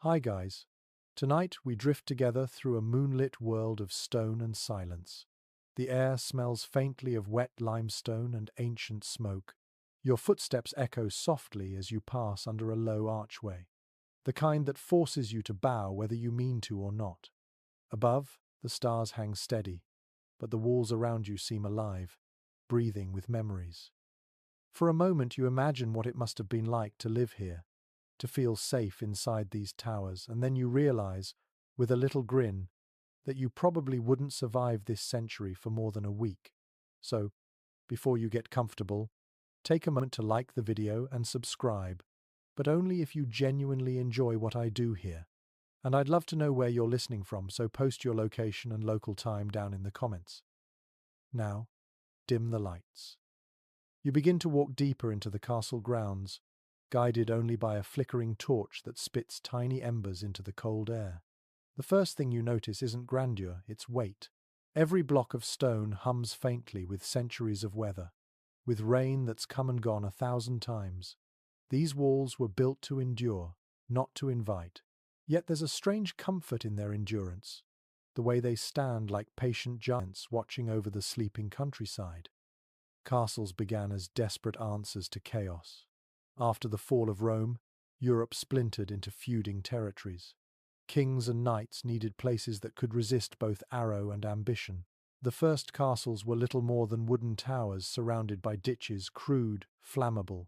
Hi guys. Tonight we drift together through a moonlit world of stone and silence. The air smells faintly of wet limestone and ancient smoke. Your footsteps echo softly as you pass under a low archway, the kind that forces you to bow whether you mean to or not. Above, the stars hang steady, but the walls around you seem alive, breathing with memories. For a moment you imagine what it must have been like to live here, to feel safe inside these towers, and then you realize, with a little grin, that you probably wouldn't survive this century for more than a week. So, before you get comfortable, take a moment to like the video and subscribe, but only if you genuinely enjoy what I do here. And I'd love to know where you're listening from, so post your location and local time down in the comments. Now, dim the lights. You begin to walk deeper into the castle grounds, guided only by a flickering torch that spits tiny embers into the cold air. The first thing you notice isn't grandeur, it's weight. Every block of stone hums faintly with centuries of weather, with rain that's come and gone 1,000 times. These walls were built to endure, not to invite. Yet there's a strange comfort in their endurance, the way they stand like patient giants watching over the sleeping countryside. Castles began as desperate answers to chaos. After the fall of Rome, Europe splintered into feuding territories. Kings and knights needed places that could resist both arrow and ambition. The first castles were little more than wooden towers surrounded by ditches, crude, flammable,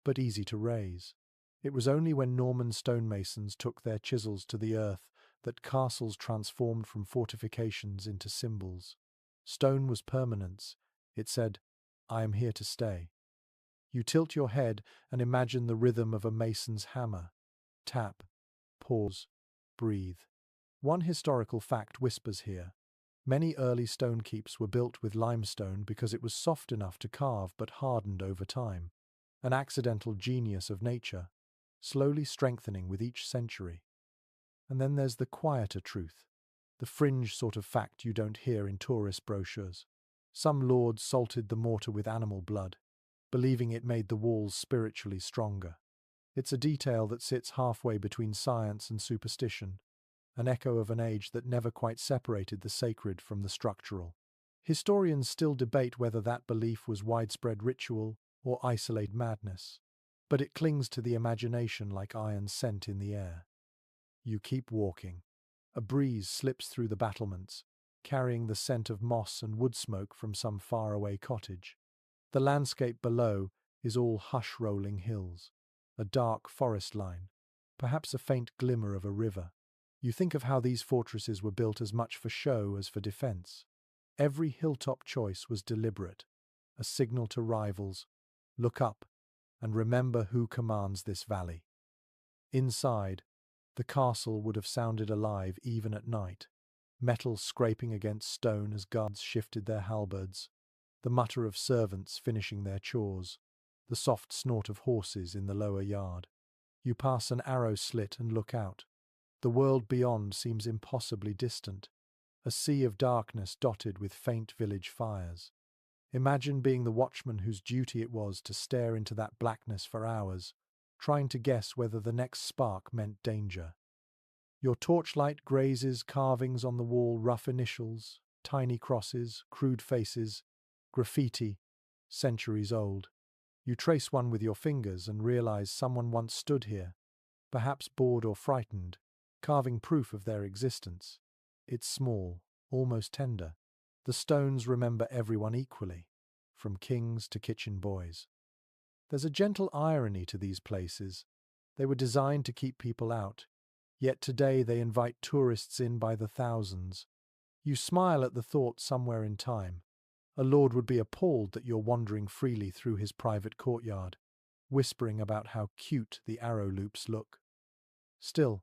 but easy to raise. It was only when Norman stonemasons took their chisels to the earth that castles transformed from fortifications into symbols. Stone was permanence. It said, "I am here to stay." You tilt your head and imagine the rhythm of a mason's hammer. Tap, pause, breathe. One historical fact whispers here. Many early stone keeps were built with limestone because it was soft enough to carve but hardened over time. An accidental genius of nature, slowly strengthening with each century. And then there's the quieter truth, the fringe sort of fact you don't hear in tourist brochures. Some lords salted the mortar with animal blood, believing it made the walls spiritually stronger. It's a detail that sits halfway between science and superstition, an echo of an age that never quite separated the sacred from the structural. Historians still debate whether that belief was widespread ritual or isolated madness, but it clings to the imagination like iron scent in the air. You keep walking. A breeze slips through the battlements, carrying the scent of moss and wood smoke from some faraway cottage. The landscape below is all hush-rolling hills, a dark forest line, perhaps a faint glimmer of a river. You think of how these fortresses were built as much for show as for defense. Every hilltop choice was deliberate, a signal to rivals. Look up and remember who commands this valley. Inside, the castle would have sounded alive even at night, metal scraping against stone as guards shifted their halberds, the mutter of servants finishing their chores, the soft snort of horses in the lower yard. You pass an arrow slit and look out. The world beyond seems impossibly distant, a sea of darkness dotted with faint village fires. Imagine being the watchman whose duty it was to stare into that blackness for hours, trying to guess whether the next spark meant danger. Your torchlight grazes carvings on the wall, rough initials, tiny crosses, crude faces, graffiti, centuries old. You trace one with your fingers and realize someone once stood here, perhaps bored or frightened, carving proof of their existence. It's small, almost tender. The stones remember everyone equally, from kings to kitchen boys. There's a gentle irony to these places. They were designed to keep people out, yet today they invite tourists in by the thousands. You smile at the thought somewhere in time. A lord would be appalled that you're wandering freely through his private courtyard, whispering about how cute the arrow loops look. Still,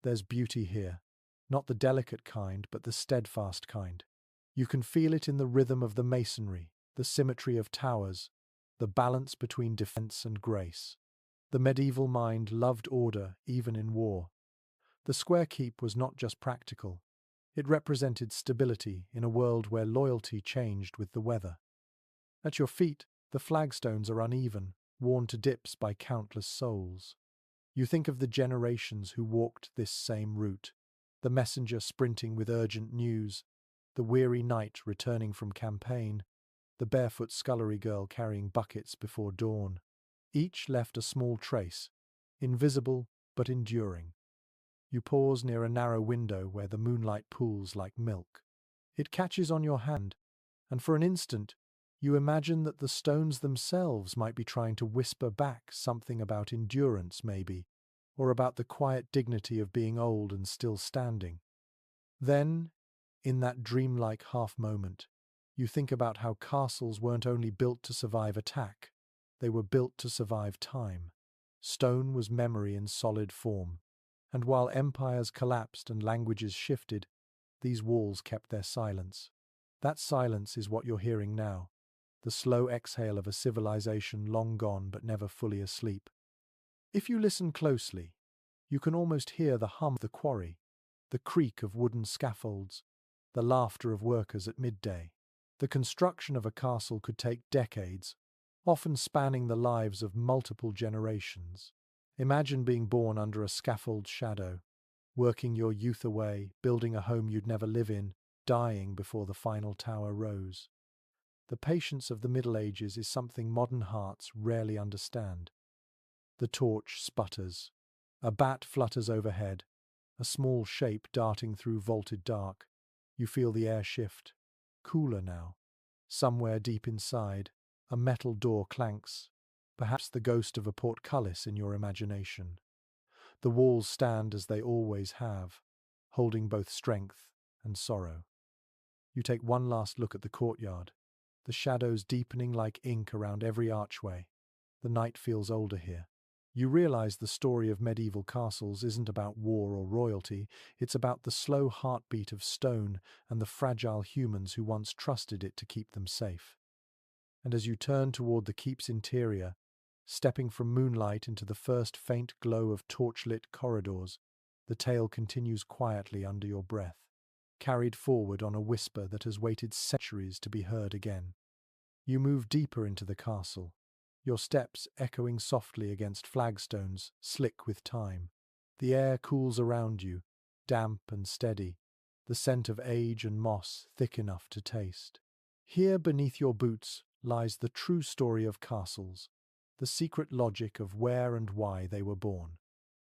there's beauty here, not the delicate kind, but the steadfast kind. You can feel it in the rhythm of the masonry, the symmetry of towers, the balance between defense and grace. The medieval mind loved order even in war. The square keep was not just practical. It represented stability in a world where loyalty changed with the weather. At your feet, the flagstones are uneven, worn to dips by countless souls. You think of the generations who walked this same route, the messenger sprinting with urgent news, the weary knight returning from campaign, the barefoot scullery girl carrying buckets before dawn. Each left a small trace, invisible but enduring. You pause near a narrow window where the moonlight pools like milk. It catches on your hand, and for an instant, you imagine that the stones themselves might be trying to whisper back something about endurance, maybe, or about the quiet dignity of being old and still standing. Then, in that dreamlike half-moment, you think about how castles weren't only built to survive attack, they were built to survive time. Stone was memory in solid form, and while empires collapsed and languages shifted, these walls kept their silence. That silence is what you're hearing now, the slow exhale of a civilization long gone but never fully asleep. If you listen closely, you can almost hear the hum of the quarry, the creak of wooden scaffolds, the laughter of workers at midday. The construction of a castle could take decades, often spanning the lives of multiple generations. Imagine being born under a scaffold shadow, working your youth away, building a home you'd never live in, dying before the final tower rose. The patience of the Middle Ages is something modern hearts rarely understand. The torch sputters. A bat flutters overhead, a small shape darting through vaulted dark. You feel the air shift. Cooler now. Somewhere deep inside, a metal door clanks, perhaps the ghost of a portcullis in your imagination. The walls stand as they always have, holding both strength and sorrow. You take one last look at the courtyard, the shadows deepening like ink around every archway. The night feels older here. You realize the story of medieval castles isn't about war or royalty, it's about the slow heartbeat of stone and the fragile humans who once trusted it to keep them safe. And as you turn toward the keep's interior, stepping from moonlight into the first faint glow of torchlit corridors, the tale continues quietly under your breath, carried forward on a whisper that has waited centuries to be heard again. You move deeper into the castle, your steps echoing softly against flagstones slick with time. The air cools around you, damp and steady, the scent of age and moss thick enough to taste. Here beneath your boots lies the true story of castles, the secret logic of where and why they were born.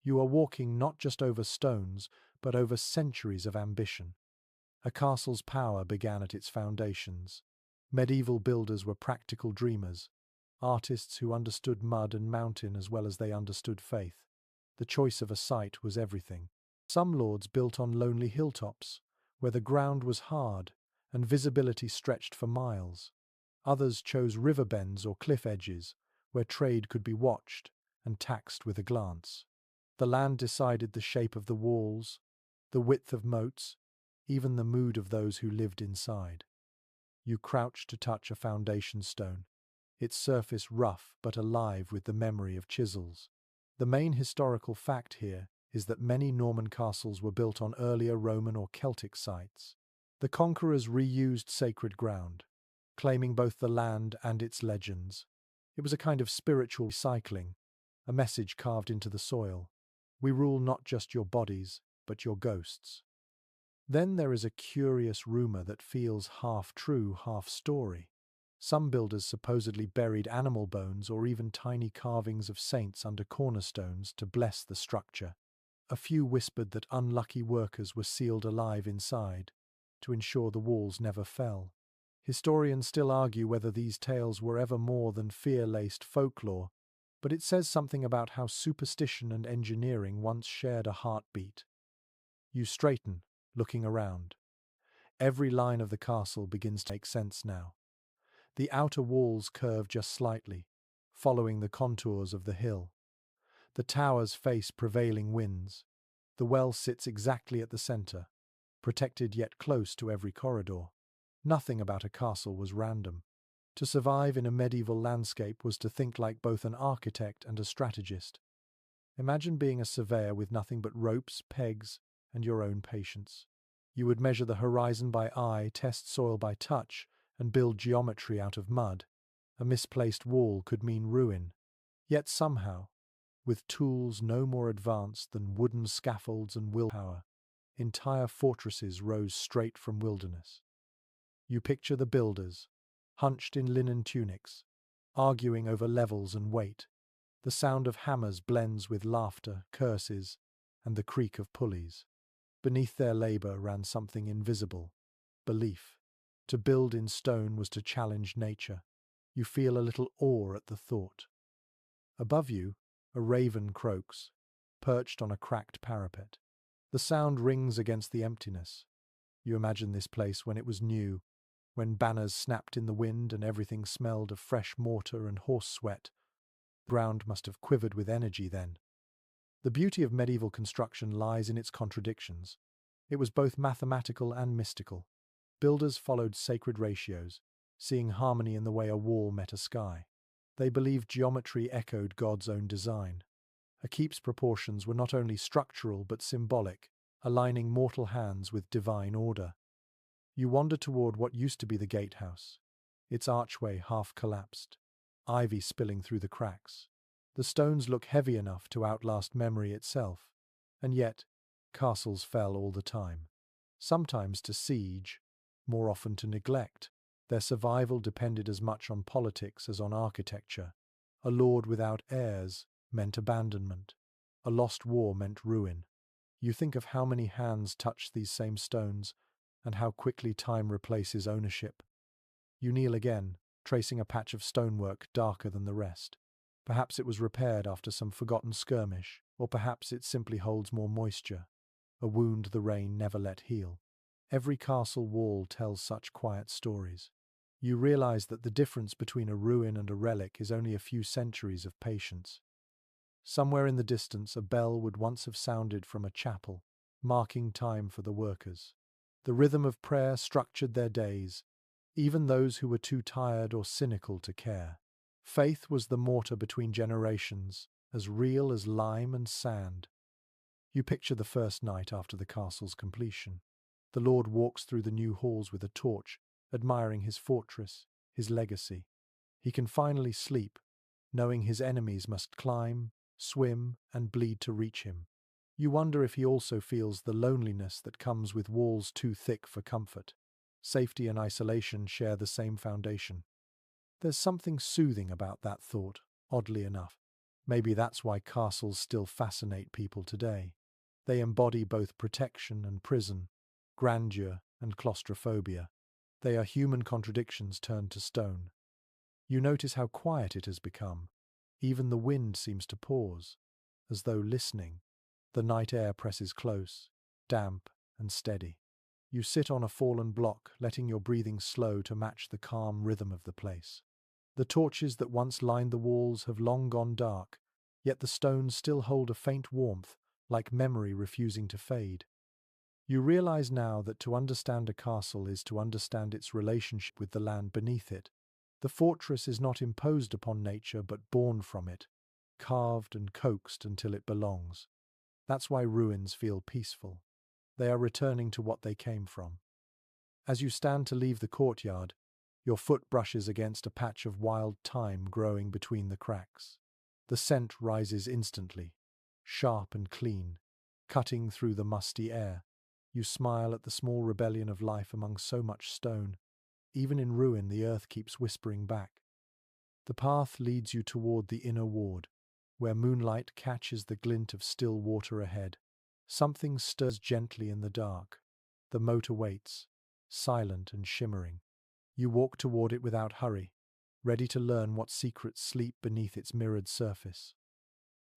You are walking not just over stones, but over centuries of ambition. A castle's power began at its foundations. Medieval builders were practical dreamers, artists who understood mud and mountain as well as they understood faith. The choice of a site was everything. Some lords built on lonely hilltops, where the ground was hard and visibility stretched for miles. Others chose river bends or cliff edges, where trade could be watched and taxed with a glance. The land decided the shape of the walls, the width of moats, even the mood of those who lived inside. You crouch to touch a foundation stone, its surface rough but alive with the memory of chisels. The main historical fact here is that many Norman castles were built on earlier Roman or Celtic sites. The conquerors reused sacred ground, claiming both the land and its legends. It was a kind of spiritual recycling, a message carved into the soil. We rule not just your bodies, but your ghosts. Then there is a curious rumor that feels half true, half story. Some builders supposedly buried animal bones or even tiny carvings of saints under cornerstones to bless the structure. A few whispered that unlucky workers were sealed alive inside, to ensure the walls never fell. Historians still argue whether these tales were ever more than fear-laced folklore, but it says something about how superstition and engineering once shared a heartbeat. You straighten, looking around. Every line of the castle begins to make sense now. The outer walls curve just slightly, following the contours of the hill. The towers face prevailing winds. The well sits exactly at the center, protected yet close to every corridor. Nothing about a castle was random. To survive in a medieval landscape was to think like both an architect and a strategist. Imagine being a surveyor with nothing but ropes, pegs, and your own patience. You would measure the horizon by eye, test soil by touch, and build geometry out of mud. A misplaced wall could mean ruin. Yet somehow, with tools no more advanced than wooden scaffolds and willpower. Entire fortresses rose straight from wilderness. You picture the builders, hunched in linen tunics, arguing over levels and weight. The sound of hammers blends with laughter, curses, and the creak of pulleys. Beneath their labor ran something invisible: belief. To build in stone was to challenge nature. You feel a little awe at the thought. Above you, a raven croaks, perched on a cracked parapet. The sound rings against the emptiness. You imagine this place when it was new, when banners snapped in the wind and everything smelled of fresh mortar and horse sweat. The ground must have quivered with energy then. The beauty of medieval construction lies in its contradictions. It was both mathematical and mystical. Builders followed sacred ratios, seeing harmony in the way a wall met a sky. They believed geometry echoed God's own design. A keep's proportions were not only structural but symbolic, aligning mortal hands with divine order. You wander toward what used to be the gatehouse, its archway half collapsed, ivy spilling through the cracks. The stones look heavy enough to outlast memory itself, and yet castles fell all the time. Sometimes to siege, more often to neglect. Their survival depended as much on politics as on architecture. A lord without heirs meant abandonment. A lost war meant ruin. You think of how many hands touched these same stones, and how quickly time replaces ownership. You kneel again, tracing a patch of stonework darker than the rest. Perhaps it was repaired after some forgotten skirmish, or perhaps it simply holds more moisture, a wound the rain never let heal. Every castle wall tells such quiet stories. You realize that the difference between a ruin and a relic is only a few centuries of patience. Somewhere in the distance, a bell would once have sounded from a chapel, marking time for the workers. The rhythm of prayer structured their days, even those who were too tired or cynical to care. Faith was the mortar between generations, as real as lime and sand. You picture the first night after the castle's completion. The Lord walks through the new halls with a torch, admiring his fortress, his legacy. He can finally sleep, knowing his enemies must climb, swim, and bleed to reach him. You wonder if he also feels the loneliness that comes with walls too thick for comfort. Safety and isolation share the same foundation. There's something soothing about that thought, oddly enough. Maybe that's why castles still fascinate people today. They embody both protection and prison, grandeur and claustrophobia. They are human contradictions turned to stone. You notice how quiet it has become. Even the wind seems to pause, as though listening. The night air presses close, damp and steady. You sit on a fallen block, letting your breathing slow to match the calm rhythm of the place. The torches that once lined the walls have long gone dark, yet the stones still hold a faint warmth, like memory refusing to fade. You realize now that to understand a castle is to understand its relationship with the land beneath it. The fortress is not imposed upon nature but born from it, carved and coaxed until it belongs. That's why ruins feel peaceful. They are returning to what they came from. As you stand to leave the courtyard, your foot brushes against a patch of wild thyme growing between the cracks. The scent rises instantly, sharp and clean, cutting through the musty air. You smile at the small rebellion of life among so much stone. Even in ruin, the earth keeps whispering back. The path leads you toward the inner ward, where moonlight catches the glint of still water ahead. Something stirs gently in the dark. The moat awaits, silent and shimmering. You walk toward it without hurry, ready to learn what secrets sleep beneath its mirrored surface.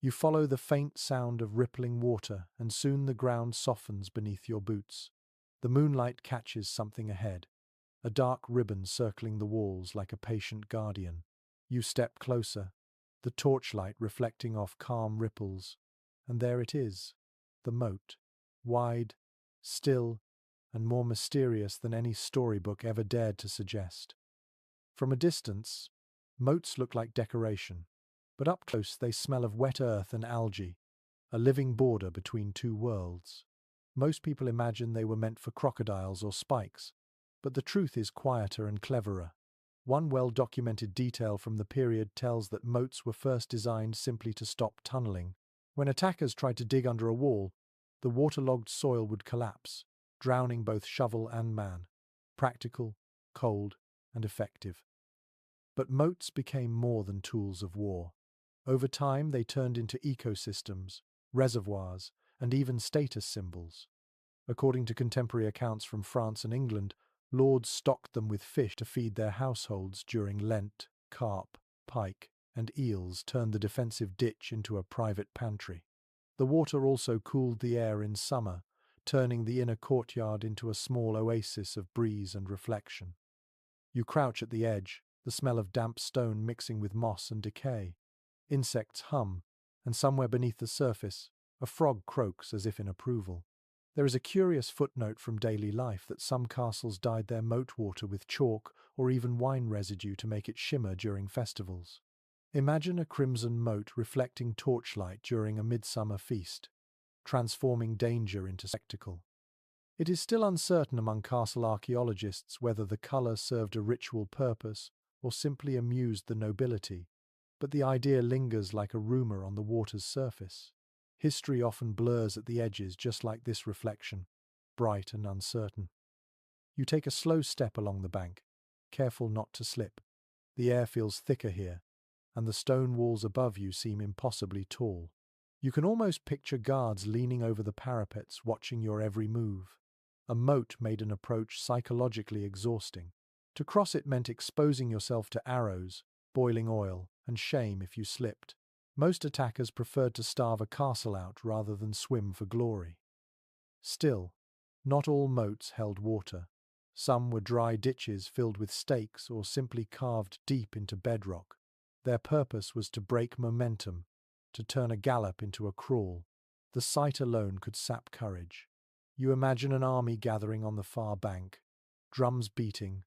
You follow the faint sound of rippling water, and soon the ground softens beneath your boots. The moonlight catches something ahead, a dark ribbon circling the walls like a patient guardian. You step closer, the torchlight reflecting off calm ripples, and there it is, the moat, wide, still, and more mysterious than any storybook ever dared to suggest. From a distance, moats look like decoration, but up close they smell of wet earth and algae, a living border between two worlds. Most people imagine they were meant for crocodiles or spikes, but the truth is quieter and cleverer. One well-documented detail from the period tells that moats were first designed simply to stop tunneling. When attackers tried to dig under a wall, the waterlogged soil would collapse, drowning both shovel and man. Practical, cold, and effective. But moats became more than tools of war. Over time, they turned into ecosystems, reservoirs, and even status symbols. According to contemporary accounts from France and England, lords stocked them with fish to feed their households during Lent. Carp, pike, and eels turned the defensive ditch into a private pantry. The water also cooled the air in summer, turning the inner courtyard into a small oasis of breeze and reflection. You crouch at the edge, the smell of damp stone mixing with moss and decay. Insects hum, and somewhere beneath the surface, a frog croaks as if in approval. There is a curious footnote from daily life that some castles dyed their moat water with chalk or even wine residue to make it shimmer during festivals. Imagine a crimson moat reflecting torchlight during a midsummer feast, transforming danger into spectacle. It is still uncertain among castle archaeologists whether the colour served a ritual purpose or simply amused the nobility, but the idea lingers like a rumour on the water's surface. History often blurs at the edges just like this reflection, bright and uncertain. You take a slow step along the bank, careful not to slip. The air feels thicker here, and the stone walls above you seem impossibly tall. You can almost picture guards leaning over the parapets watching your every move. A moat made an approach psychologically exhausting. To cross it meant exposing yourself to arrows, boiling oil, and shame if you slipped. Most attackers preferred to starve a castle out rather than swim for glory. Still, not all moats held water. Some were dry ditches filled with stakes or simply carved deep into bedrock. Their purpose was to break momentum, to turn a gallop into a crawl. The sight alone could sap courage. You imagine an army gathering on the far bank, drums beating,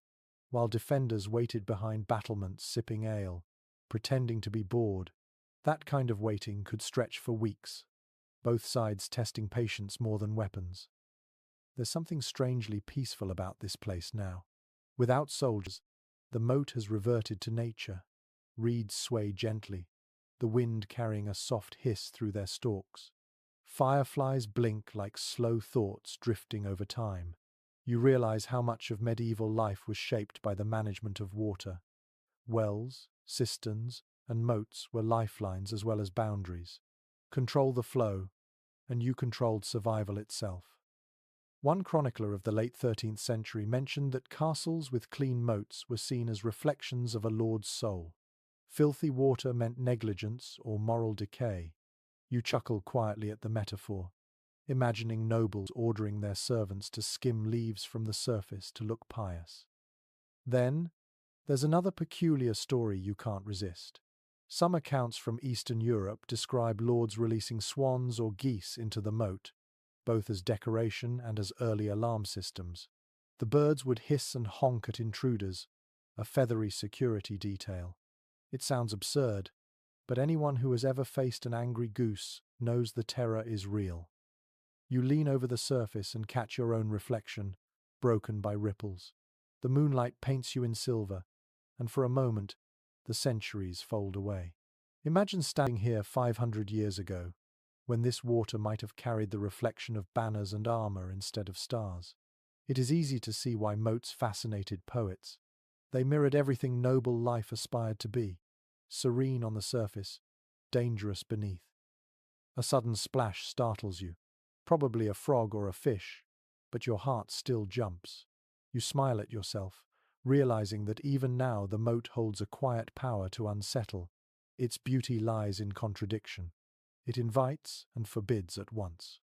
while defenders waited behind battlements sipping ale, pretending to be bored. That kind of waiting could stretch for weeks, both sides testing patience more than weapons. There's something strangely peaceful about this place now. Without soldiers, the moat has reverted to nature. Reeds sway gently, the wind carrying a soft hiss through their stalks. Fireflies blink like slow thoughts drifting over time. You realize how much of medieval life was shaped by the management of water. Wells, cisterns, and moats were lifelines as well as boundaries. Control the flow, and you controlled survival itself. One chronicler of the late 13th century mentioned that castles with clean moats were seen as reflections of a lord's soul. Filthy water meant negligence or moral decay. You chuckle quietly at the metaphor, imagining nobles ordering their servants to skim leaves from the surface to look pious. Then, there's another peculiar story you can't resist. Some accounts from Eastern Europe describe lords releasing swans or geese into the moat, both as decoration and as early alarm systems. The birds would hiss and honk at intruders, a feathery security detail. It sounds absurd, but anyone who has ever faced an angry goose knows the terror is real. You lean over the surface and catch your own reflection, broken by ripples. The moonlight paints you in silver, and for a moment, the centuries fold away. Imagine standing here 500 years ago, when this water might have carried the reflection of banners and armor instead of stars. It is easy to see why moats fascinated poets. They mirrored everything noble life aspired to be, serene on the surface, dangerous beneath. A sudden splash startles you, probably a frog or a fish, but your heart still jumps. You smile at yourself, realizing that even now the moat holds a quiet power to unsettle. Its beauty lies in contradiction. It invites and forbids at once.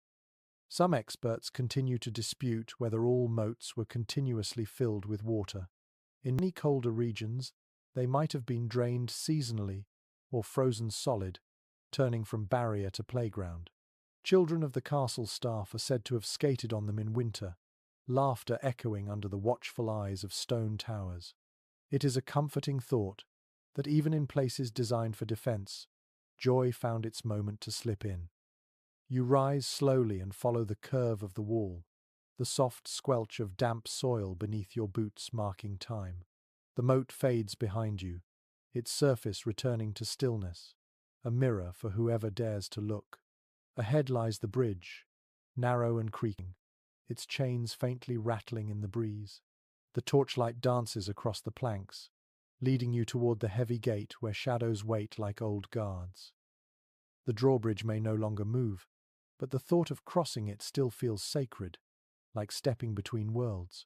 Some experts continue to dispute whether all moats were continuously filled with water. In many colder regions, they might have been drained seasonally or frozen solid, turning from barrier to playground. Children of the castle staff are said to have skated on them in winter, laughter echoing under the watchful eyes of stone towers. It is a comforting thought that even in places designed for defense, joy found its moment to slip in. You rise slowly and follow the curve of the wall, the soft squelch of damp soil beneath your boots marking time. The moat fades behind you, its surface returning to stillness, a mirror for whoever dares to look. Ahead lies the bridge, narrow and creaking, its chains faintly rattling in the breeze. The torchlight dances across the planks, leading you toward the heavy gate where shadows wait like old guards. The drawbridge may no longer move, but the thought of crossing it still feels sacred, like stepping between worlds.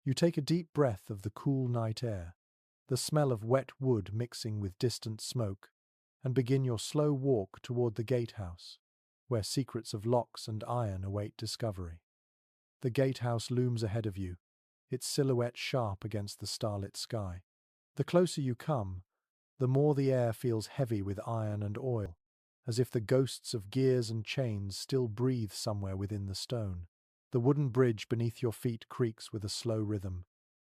You take a deep breath of the cool night air, the smell of wet wood mixing with distant smoke, and begin your slow walk toward the gatehouse, where secrets of locks and iron await discovery. The gatehouse looms ahead of you, its silhouette sharp against the starlit sky. The closer you come, the more the air feels heavy with iron and oil, as if the ghosts of gears and chains still breathe somewhere within the stone. The wooden bridge beneath your feet creaks with a slow rhythm,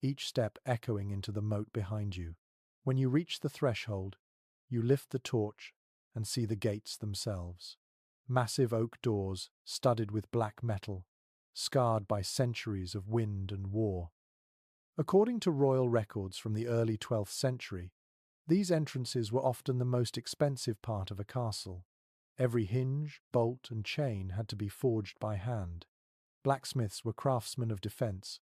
each step echoing into the moat behind you. When you reach the threshold, you lift the torch and see the gates themselves. Massive oak doors, studded with black metal, scarred by centuries of wind and war. According to royal records from the early 12th century, these entrances were often the most expensive part of a castle. Every hinge, bolt, and chain had to be forged by hand. Blacksmiths were craftsmen of defense,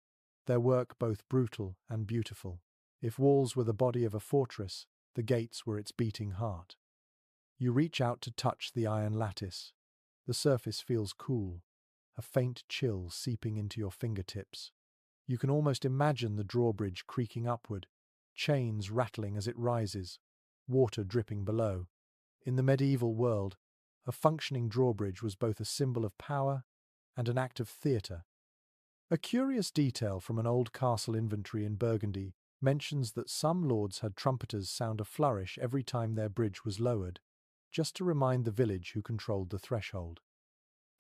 their work both brutal and beautiful. If walls were the body of a fortress, the gates were its beating heart. You reach out to touch the iron lattice. The surface feels cool, a faint chill seeping into your fingertips. You can almost imagine the drawbridge creaking upward, chains rattling as it rises, water dripping below. In the medieval world, a functioning drawbridge was both a symbol of power and an act of theatre. A curious detail from an old castle inventory in Burgundy mentions that some lords had trumpeters sound a flourish every time their bridge was lowered, just to remind the village who controlled the threshold.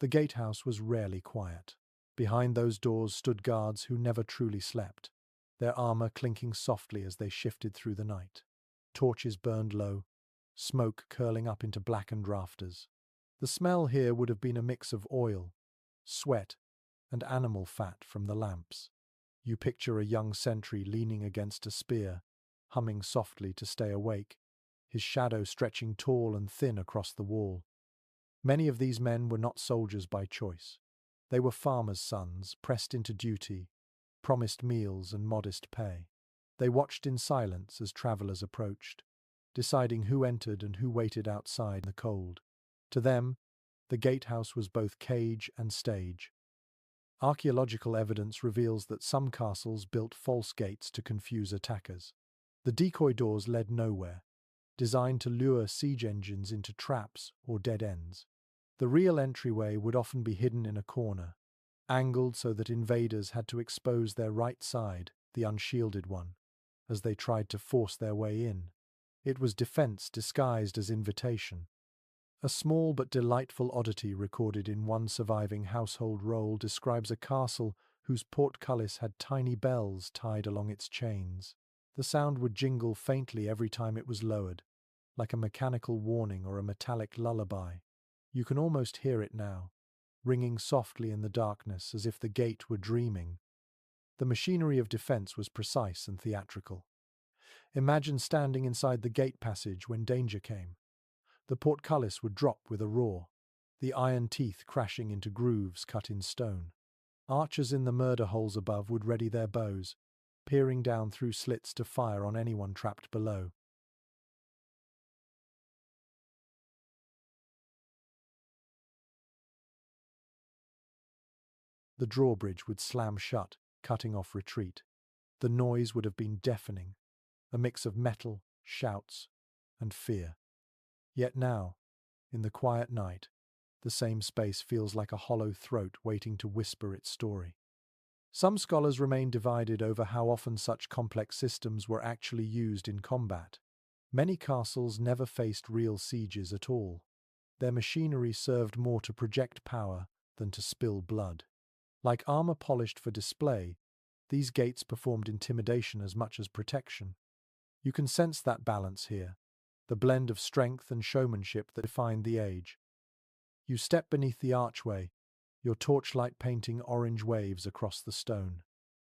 The gatehouse was rarely quiet. Behind those doors stood guards who never truly slept, their armor clinking softly as they shifted through the night. Torches burned low, smoke curling up into blackened rafters. The smell here would have been a mix of oil, sweat, and animal fat from the lamps. You picture a young sentry leaning against a spear, humming softly to stay awake, his shadow stretching tall and thin across the wall. Many of these men were not soldiers by choice. They were farmers' sons, pressed into duty, promised meals and modest pay. They watched in silence as travelers approached, deciding who entered and who waited outside in the cold. To them, the gatehouse was both cage and stage. Archaeological evidence reveals that some castles built false gates to confuse attackers. The decoy doors led nowhere, designed to lure siege engines into traps or dead ends. The real entryway would often be hidden in a corner, angled so that invaders had to expose their right side, the unshielded one, as they tried to force their way in. It was defense disguised as invitation. A small but delightful oddity recorded in one surviving household roll describes a castle whose portcullis had tiny bells tied along its chains. The sound would jingle faintly every time it was lowered, like a mechanical warning or a metallic lullaby. You can almost hear it now, ringing softly in the darkness as if the gate were dreaming. The machinery of defense was precise and theatrical. Imagine standing inside the gate passage when danger came. The portcullis would drop with a roar, the iron teeth crashing into grooves cut in stone. Archers in the murder holes above would ready their bows, peering down through slits to fire on anyone trapped below. The drawbridge would slam shut, cutting off retreat. The noise would have been deafening, a mix of metal, shouts, and fear. Yet now, in the quiet night, the same space feels like a hollow throat waiting to whisper its story. Some scholars remain divided over how often such complex systems were actually used in combat. Many castles never faced real sieges at all. Their machinery served more to project power than to spill blood. Like armor polished for display, these gates performed intimidation as much as protection. You can sense that balance here, the blend of strength and showmanship that defined the age. You step beneath the archway, your torchlight painting orange waves across the stone.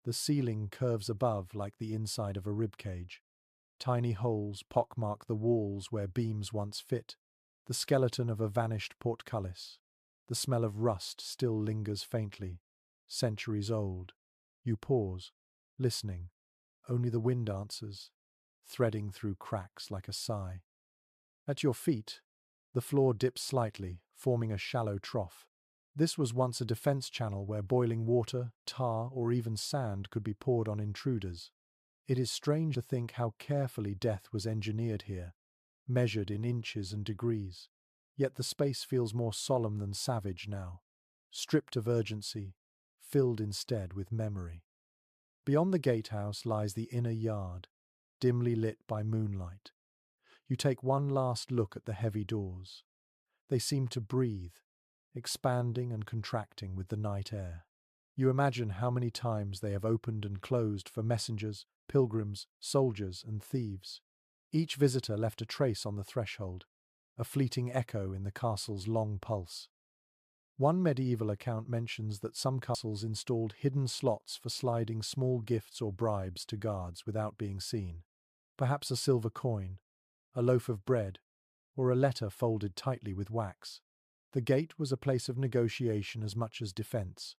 The ceiling curves above like the inside of a ribcage. Tiny holes pockmark the walls where beams once fit, the skeleton of a vanished portcullis. The smell of rust still lingers faintly, centuries old. You pause, listening. Only the wind answers, threading through cracks like a sigh. At your feet, the floor dips slightly, forming a shallow trough. This was once a defense channel where boiling water, tar, or even sand could be poured on intruders. It is strange to think how carefully death was engineered here, measured in inches and degrees. Yet the space feels more solemn than savage now, stripped of urgency, filled instead with memory. Beyond the gatehouse lies the inner yard, dimly lit by moonlight. You take one last look at the heavy doors. They seem to breathe, expanding and contracting with the night air. You imagine how many times they have opened and closed for messengers, pilgrims, soldiers, and thieves. Each visitor left a trace on the threshold, a fleeting echo in the castle's long pulse. One medieval account mentions that some castles installed hidden slots for sliding small gifts or bribes to guards without being seen. Perhaps a silver coin, a loaf of bread, or a letter folded tightly with wax. The gate was a place of negotiation as much as defense.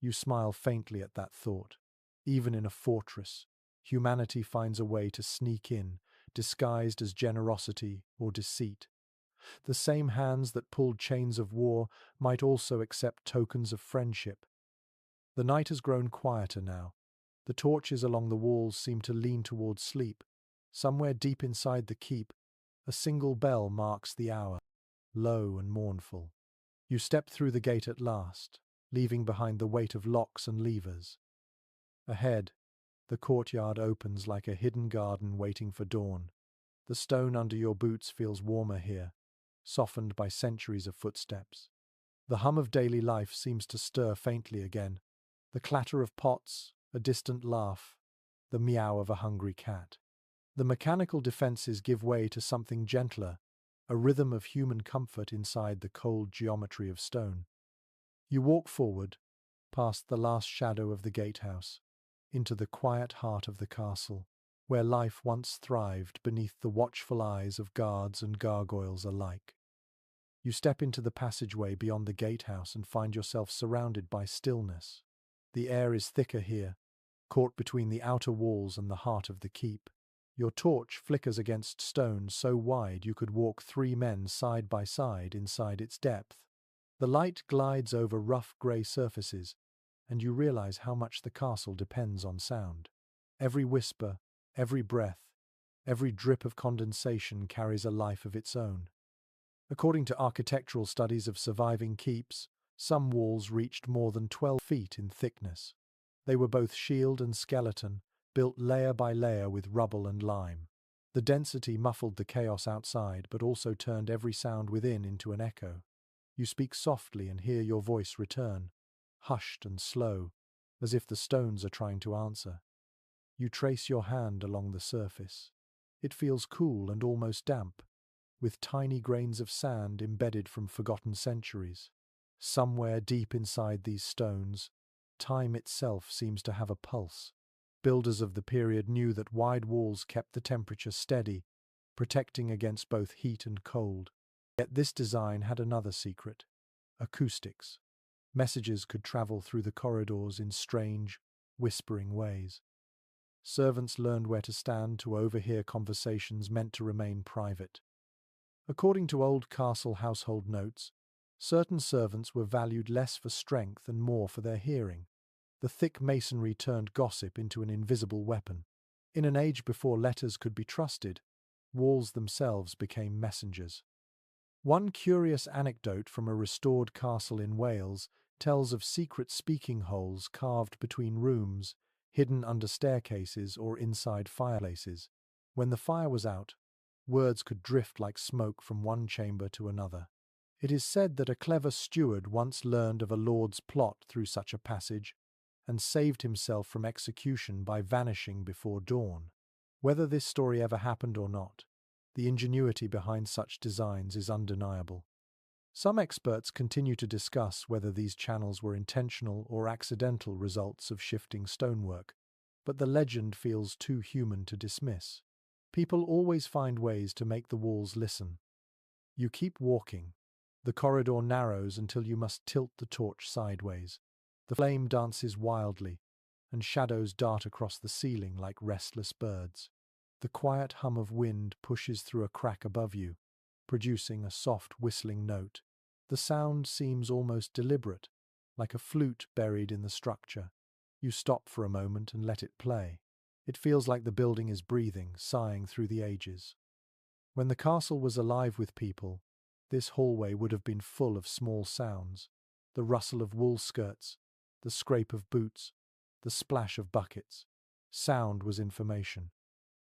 You smile faintly at that thought. Even in a fortress, humanity finds a way to sneak in, disguised as generosity or deceit. The same hands that pulled chains of war might also accept tokens of friendship. The night has grown quieter now. The torches along the walls seem to lean towards sleep. Somewhere deep inside the keep, a single bell marks the hour, low and mournful. You step through the gate at last, leaving behind the weight of locks and levers. Ahead, the courtyard opens like a hidden garden waiting for dawn. The stone under your boots feels warmer here, softened by centuries of footsteps. The hum of daily life seems to stir faintly again. The clatter of pots, a distant laugh, the meow of a hungry cat. The mechanical defenses give way to something gentler, a rhythm of human comfort inside the cold geometry of stone. You walk forward, past the last shadow of the gatehouse, into the quiet heart of the castle, where life once thrived beneath the watchful eyes of guards and gargoyles alike. You step into the passageway beyond the gatehouse and find yourself surrounded by stillness. The air is thicker here, caught between the outer walls and the heart of the keep. Your torch flickers against stone so wide you could walk 3 men side by side inside its depth. The light glides over rough grey surfaces, and you realize how much the castle depends on sound. Every whisper, every breath, every drip of condensation carries a life of its own. According to architectural studies of surviving keeps, some walls reached more than 12 feet in thickness. They were both shield and skeleton, built layer by layer with rubble and lime. The density muffled the chaos outside, but also turned every sound within into an echo. You speak softly and hear your voice return, hushed and slow, as if the stones are trying to answer. You trace your hand along the surface. It feels cool and almost damp, with tiny grains of sand embedded from forgotten centuries. Somewhere deep inside these stones, time itself seems to have a pulse. Builders of the period knew that wide walls kept the temperature steady, protecting against both heat and cold. Yet this design had another secret: acoustics. Messages could travel through the corridors in strange, whispering ways. Servants learned where to stand to overhear conversations meant to remain private. According to old castle household notes, certain servants were valued less for strength and more for their hearing. The thick masonry turned gossip into an invisible weapon. In an age before letters could be trusted, walls themselves became messengers. One curious anecdote from a restored castle in Wales tells of secret speaking holes carved between rooms, hidden under staircases or inside fireplaces. When the fire was out, words could drift like smoke from one chamber to another. It is said that a clever steward once learned of a lord's plot through such a passage and saved himself from execution by vanishing before dawn. Whether this story ever happened or not, the ingenuity behind such designs is undeniable. Some experts continue to discuss whether these channels were intentional or accidental results of shifting stonework, but the legend feels too human to dismiss. People always find ways to make the walls listen. You keep walking. The corridor narrows until you must tilt the torch sideways. The flame dances wildly, and shadows dart across the ceiling like restless birds. The quiet hum of wind pushes through a crack above you, producing a soft whistling note. The sound seems almost deliberate, like a flute buried in the structure. You stop for a moment and let it play. It feels like the building is breathing, sighing through the ages. When the castle was alive with people, this hallway would have been full of small sounds. The rustle of wool skirts, the scrape of boots, the splash of buckets. Sound was information.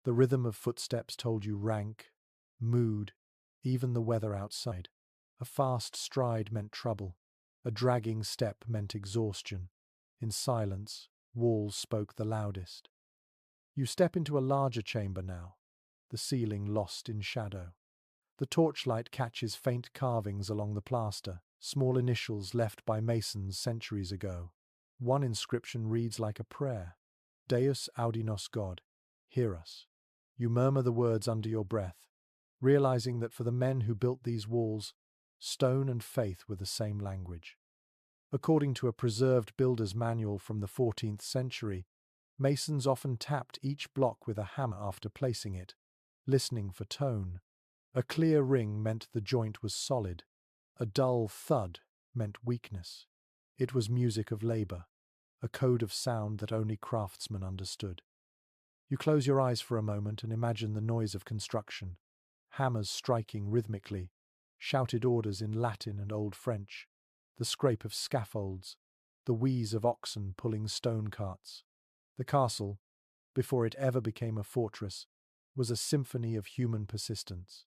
The rhythm of footsteps told you rank, mood, even the weather outside. A fast stride meant trouble. A dragging step meant exhaustion. In silence, walls spoke the loudest. You step into a larger chamber now, the ceiling lost in shadow. The torchlight catches faint carvings along the plaster, small initials left by masons centuries ago. One inscription reads like a prayer. Deus audinos God, hear us. You murmur the words under your breath, realizing that for the men who built these walls, stone and faith were the same language. According to a preserved builder's manual from the 14th century, masons often tapped each block with a hammer after placing it, listening for tone. A clear ring meant the joint was solid. A dull thud meant weakness. It was music of labor, a code of sound that only craftsmen understood. You close your eyes for a moment and imagine the noise of construction. Hammers striking rhythmically, shouted orders in Latin and Old French, the scrape of scaffolds, the wheeze of oxen pulling stone carts. The castle, before it ever became a fortress, was a symphony of human persistence.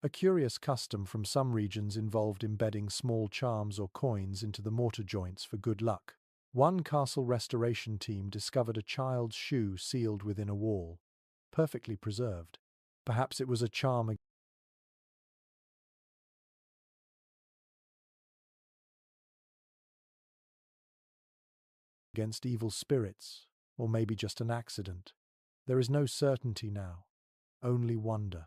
A curious custom from some regions involved embedding small charms or coins into the mortar joints for good luck. One castle restoration team discovered a child's shoe sealed within a wall, perfectly preserved. Perhaps it was a charm against evil spirits, or maybe just an accident. There is no certainty now, only wonder.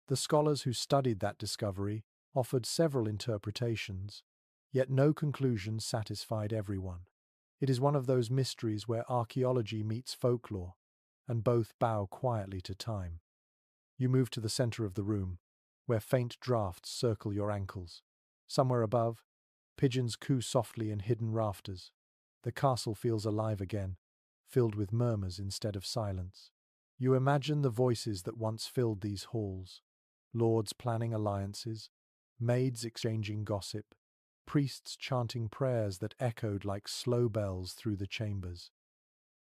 The scholars who studied that discovery offered several interpretations, yet no conclusion satisfied everyone. It is one of those mysteries where archaeology meets folklore, and both bow quietly to time. You move to the center of the room, where faint drafts circle your ankles. Somewhere above, pigeons coo softly in hidden rafters. The castle feels alive again, filled with murmurs instead of silence. You imagine the voices that once filled these halls. Lords planning alliances, maids exchanging gossip, priests chanting prayers that echoed like slow bells through the chambers.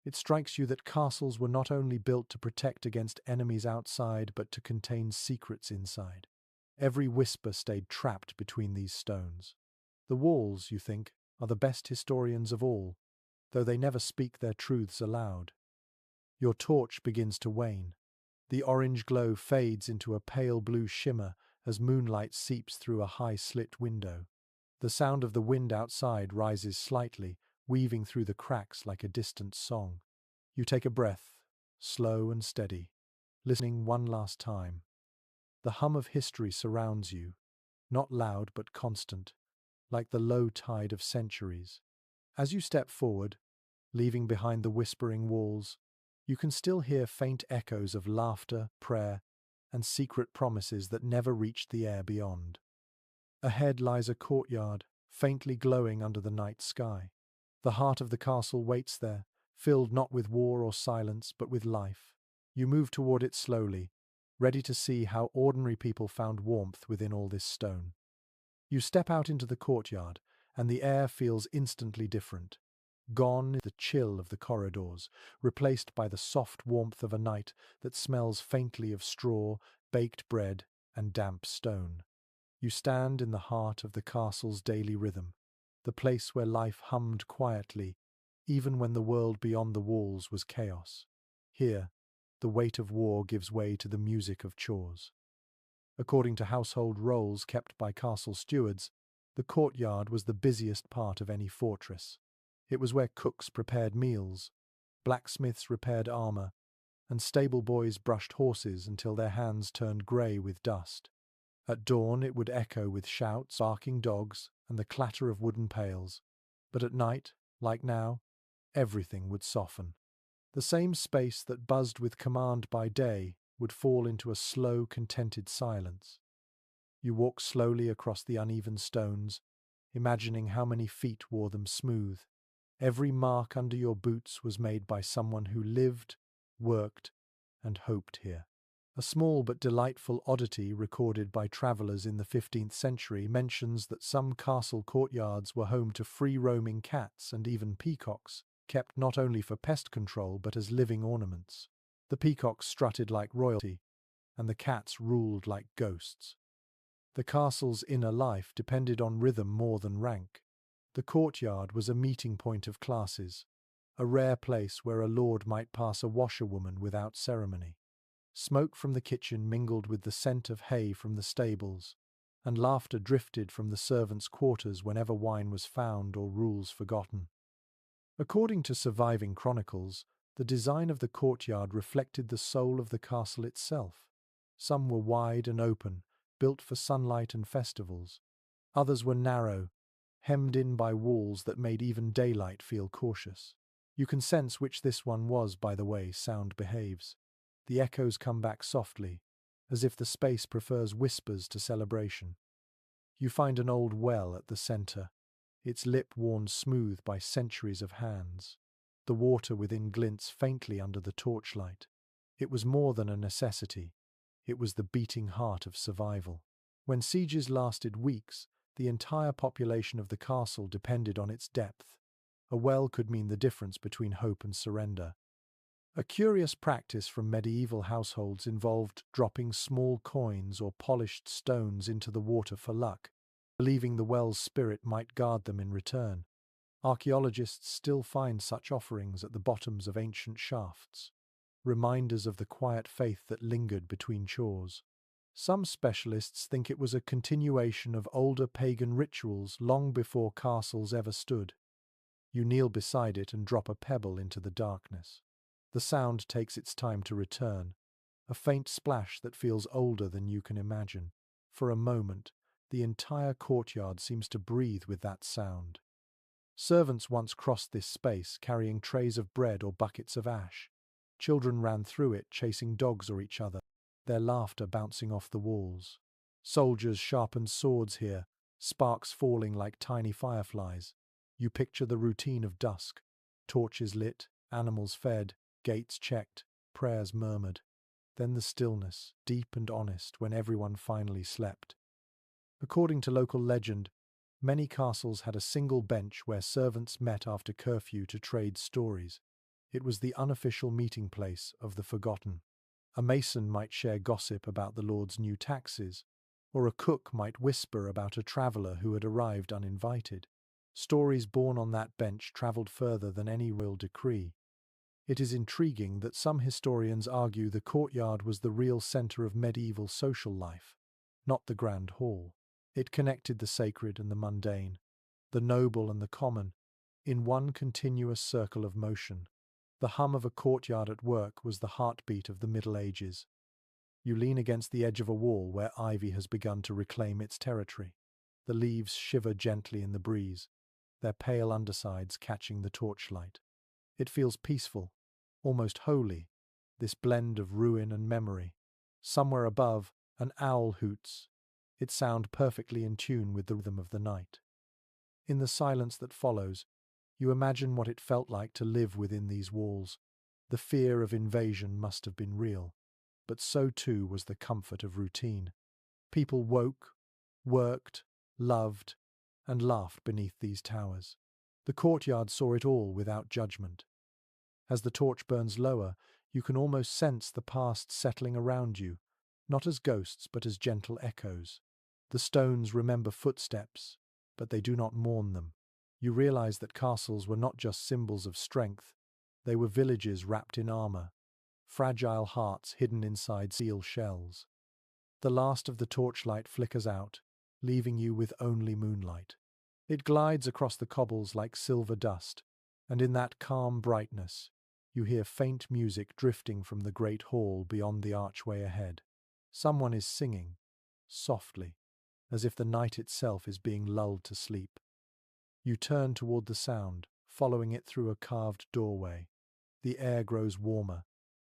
It strikes you that castles were not only built to protect against enemies outside, but to contain secrets inside. Every whisper stayed trapped between these stones. The walls, you think, are the best historians of all, though they never speak their truths aloud. Your torch begins to wane. The orange glow fades into a pale blue shimmer as moonlight seeps through a high-slit window. The sound of the wind outside rises slightly, weaving through the cracks like a distant song. You take a breath, slow and steady, listening one last time. The hum of history surrounds you, not loud but constant, like the low tide of centuries. As you step forward, leaving behind the whispering walls, you can still hear faint echoes of laughter, prayer, and secret promises that never reached the air beyond. Ahead lies a courtyard, faintly glowing under the night sky. The heart of the castle waits there, filled not with war or silence, but with life. You move toward it slowly, ready to see how ordinary people found warmth within all this stone. You step out into the courtyard, and the air feels instantly different. Gone is the chill of the corridors, replaced by the soft warmth of a night that smells faintly of straw, baked bread, and damp stone. You stand in the heart of the castle's daily rhythm, the place where life hummed quietly, even when the world beyond the walls was chaos. Here, the weight of war gives way to the music of chores. According to household rolls kept by castle stewards, the courtyard was the busiest part of any fortress. It was where cooks prepared meals, blacksmiths repaired armor, and stable boys brushed horses until their hands turned grey with dust. At dawn it would echo with shouts, barking dogs, and the clatter of wooden pails. But at night, like now, everything would soften. The same space that buzzed with command by day would fall into a slow, contented silence. You walked slowly across the uneven stones, imagining how many feet wore them smooth. Every mark under your boots was made by someone who lived, worked, and hoped here. A small but delightful oddity recorded by travellers in the 15th century mentions that some castle courtyards were home to free-roaming cats and even peacocks, kept not only for pest control but as living ornaments. The peacocks strutted like royalty, and the cats ruled like ghosts. The castle's inner life depended on rhythm more than rank. The courtyard was a meeting point of classes, a rare place where a lord might pass a washerwoman without ceremony. Smoke from the kitchen mingled with the scent of hay from the stables, and laughter drifted from the servants' quarters whenever wine was found or rules forgotten. According to surviving chronicles, the design of the courtyard reflected the soul of the castle itself. Some were wide and open, built for sunlight and festivals. Others were narrow, hemmed in by walls that made even daylight feel cautious. You can sense which this one was by the way sound behaves. The echoes come back softly, as if the space prefers whispers to celebration. You find an old well at the centre, its lip worn smooth by centuries of hands. The water within glints faintly under the torchlight. It was more than a necessity. It was the beating heart of survival. When sieges lasted weeks, the entire population of the castle depended on its depth. A well could mean the difference between hope and surrender. A curious practice from medieval households involved dropping small coins or polished stones into the water for luck, believing the well's spirit might guard them in return. Archaeologists still find such offerings at the bottoms of ancient shafts, reminders of the quiet faith that lingered between chores. Some specialists think it was a continuation of older pagan rituals long before castles ever stood. You kneel beside it and drop a pebble into the darkness. The sound takes its time to return, a faint splash that feels older than you can imagine. For a moment, the entire courtyard seems to breathe with that sound. Servants once crossed this space carrying trays of bread or buckets of ash. Children ran through it chasing dogs or each other, their laughter bouncing off the walls. Soldiers sharpened swords here, sparks falling like tiny fireflies. You picture the routine of dusk, torches lit, animals fed, gates checked, prayers murmured. Then the stillness, deep and honest, when everyone finally slept. According to local legend, many castles had a single bench where servants met after curfew to trade stories. It was the unofficial meeting place of the forgotten. A mason might share gossip about the lord's new taxes, or a cook might whisper about a traveller who had arrived uninvited. Stories born on that bench travelled further than any royal decree. It is intriguing that some historians argue the courtyard was the real centre of medieval social life, not the grand hall. It connected the sacred and the mundane, the noble and the common, in one continuous circle of motion. The hum of a courtyard at work was the heartbeat of the Middle Ages. You lean against the edge of a wall where ivy has begun to reclaim its territory. The leaves shiver gently in the breeze, their pale undersides catching the torchlight. It feels peaceful, almost holy, this blend of ruin and memory. Somewhere above, an owl hoots, its sound perfectly in tune with the rhythm of the night. In the silence that follows, you imagine what it felt like to live within these walls. The fear of invasion must have been real, but so too was the comfort of routine. People woke, worked, loved, and laughed beneath these towers. The courtyard saw it all without judgment. As the torch burns lower, you can almost sense the past settling around you, not as ghosts but as gentle echoes. The stones remember footsteps, but they do not mourn them. You realize that castles were not just symbols of strength, they were villages wrapped in armor, fragile hearts hidden inside steel shells. The last of the torchlight flickers out, leaving you with only moonlight. It glides across the cobbles like silver dust, and in that calm brightness, you hear faint music drifting from the great hall beyond the archway ahead. Someone is singing, softly, as if the night itself is being lulled to sleep. You turn toward the sound, following it through a carved doorway. The air grows warmer,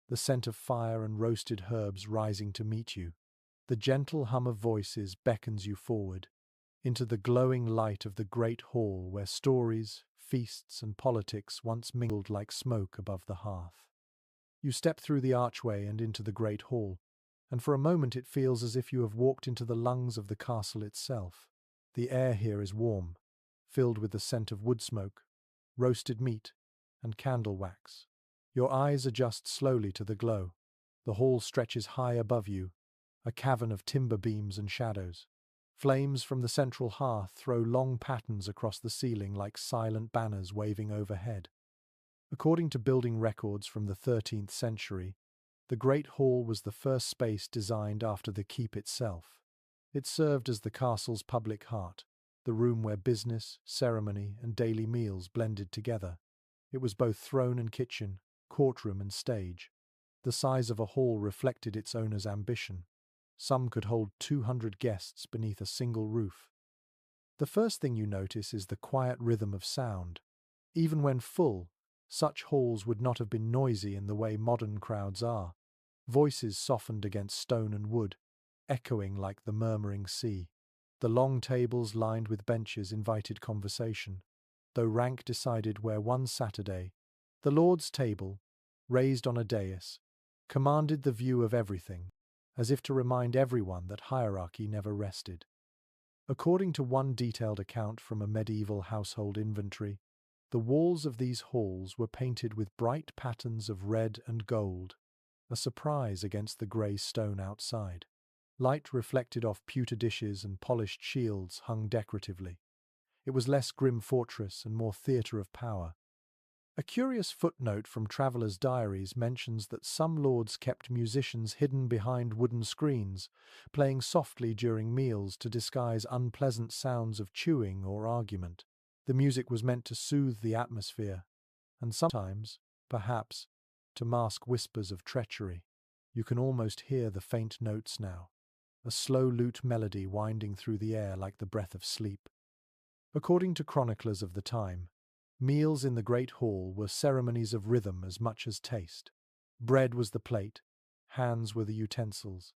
the scent of fire and roasted herbs rising to meet you. The gentle hum of voices beckons you forward, into the glowing light of the great hall where stories, feasts, and politics once mingled like smoke above the hearth. You step through the archway and into the great hall, and for a moment it feels as if you have walked into the lungs of the castle itself. The air here is warm, filled with the scent of wood smoke, roasted meat, and candle wax. Your eyes adjust slowly to the glow. The hall stretches high above you, a cavern of timber beams and shadows. Flames from the central hearth throw long patterns across the ceiling like silent banners waving overhead. According to building records from the 13th century, the Great Hall was the first space designed after the keep itself. It served as the castle's public heart, the room where business, ceremony, and daily meals blended together. It was both throne and kitchen, courtroom and stage. The size of a hall reflected its owner's ambition. Some could hold 200 guests beneath a single roof. The first thing you notice is the quiet rhythm of sound. Even when full, such halls would not have been noisy in the way modern crowds are. Voices softened against stone and wood, echoing like the murmuring sea. The long tables lined with benches invited conversation, though rank decided where one Saturday, the Lord's table, raised on a dais, commanded the view of everything, as if to remind everyone that hierarchy never rested. According to one detailed account from a medieval household inventory, the walls of these halls were painted with bright patterns of red and gold, a surprise against the grey stone outside. Light reflected off pewter dishes and polished shields hung decoratively. It was less grim fortress and more theatre of power. A curious footnote from travellers' diaries mentions that some lords kept musicians hidden behind wooden screens, playing softly during meals to disguise unpleasant sounds of chewing or argument. The music was meant to soothe the atmosphere, and sometimes, perhaps, to mask whispers of treachery. You can almost hear the faint notes now, a slow lute melody winding through the air like the breath of sleep. According to chroniclers of the time, meals in the great hall were ceremonies of rhythm as much as taste. Bread was the plate, hands were the utensils,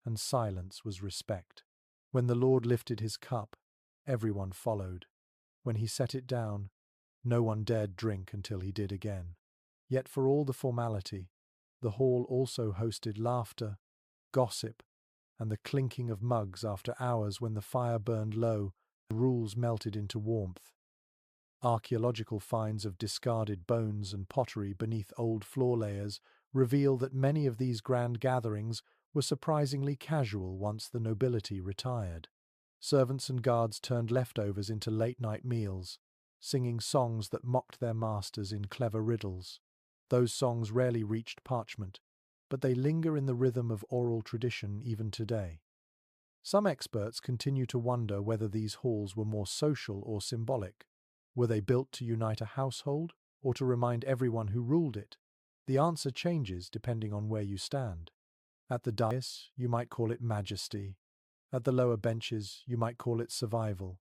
and silence was respect. When the Lord lifted his cup, everyone followed. When he set it down, no one dared drink until he did again. Yet for all the formality, the hall also hosted laughter, gossip, and the clinking of mugs after hours when the fire burned low, the rules melted into warmth. Archaeological finds of discarded bones and pottery beneath old floor layers reveal that many of these grand gatherings were surprisingly casual once the nobility retired. Servants and guards turned leftovers into late-night meals, singing songs that mocked their masters in clever riddles. Those songs rarely reached parchment, but they linger in the rhythm of oral tradition even today. Some experts continue to wonder whether these halls were more social or symbolic. Were they built to unite a household, or to remind everyone who ruled it? The answer changes depending on where you stand. At the dais, you might call it majesty. At the lower benches, you might call it survival.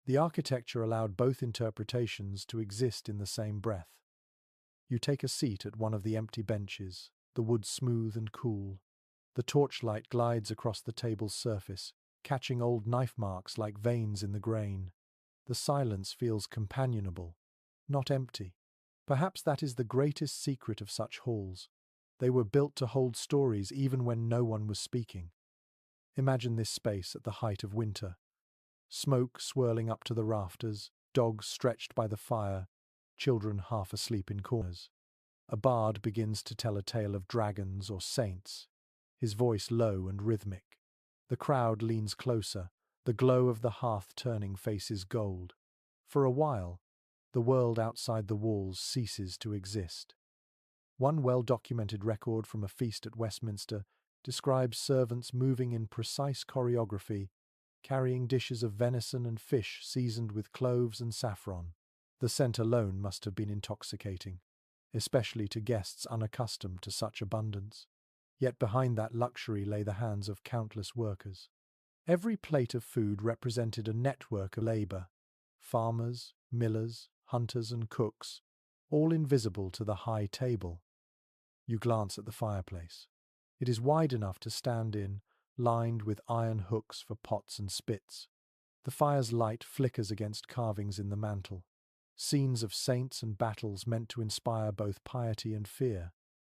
The architecture allowed both interpretations to exist in the same breath. You take a seat at one of the empty benches, the wood smooth and cool. The torchlight glides across the table's surface, catching old knife marks like veins in the grain. The silence feels companionable, not empty. Perhaps that is the greatest secret of such halls. They were built to hold stories even when no one was speaking. Imagine this space at the height of winter. Smoke swirling up to the rafters, dogs stretched by the fire, children half asleep in corners. A bard begins to tell a tale of dragons or saints, his voice low and rhythmic. The crowd leans closer, the glow of the hearth turning faces gold. For a while, the world outside the walls ceases to exist. One well-documented record from a feast at Westminster describes servants moving in precise choreography, carrying dishes of venison and fish seasoned with cloves and saffron. The scent alone must have been intoxicating, especially to guests unaccustomed to such abundance. Yet behind that luxury lay the hands of countless workers. Every plate of food represented a network of labor: farmers, millers, hunters, and cooks, all invisible to the high table. You glance at the fireplace. It is wide enough to stand in, lined with iron hooks for pots and spits. The fire's light flickers against carvings in the mantel, scenes of saints and battles meant to inspire both piety and fear.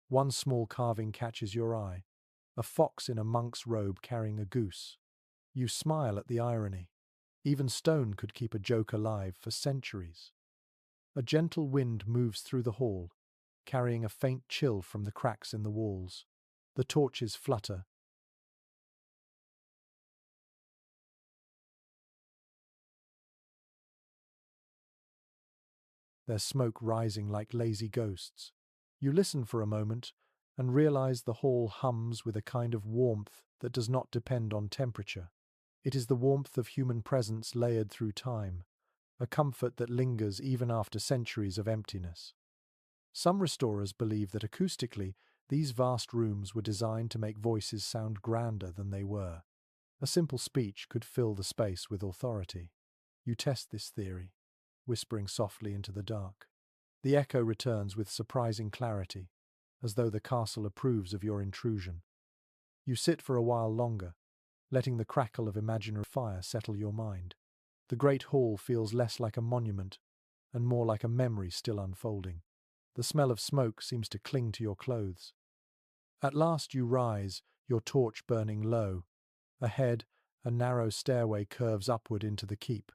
One small carving catches your eye: a fox in a monk's robe carrying a goose. You smile at the irony. Even stone could keep a joke alive for centuries. A gentle wind moves through the hall, carrying a faint chill from the cracks in the walls. The torches flutter, their smoke rising like lazy ghosts. You listen for a moment and realize the hall hums with a kind of warmth that does not depend on temperature. It is the warmth of human presence layered through time, a comfort that lingers even after centuries of emptiness. Some restorers believe that acoustically, these vast rooms were designed to make voices sound grander than they were. A simple speech could fill the space with authority. You test this theory, whispering softly into the dark. The echo returns with surprising clarity, as though the castle approves of your intrusion. You sit for a while longer, letting the crackle of imaginary fire settle your mind. The great hall feels less like a monument and more like a memory still unfolding. The smell of smoke seems to cling to your clothes. At last you rise, your torch burning low. Ahead, a narrow stairway curves upward into the keep.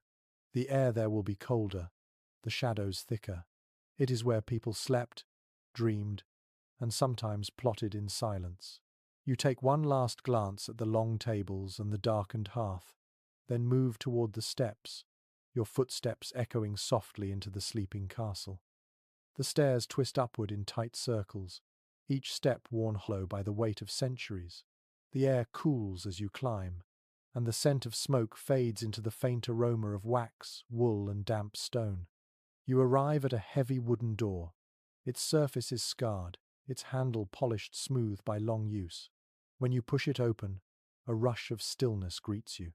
The air there will be colder, the shadows thicker. It is where people slept, dreamed, and sometimes plotted in silence. You take one last glance at the long tables and the darkened hearth, then move toward the steps, your footsteps echoing softly into the sleeping castle. The stairs twist upward in tight circles, each step worn hollow by the weight of centuries. The air cools as you climb, and the scent of smoke fades into the faint aroma of wax, wool, and damp stone. You arrive at a heavy wooden door. Its surface is scarred, its handle polished smooth by long use. When you push it open, a rush of stillness greets you.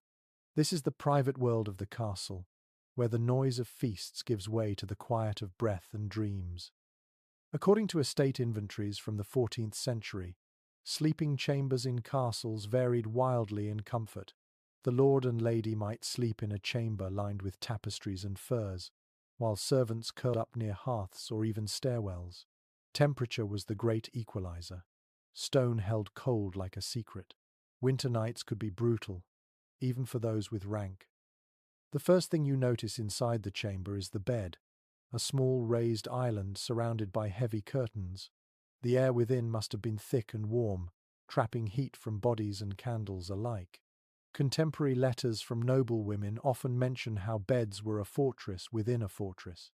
This is the private world of the castle, where the noise of feasts gives way to the quiet of breath and dreams. According to estate inventories from the 14th century, sleeping chambers in castles varied wildly in comfort. The lord and lady might sleep in a chamber lined with tapestries and furs, while servants curled up near hearths or even stairwells. Temperature was the great equalizer. Stone held cold like a secret. Winter nights could be brutal, even for those with rank. The first thing you notice inside the chamber is the bed, a small raised island surrounded by heavy curtains. The air within must have been thick and warm, trapping heat from bodies and candles alike. Contemporary letters from noblewomen often mention how beds were a fortress within a fortress.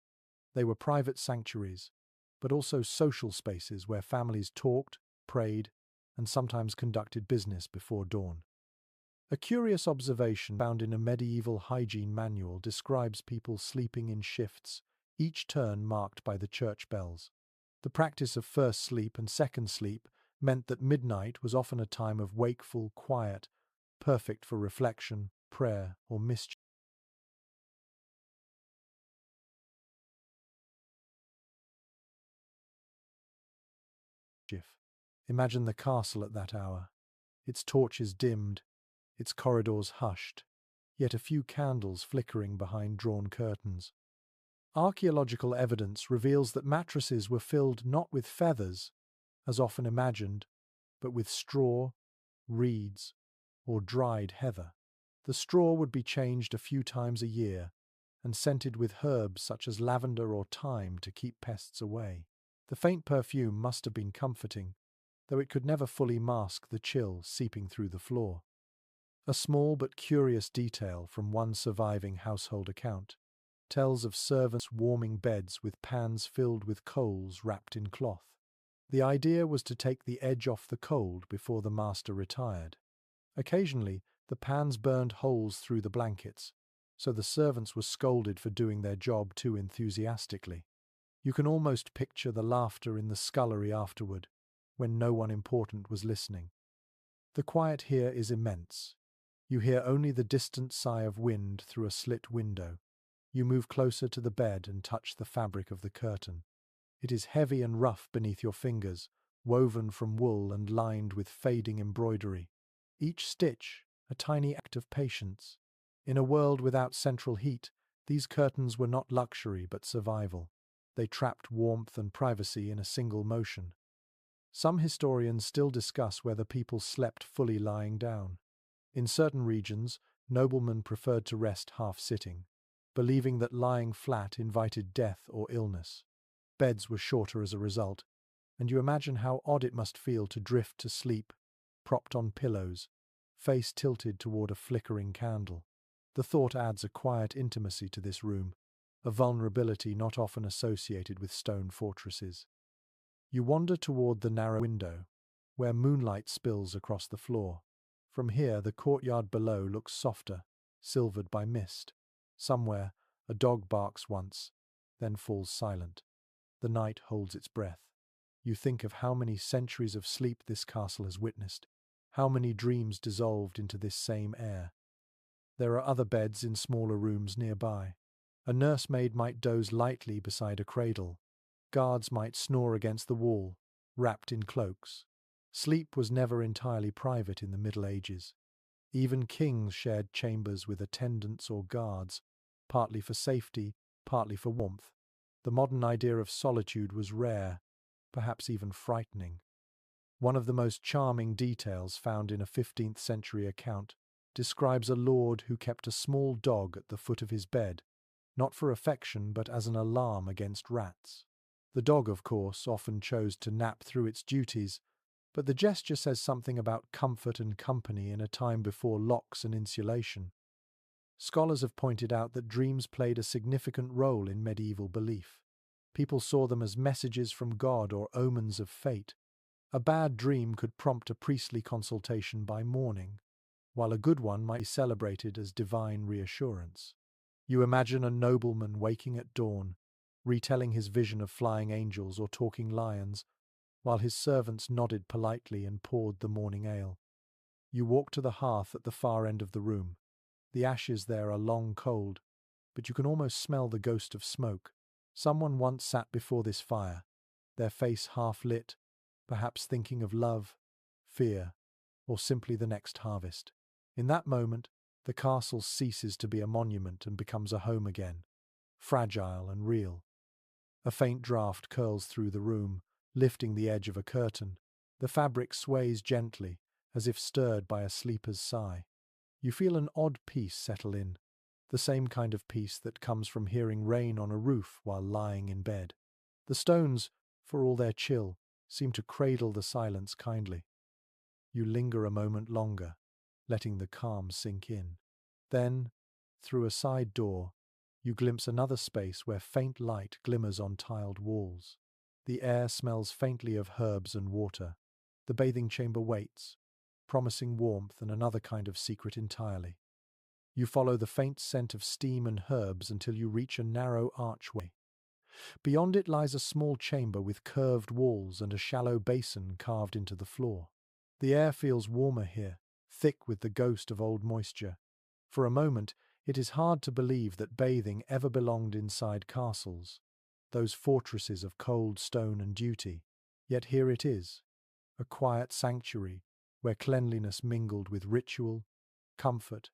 They were private sanctuaries, but also social spaces where families talked, prayed, and sometimes conducted business before dawn. A curious observation found in a medieval hygiene manual describes people sleeping in shifts, each turn marked by the church bells. The practice of first sleep and second sleep meant that midnight was often a time of wakeful quiet, perfect for reflection, prayer, or mischief. Imagine the castle at that hour, its torches dimmed, its corridors hushed, yet a few candles flickering behind drawn curtains. Archaeological evidence reveals that mattresses were filled not with feathers, as often imagined, but with straw, reeds, or dried heather. The straw would be changed a few times a year and scented with herbs such as lavender or thyme to keep pests away. The faint perfume must have been comforting, though it could never fully mask the chill seeping through the floor. A small but curious detail from one surviving household account tells of servants warming beds with pans filled with coals wrapped in cloth. The idea was to take the edge off the cold before the master retired. Occasionally, the pans burned holes through the blankets, so the servants were scolded for doing their job too enthusiastically. You can almost picture the laughter in the scullery afterward, when no one important was listening. The quiet here is immense. You hear only the distant sigh of wind through a slit window. You move closer to the bed and touch the fabric of the curtain. It is heavy and rough beneath your fingers, woven from wool and lined with fading embroidery. Each stitch, a tiny act of patience. In a world without central heat, these curtains were not luxury but survival. They trapped warmth and privacy in a single motion. Some historians still discuss whether people slept fully lying down. In certain regions, noblemen preferred to rest half-sitting, believing that lying flat invited death or illness. Beds were shorter as a result, and you imagine how odd it must feel to drift to sleep, propped on pillows, face tilted toward a flickering candle. The thought adds a quiet intimacy to this room, a vulnerability not often associated with stone fortresses. You wander toward the narrow window, where moonlight spills across the floor. From here, the courtyard below looks softer, silvered by mist. Somewhere, a dog barks once, then falls silent. The night holds its breath. You think of how many centuries of sleep this castle has witnessed, how many dreams dissolved into this same air. There are other beds in smaller rooms nearby. A nursemaid might doze lightly beside a cradle. Guards might snore against the wall, wrapped in cloaks. Sleep was never entirely private in the Middle Ages. Even kings shared chambers with attendants or guards, partly for safety, partly for warmth. The modern idea of solitude was rare, perhaps even frightening. One of the most charming details found in a 15th century account describes a lord who kept a small dog at the foot of his bed, not for affection but as an alarm against rats. The dog, of course, often chose to nap through its duties, but the gesture says something about comfort and company in a time before locks and insulation. Scholars have pointed out that dreams played a significant role in medieval belief. People saw them as messages from God or omens of fate. A bad dream could prompt a priestly consultation by morning, while a good one might be celebrated as divine reassurance. You imagine a nobleman waking at dawn, retelling his vision of flying angels or talking lions, while his servants nodded politely and poured the morning ale. You walk to the hearth at the far end of the room. The ashes there are long cold, but you can almost smell the ghost of smoke. Someone once sat before this fire, their face half lit, perhaps thinking of love, fear, or simply the next harvest. In that moment, the castle ceases to be a monument and becomes a home again, fragile and real. A faint draught curls through the room, lifting the edge of a curtain. The fabric sways gently, as if stirred by a sleeper's sigh. You feel an odd peace settle in, the same kind of peace that comes from hearing rain on a roof while lying in bed. The stones, for all their chill, seem to cradle the silence kindly. You linger a moment longer, letting the calm sink in. Then, through a side door, you glimpse another space where faint light glimmers on tiled walls. The air smells faintly of herbs and water. The bathing chamber waits, promising warmth and another kind of secret entirely. You follow the faint scent of steam and herbs until you reach a narrow archway. Beyond it lies a small chamber with curved walls and a shallow basin carved into the floor. The air feels warmer here, thick with the ghost of old moisture. For a moment, it is hard to believe that bathing ever belonged inside castles, those fortresses of cold stone and duty. Yet here it is, a quiet sanctuary where cleanliness mingled with ritual, comfort,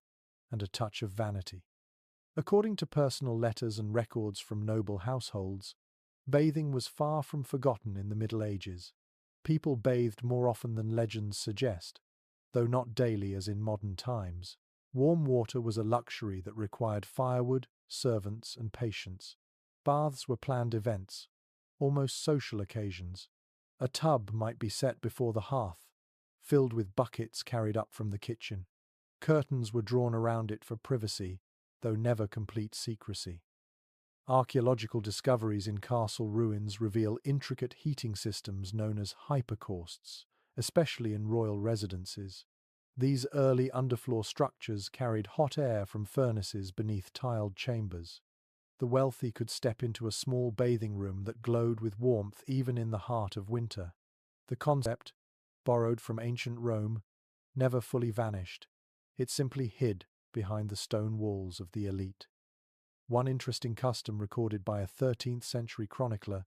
and a touch of vanity. According to personal letters and records from noble households, bathing was far from forgotten in the Middle Ages. People bathed more often than legends suggest, though not daily as in modern times. Warm water was a luxury that required firewood, servants, and patience. Baths were planned events, almost social occasions. A tub might be set before the hearth, filled with buckets carried up from the kitchen. Curtains were drawn around it for privacy, though never complete secrecy. Archaeological discoveries in castle ruins reveal intricate heating systems known as hypercausts, especially in royal residences. These early underfloor structures carried hot air from furnaces beneath tiled chambers. The wealthy could step into a small bathing room that glowed with warmth even in the heart of winter. The concept, borrowed from ancient Rome, never fully vanished. It simply hid behind the stone walls of the elite. One interesting custom recorded by a 13th century chronicler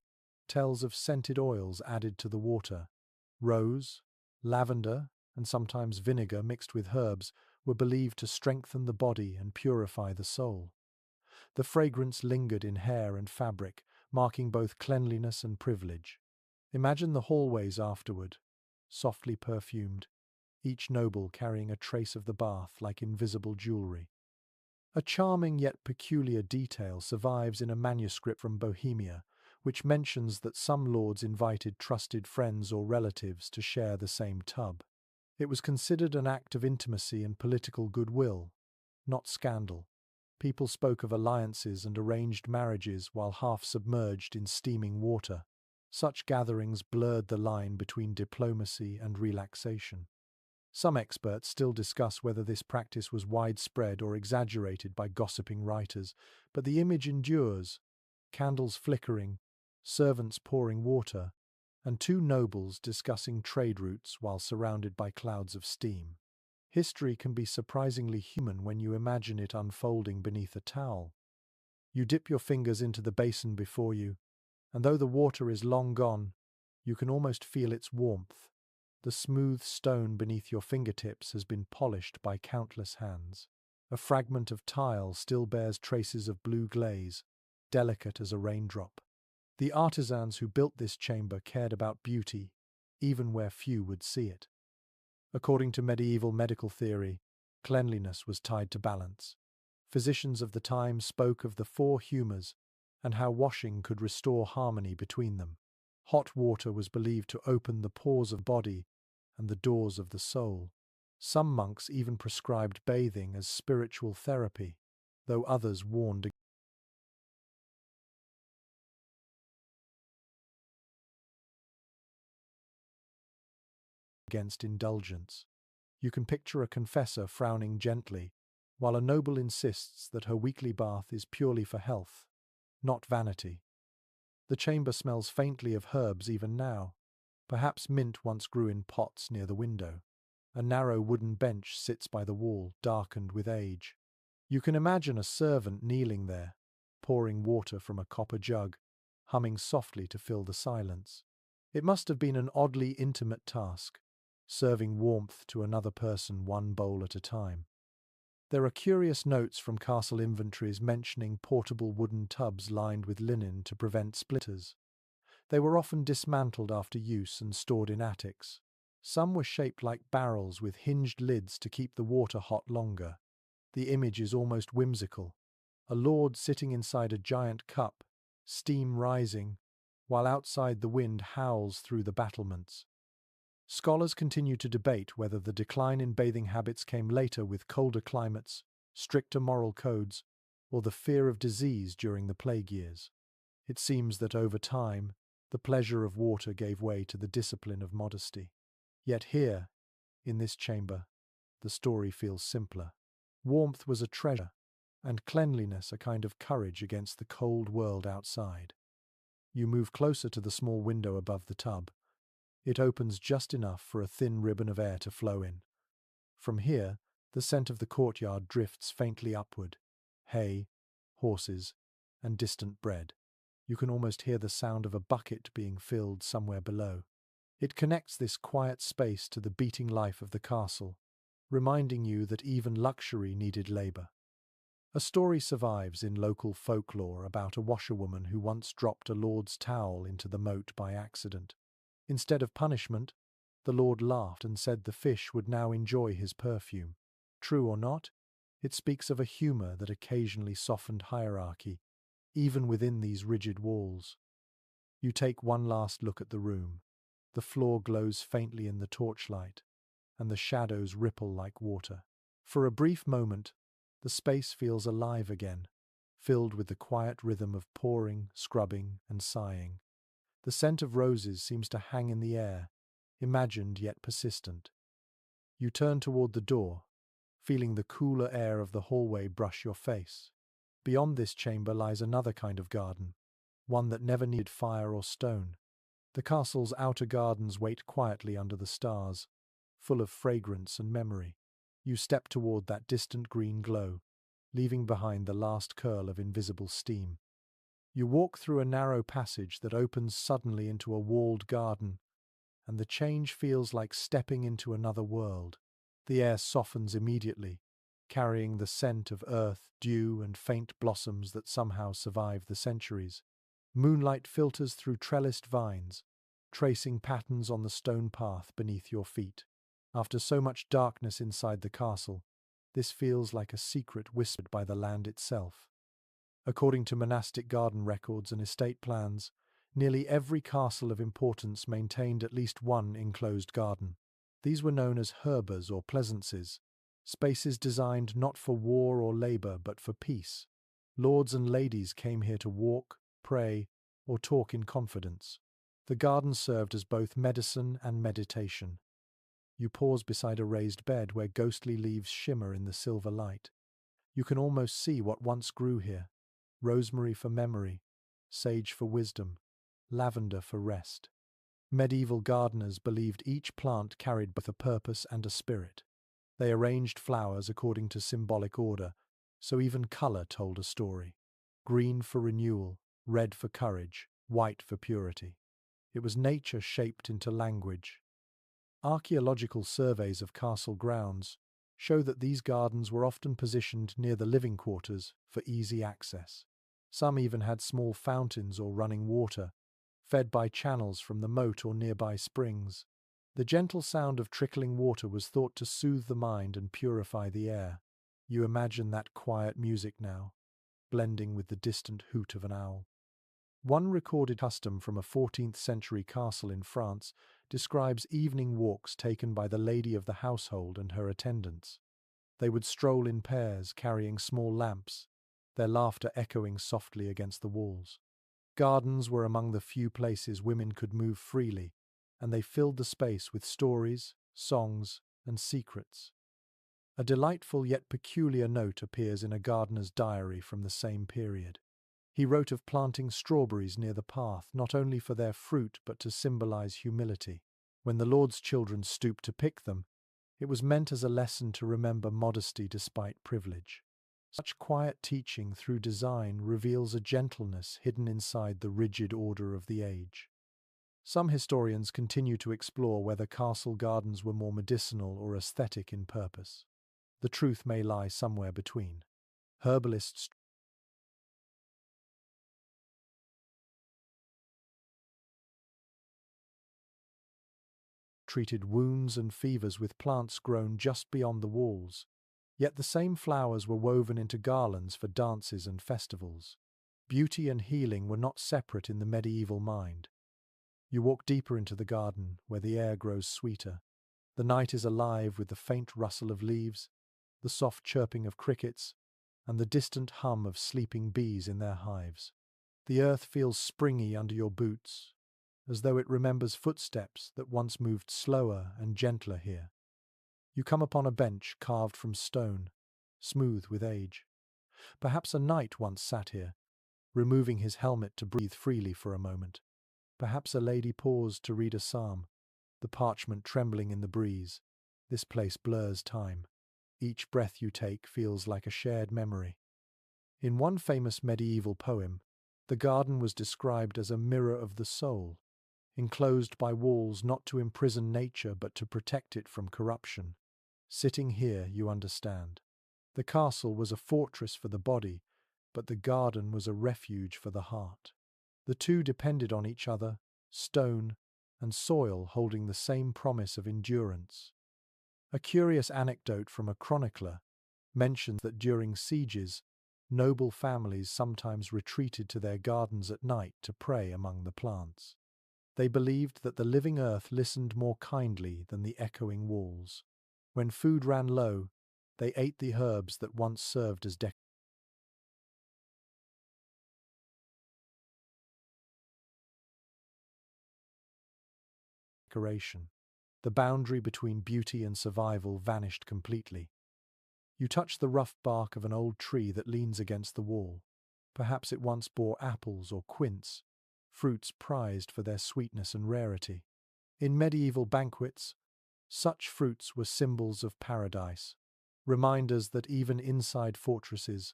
tells of scented oils added to the water. Rose, lavender, and sometimes vinegar mixed with herbs were believed to strengthen the body and purify the soul. The fragrance lingered in hair and fabric, marking both cleanliness and privilege. Imagine the hallways afterward, softly perfumed, each noble carrying a trace of the bath like invisible jewelry. A charming yet peculiar detail survives in a manuscript from Bohemia, which mentions that some lords invited trusted friends or relatives to share the same tub. It was considered an act of intimacy and political goodwill, not scandal. People spoke of alliances and arranged marriages while half submerged in steaming water. Such gatherings blurred the line between diplomacy and relaxation. Some experts still discuss whether this practice was widespread or exaggerated by gossiping writers, but the image endures: candles flickering, servants pouring water, and two nobles discussing trade routes while surrounded by clouds of steam. History can be surprisingly human when you imagine it unfolding beneath a towel. You dip your fingers into the basin before you, and though the water is long gone, you can almost feel its warmth. The smooth stone beneath your fingertips has been polished by countless hands. A fragment of tile still bears traces of blue glaze, delicate as a raindrop. The artisans who built this chamber cared about beauty, even where few would see it. According to medieval medical theory, cleanliness was tied to balance. Physicians of the time spoke of the four humours and how washing could restore harmony between them. Hot water was believed to open the pores of the body and the doors of the soul. Some monks even prescribed bathing as spiritual therapy, though others warned against indulgence. You can picture a confessor frowning gently, while a noble insists that her weekly bath is purely for health, not vanity. The chamber smells faintly of herbs even now. Perhaps mint once grew in pots near the window. A narrow wooden bench sits by the wall, darkened with age. You can imagine a servant kneeling there, pouring water from a copper jug, humming softly to fill the silence. It must have been an oddly intimate task, serving warmth to another person one bowl at a time. There are curious notes from castle inventories mentioning portable wooden tubs lined with linen to prevent splitters. They were often dismantled after use and stored in attics. Some were shaped like barrels with hinged lids to keep the water hot longer. The image is almost whimsical. A lord sitting inside a giant cup, steam rising, while outside the wind howls through the battlements. Scholars continue to debate whether the decline in bathing habits came later with colder climates, stricter moral codes, or the fear of disease during the plague years. It seems that over time, the pleasure of water gave way to the discipline of modesty. Yet here, in this chamber, the story feels simpler. Warmth was a treasure, and cleanliness a kind of courage against the cold world outside. You move closer to the small window above the tub. It opens just enough for a thin ribbon of air to flow in. From here, the scent of the courtyard drifts faintly upward. Hay, horses, and distant bread. You can almost hear the sound of a bucket being filled somewhere below. It connects this quiet space to the beating life of the castle, reminding you that even luxury needed labor. A story survives in local folklore about a washerwoman who once dropped a lord's towel into the moat by accident. Instead of punishment, the lord laughed and said the fish would now enjoy his perfume. True or not, it speaks of a humor that occasionally softened hierarchy, even within these rigid walls. You take one last look at the room. The floor glows faintly in the torchlight, and the shadows ripple like water. For a brief moment, the space feels alive again, filled with the quiet rhythm of pouring, scrubbing, and sighing. The scent of roses seems to hang in the air, imagined yet persistent. You turn toward the door, feeling the cooler air of the hallway brush your face. Beyond this chamber lies another kind of garden, one that never needed fire or stone. The castle's outer gardens wait quietly under the stars, full of fragrance and memory. You step toward that distant green glow, leaving behind the last curl of invisible steam. You walk through a narrow passage that opens suddenly into a walled garden, and the change feels like stepping into another world. The air softens immediately, carrying the scent of earth, dew, and faint blossoms that somehow survive the centuries. Moonlight filters through trellised vines, tracing patterns on the stone path beneath your feet. After so much darkness inside the castle, this feels like a secret whispered by the land itself. According to monastic garden records and estate plans, nearly every castle of importance maintained at least one enclosed garden. These were known as herbers or pleasaunces, spaces designed not for war or labor but for peace. Lords and ladies came here to walk, pray, or talk in confidence. The garden served as both medicine and meditation. You pause beside a raised bed where ghostly leaves shimmer in the silver light. You can almost see what once grew here: rosemary for memory, sage for wisdom, lavender for rest. Medieval gardeners believed each plant carried both a purpose and a spirit. They arranged flowers according to symbolic order, so even color told a story. Green for renewal, red for courage, white for purity. It was nature shaped into language. Archaeological surveys of castle grounds show that these gardens were often positioned near the living quarters for easy access. Some even had small fountains or running water, fed by channels from the moat or nearby springs. The gentle sound of trickling water was thought to soothe the mind and purify the air. You imagine that quiet music now, blending with the distant hoot of an owl. One recorded custom from a 14th century castle in France describes evening walks taken by the lady of the household and her attendants. They would stroll in pairs, carrying small lamps, their laughter echoing softly against the walls. Gardens were among the few places women could move freely, and they filled the space with stories, songs, and secrets. A delightful yet peculiar note appears in a gardener's diary from the same period. He wrote of planting strawberries near the path, not only for their fruit but to symbolize humility. When the Lord's children stooped to pick them, it was meant as a lesson to remember modesty despite privilege. Such quiet teaching through design reveals a gentleness hidden inside the rigid order of the age. Some historians continue to explore whether castle gardens were more medicinal or aesthetic in purpose. The truth may lie somewhere between. Herbalists treated wounds and fevers with plants grown just beyond the walls, yet the same flowers were woven into garlands for dances and festivals. Beauty and healing were not separate in the medieval mind. You walk deeper into the garden, where the air grows sweeter. The night is alive with the faint rustle of leaves, the soft chirping of crickets, and the distant hum of sleeping bees in their hives. The earth feels springy under your boots, as though it remembers footsteps that once moved slower and gentler here. You come upon a bench carved from stone, smooth with age. Perhaps a knight once sat here, removing his helmet to breathe freely for a moment. Perhaps a lady paused to read a psalm, the parchment trembling in the breeze. This place blurs time. Each breath you take feels like a shared memory. In one famous medieval poem, the garden was described as a mirror of the soul, enclosed by walls not to imprison nature but to protect it from corruption. Sitting here, you understand. The castle was a fortress for the body, but the garden was a refuge for the heart. The two depended on each other, stone and soil holding the same promise of endurance. A curious anecdote from a chronicler mentions that during sieges, noble families sometimes retreated to their gardens at night to pray among the plants. They believed that the living earth listened more kindly than the echoing walls. When food ran low, they ate the herbs that once served as decoration. The boundary between beauty and survival vanished completely. You touch the rough bark of an old tree that leans against the wall. Perhaps it once bore apples or quince, fruits prized for their sweetness and rarity. In medieval banquets, such fruits were symbols of paradise, reminders that even inside fortresses,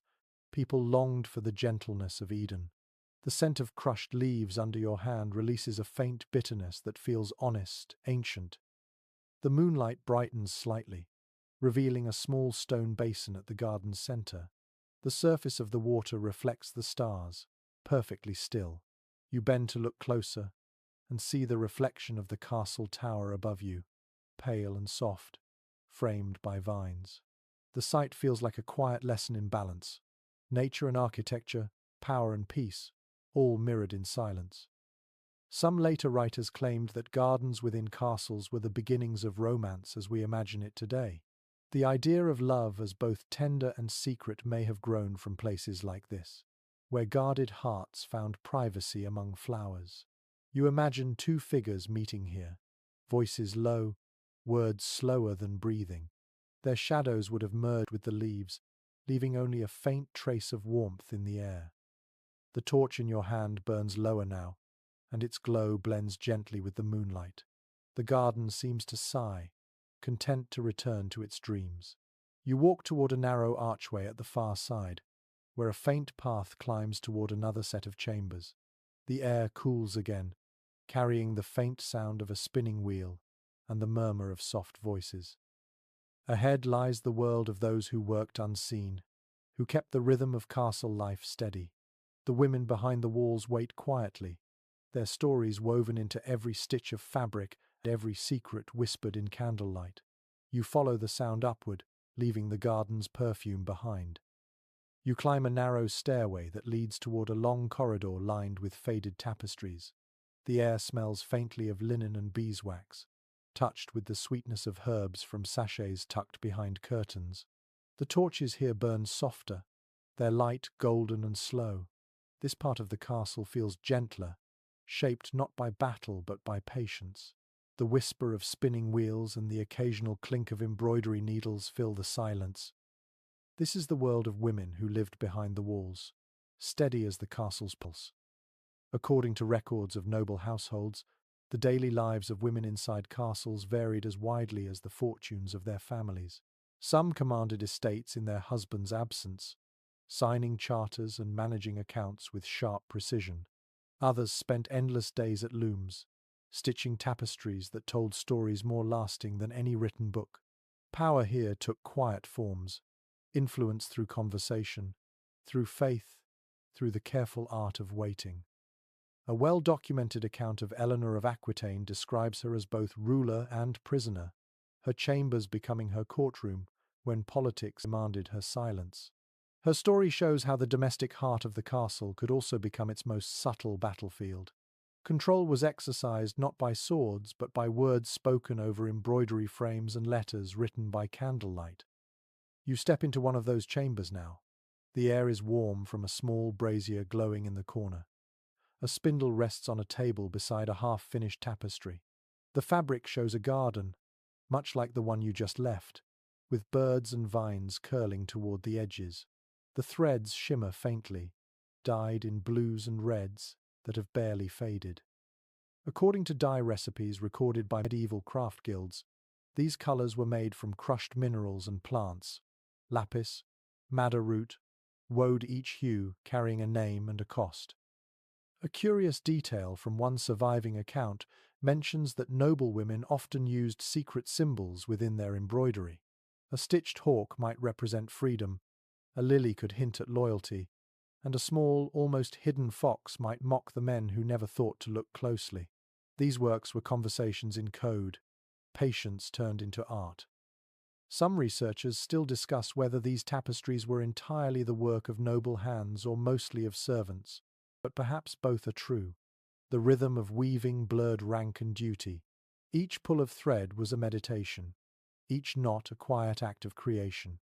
people longed for the gentleness of Eden. The scent of crushed leaves under your hand releases a faint bitterness that feels honest, ancient. The moonlight brightens slightly, revealing a small stone basin at the garden's center. The surface of the water reflects the stars, perfectly still. You bend to look closer and see the reflection of the castle tower above you, pale and soft, framed by vines. The sight feels like a quiet lesson in balance. Nature and architecture, power and peace, all mirrored in silence. Some later writers claimed that gardens within castles were the beginnings of romance as we imagine it today. The idea of love as both tender and secret may have grown from places like this, where guarded hearts found privacy among flowers. You imagine two figures meeting here, voices low, words slower than breathing. Their shadows would have merged with the leaves, leaving only a faint trace of warmth in the air. The torch in your hand burns lower now, and its glow blends gently with the moonlight. The garden seems to sigh, content to return to its dreams. You walk toward a narrow archway at the far side, where a faint path climbs toward another set of chambers. The air cools again, carrying the faint sound of a spinning wheel and the murmur of soft voices. Ahead lies the world of those who worked unseen, who kept the rhythm of castle life steady. The women behind the walls wait quietly, their stories woven into every stitch of fabric and every secret whispered in candlelight. You follow the sound upward, leaving the garden's perfume behind. You climb a narrow stairway that leads toward a long corridor lined with faded tapestries. The air smells faintly of linen and beeswax, touched with the sweetness of herbs from sachets tucked behind curtains. The torches here burn softer, their light golden and slow. This part of the castle feels gentler, shaped not by battle but by patience. The whisper of spinning wheels and the occasional clink of embroidery needles fill the silence. This is the world of women who lived behind the walls, steady as the castle's pulse. According to records of noble households, the daily lives of women inside castles varied as widely as the fortunes of their families. Some commanded estates in their husband's absence, signing charters and managing accounts with sharp precision. Others spent endless days at looms, stitching tapestries that told stories more lasting than any written book. Power here took quiet forms, influence through conversation, through faith, through the careful art of waiting. A well-documented account of Eleanor of Aquitaine describes her as both ruler and prisoner, her chambers becoming her courtroom when politics demanded her silence. Her story shows how the domestic heart of the castle could also become its most subtle battlefield. Control was exercised not by swords but by words spoken over embroidery frames and letters written by candlelight. You step into one of those chambers now. The air is warm from a small brazier glowing in the corner. A spindle rests on a table beside a half-finished tapestry. The fabric shows a garden, much like the one you just left, with birds and vines curling toward the edges. The threads shimmer faintly, dyed in blues and reds that have barely faded. According to dye recipes recorded by medieval craft guilds, these colors were made from crushed minerals and plants. Lapis, madder root, wode each hue carrying a name and a cost. A curious detail from one surviving account mentions that noblewomen often used secret symbols within their embroidery. A stitched hawk might represent freedom, a lily could hint at loyalty, and a small, almost hidden fox might mock the men who never thought to look closely. These works were conversations in code, patience turned into art. Some researchers still discuss whether these tapestries were entirely the work of noble hands or mostly of servants, but perhaps both are true. The rhythm of weaving blurred rank and duty. Each pull of thread was a meditation, each knot a quiet act of creation.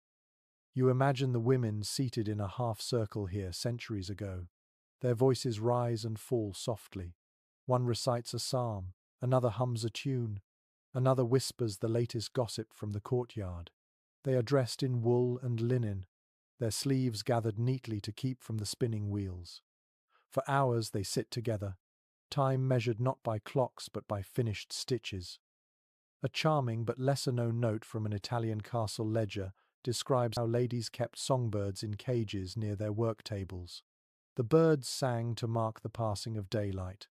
You imagine the women seated in a half-circle here centuries ago. Their voices rise and fall softly. One recites a psalm, Another hums a tune. Another whispers the latest gossip from the courtyard. They are dressed in wool and linen, their sleeves gathered neatly to keep from the spinning wheels. For hours they sit together, time measured not by clocks but by finished stitches. A charming but lesser-known note from an Italian castle ledger describes how ladies kept songbirds in cages near their work tables. The birds sang to mark the passing of daylight,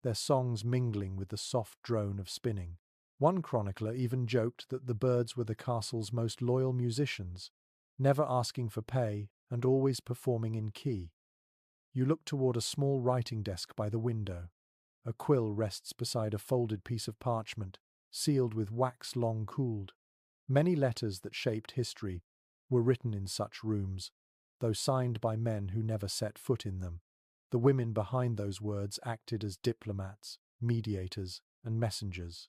their songs mingling with the soft drone of spinning. One chronicler even joked that the birds were the castle's most loyal musicians, never asking for pay and always performing in key. You look toward a small writing desk by the window. A quill rests beside a folded piece of parchment, sealed with wax long cooled. Many letters that shaped history were written in such rooms, though signed by men who never set foot in them. The women behind those words acted as diplomats, mediators, and messengers.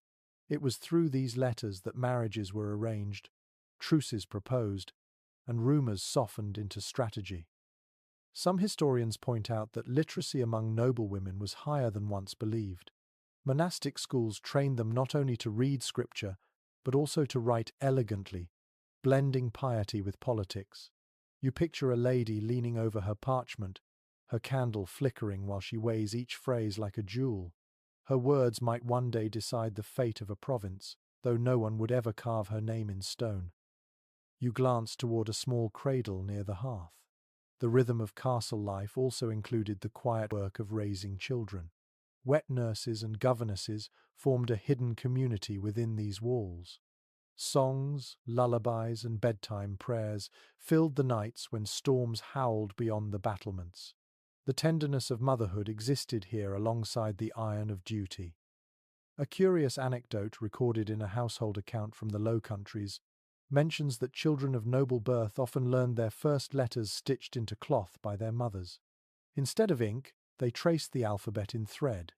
It was through these letters that marriages were arranged, truces proposed, and rumors softened into strategy. Some historians point out that literacy among noblewomen was higher than once believed. Monastic schools trained them not only to read scripture, but also to write elegantly, blending piety with politics. You picture a lady leaning over her parchment, her candle flickering while she weighs each phrase like a jewel. Her words might one day decide the fate of a province, though no one would ever carve her name in stone. You glance toward a small cradle near the hearth. The rhythm of castle life also included the quiet work of raising children. Wet nurses and governesses formed a hidden community within these walls. Songs, lullabies, and bedtime prayers filled the nights when storms howled beyond the battlements. The tenderness of motherhood existed here alongside the iron of duty. A curious anecdote recorded in a household account from the Low Countries mentions that children of noble birth often learned their first letters stitched into cloth by their mothers. Instead of ink, they traced the alphabet in thread.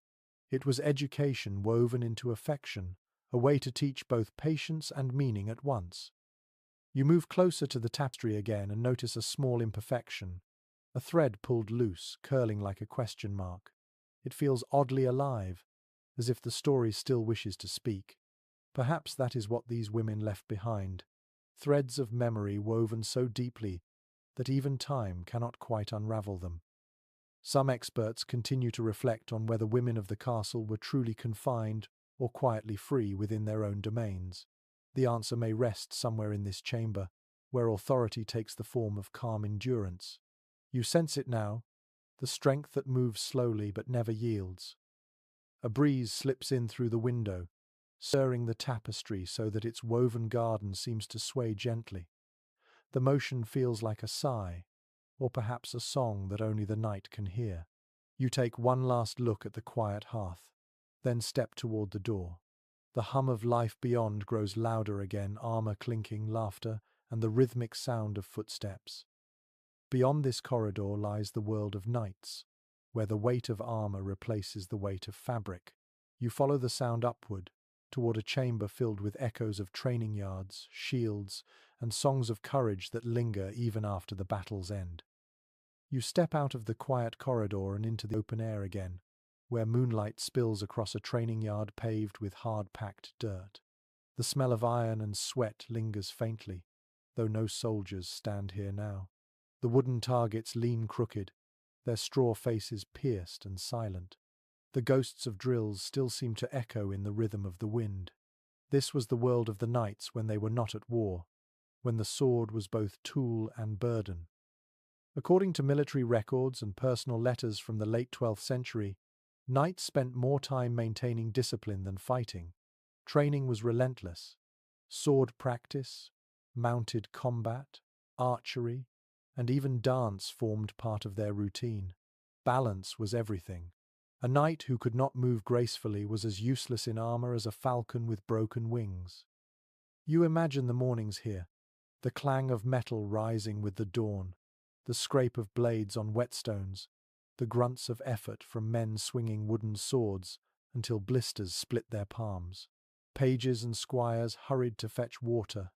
It was education woven into affection, a way to teach both patience and meaning at once. You move closer to the tapestry again and notice a small imperfection, a thread pulled loose, curling like a question mark. It feels oddly alive, as if the story still wishes to speak. Perhaps that is what these women left behind, threads of memory woven so deeply that even time cannot quite unravel them. Some experts continue to reflect on whether women of the castle were truly confined or quietly free within their own domains. The answer may rest somewhere in this chamber, where authority takes the form of calm endurance. You sense it now, the strength that moves slowly but never yields. A breeze slips in through the window, stirring the tapestry so that its woven garden seems to sway gently. The motion feels like a sigh, or perhaps a song that only the night can hear. You take one last look at the quiet hearth, then step toward the door. The hum of life beyond grows louder again, armor clinking, laughter, and the rhythmic sound of footsteps. Beyond this corridor lies the world of knights, where the weight of armor replaces the weight of fabric. You follow the sound upward, toward a chamber filled with echoes of training yards, shields, and songs of courage that linger even after the battle's end. You step out of the quiet corridor and into the open air again, where moonlight spills across a training yard paved with hard-packed dirt. The smell of iron and sweat lingers faintly, though no soldiers stand here now. The wooden targets lean crooked, their straw faces pierced and silent. The ghosts of drills still seem to echo in the rhythm of the wind. This was the world of the knights when they were not at war, when the sword was both tool and burden. According to military records and personal letters from the late 12th century, knights spent more time maintaining discipline than fighting. Training was relentless. Sword practice, mounted combat, archery, and even dance formed part of their routine. Balance was everything. A knight who could not move gracefully was as useless in armor as a falcon with broken wings. You imagine the mornings here, the clang of metal rising with the dawn, the scrape of blades on whetstones, the grunts of effort from men swinging wooden swords until blisters split their palms. Pages and squires hurried to fetch water,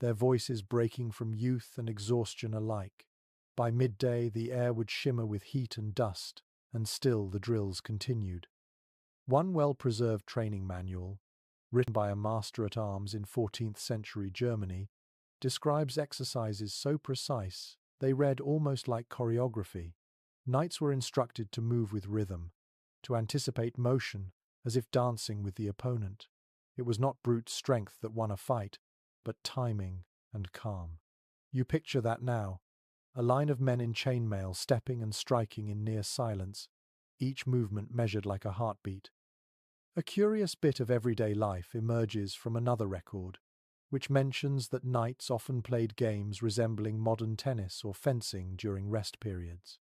their voices breaking from youth and exhaustion alike. By midday, the air would shimmer with heat and dust, and still the drills continued. One well-preserved training manual, written by a master-at-arms in 14th century Germany, describes exercises so precise they read almost like choreography. Knights were instructed to move with rhythm, to anticipate motion as if dancing with the opponent. It was not brute strength that won a fight, but timing and calm. You picture that now, a line of men in chainmail stepping and striking in near silence, each movement measured like a heartbeat. A curious bit of everyday life emerges from another record, which mentions that knights often played games resembling modern tennis or fencing during rest periods.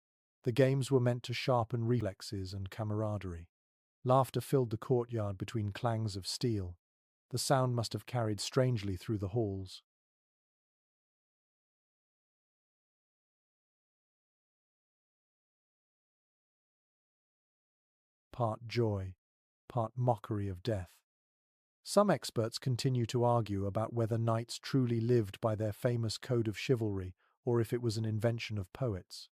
The games were meant to sharpen reflexes and camaraderie. Laughter filled the courtyard between clangs of steel. The sound must have carried strangely through the halls. Part joy, part mockery of death. Some experts continue to argue about whether knights truly lived by their famous code of chivalry or if it was an invention of poets.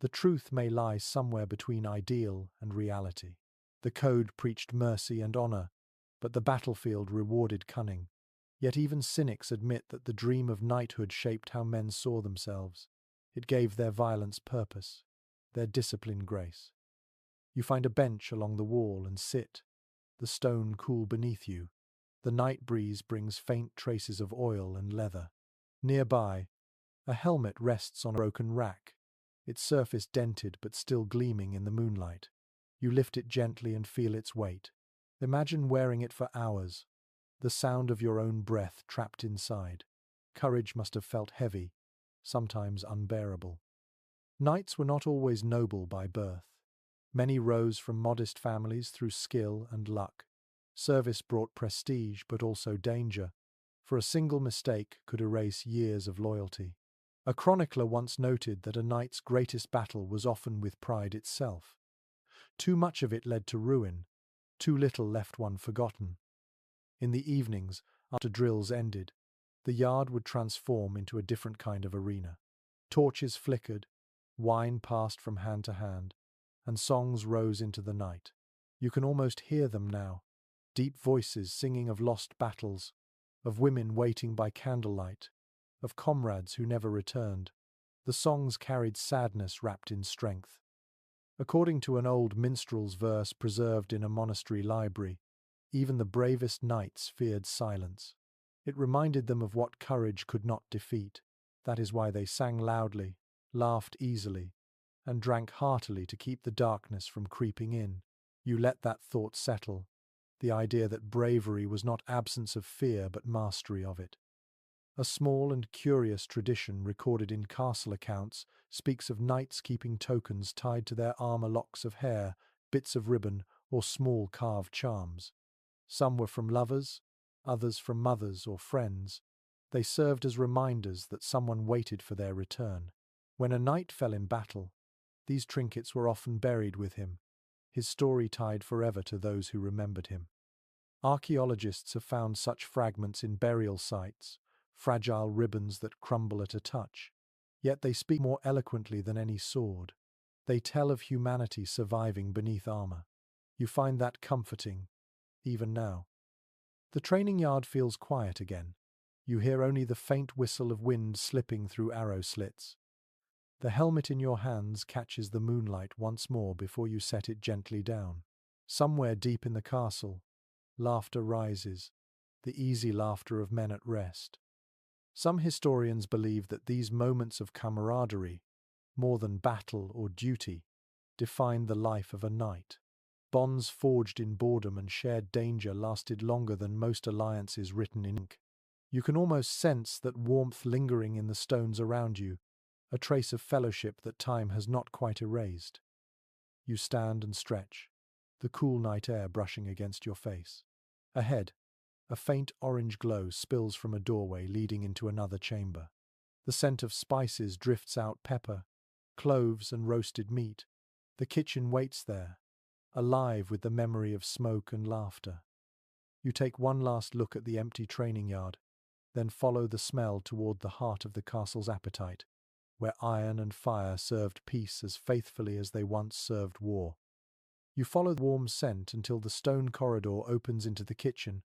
The truth may lie somewhere between ideal and reality. The code preached mercy and honor, but the battlefield rewarded cunning. Yet even cynics admit that the dream of knighthood shaped how men saw themselves. It gave their violence purpose, their discipline grace. You find a bench along the wall and sit, the stone cool beneath you. The night breeze brings faint traces of oil and leather. Nearby, a helmet rests on a broken rack, its surface dented but still gleaming in the moonlight. You lift it gently and feel its weight. Imagine wearing it for hours, the sound of your own breath trapped inside. Courage must have felt heavy, sometimes unbearable. Knights were not always noble by birth. Many rose from modest families through skill and luck. Service brought prestige but also danger, for a single mistake could erase years of loyalty. A chronicler once noted that a knight's greatest battle was often with pride itself. Too much of it led to ruin, too little left one forgotten. In the evenings, after drills ended, the yard would transform into a different kind of arena. Torches flickered, wine passed from hand to hand, and songs rose into the night. You can almost hear them now, deep voices singing of lost battles, of women waiting by candlelight, of comrades who never returned. The songs carried sadness wrapped in strength. According to an old minstrel's verse preserved in a monastery library, even the bravest knights feared silence. It reminded them of what courage could not defeat. That is why they sang loudly, laughed easily, and drank heartily to keep the darkness from creeping in. You let that thought settle, the idea that bravery was not absence of fear but mastery of it. A small and curious tradition recorded in castle accounts speaks of knights keeping tokens tied to their armor, locks of hair, bits of ribbon, or small carved charms. Some were from lovers, others from mothers or friends. They served as reminders that someone waited for their return. When a knight fell in battle, these trinkets were often buried with him, his story tied forever to those who remembered him. Archaeologists have found such fragments in burial sites, fragile ribbons that crumble at a touch. Yet they speak more eloquently than any sword. They tell of humanity surviving beneath armor. You find that comforting, even now. The training yard feels quiet again. You hear only the faint whistle of wind slipping through arrow slits. The helmet in your hands catches the moonlight once more before you set it gently down. Somewhere deep in the castle, laughter rises, the easy laughter of men at rest. Some historians believe that these moments of camaraderie, more than battle or duty, defined the life of a knight. Bonds forged in boredom and shared danger lasted longer than most alliances written in ink. You can almost sense that warmth lingering in the stones around you, a trace of fellowship that time has not quite erased. You stand and stretch, the cool night air brushing against your face. Ahead, a faint orange glow spills from a doorway leading into another chamber. The scent of spices drifts out: pepper, cloves, and roasted meat. The kitchen waits there, alive with the memory of smoke and laughter. You take one last look at the empty training yard, then follow the smell toward the heart of the castle's appetite, where iron and fire served peace as faithfully as they once served war. You follow the warm scent until the stone corridor opens into the kitchen,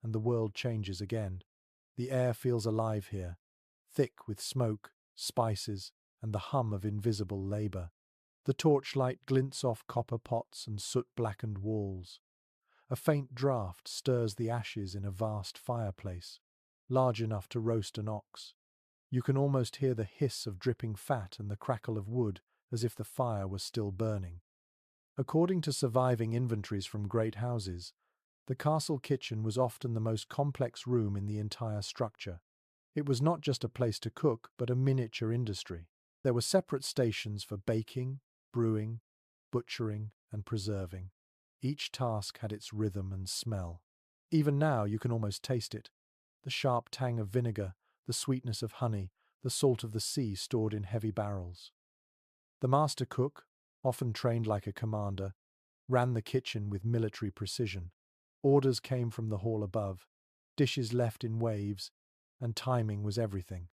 and the world changes again. The air feels alive here, thick with smoke, spices, and the hum of invisible labor. The torchlight glints off copper pots and soot-blackened walls. A faint draught stirs the ashes in a vast fireplace, large enough to roast an ox. You can almost hear the hiss of dripping fat and the crackle of wood as if the fire was still burning. According to surviving inventories from great houses, the castle kitchen was often the most complex room in the entire structure. It was not just a place to cook, but a miniature industry. There were separate stations for baking, brewing, butchering, and preserving. Each task had its rhythm and smell. Even now you can almost taste it. The sharp tang of vinegar, the sweetness of honey, the salt of the sea stored in heavy barrels. The master cook, often trained like a commander, ran the kitchen with military precision. Orders came from the hall above, dishes left in waves, and timing was everything.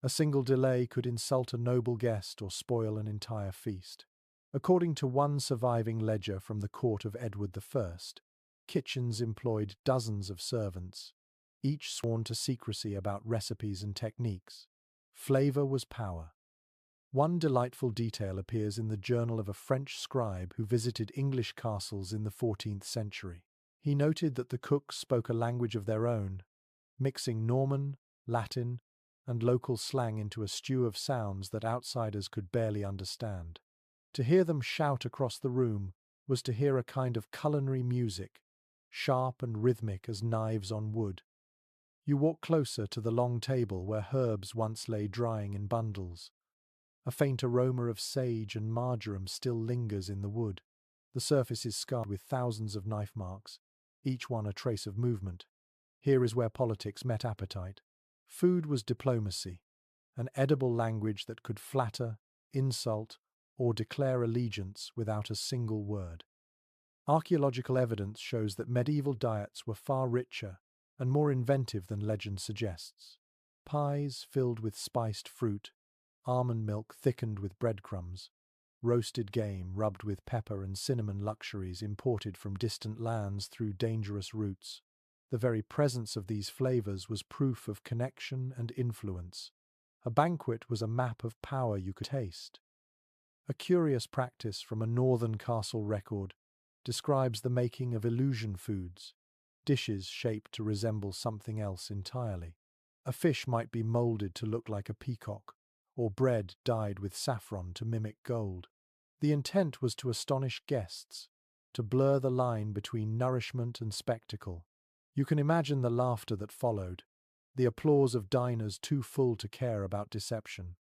A single delay could insult a noble guest or spoil an entire feast. According to one surviving ledger from the court of Edward I, kitchens employed dozens of servants, each sworn to secrecy about recipes and techniques. Flavor was power. One delightful detail appears in the journal of a French scribe who visited English castles in the 14th century. He noted that the cooks spoke a language of their own, mixing Norman, Latin, and local slang into a stew of sounds that outsiders could barely understand. To hear them shout across the room was to hear a kind of culinary music, sharp and rhythmic as knives on wood. You walk closer to the long table where herbs once lay drying in bundles. A faint aroma of sage and marjoram still lingers in the wood. The surface is scarred with thousands of knife marks, each one a trace of movement. Here is where politics met appetite. Food was diplomacy, an edible language that could flatter, insult, or declare allegiance without a single word. Archaeological evidence shows that medieval diets were far richer and more inventive than legend suggests. Pies filled with spiced fruit, almond milk thickened with breadcrumbs, roasted game rubbed with pepper and cinnamon luxuries imported from distant lands through dangerous routes. The very presence of these flavors was proof of connection and influence. A banquet was a map of power you could taste. A curious practice from a northern castle record describes the making of illusion foods, dishes shaped to resemble something else entirely. A fish might be molded to look like a peacock, or bread dyed with saffron to mimic gold. The intent was to astonish guests, to blur the line between nourishment and spectacle. You can imagine the laughter that followed, the applause of diners too full to care about deception.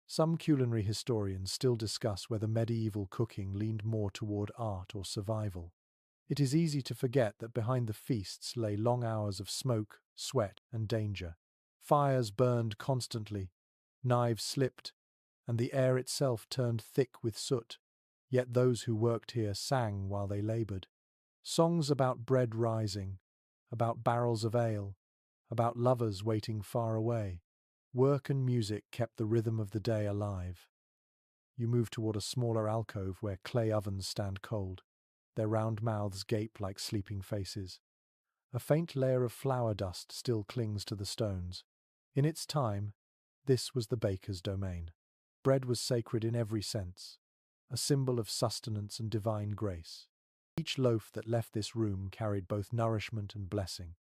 Some culinary historians still discuss whether medieval cooking leaned more toward art or survival. It is easy to forget that behind the feasts lay long hours of smoke, sweat, and danger. Fires burned constantly, knives slipped, and the air itself turned thick with soot. Yet those who worked here sang while they labored. Songs about bread rising, about barrels of ale, about lovers waiting far away. Work and music kept the rhythm of the day alive. You move toward a smaller alcove where clay ovens stand cold. Their round mouths gape like sleeping faces. A faint layer of flour dust still clings to the stones. In its time, this was the baker's domain. Bread was sacred in every sense, a symbol of sustenance and divine grace. Each loaf that left this room carried both nourishment and blessing.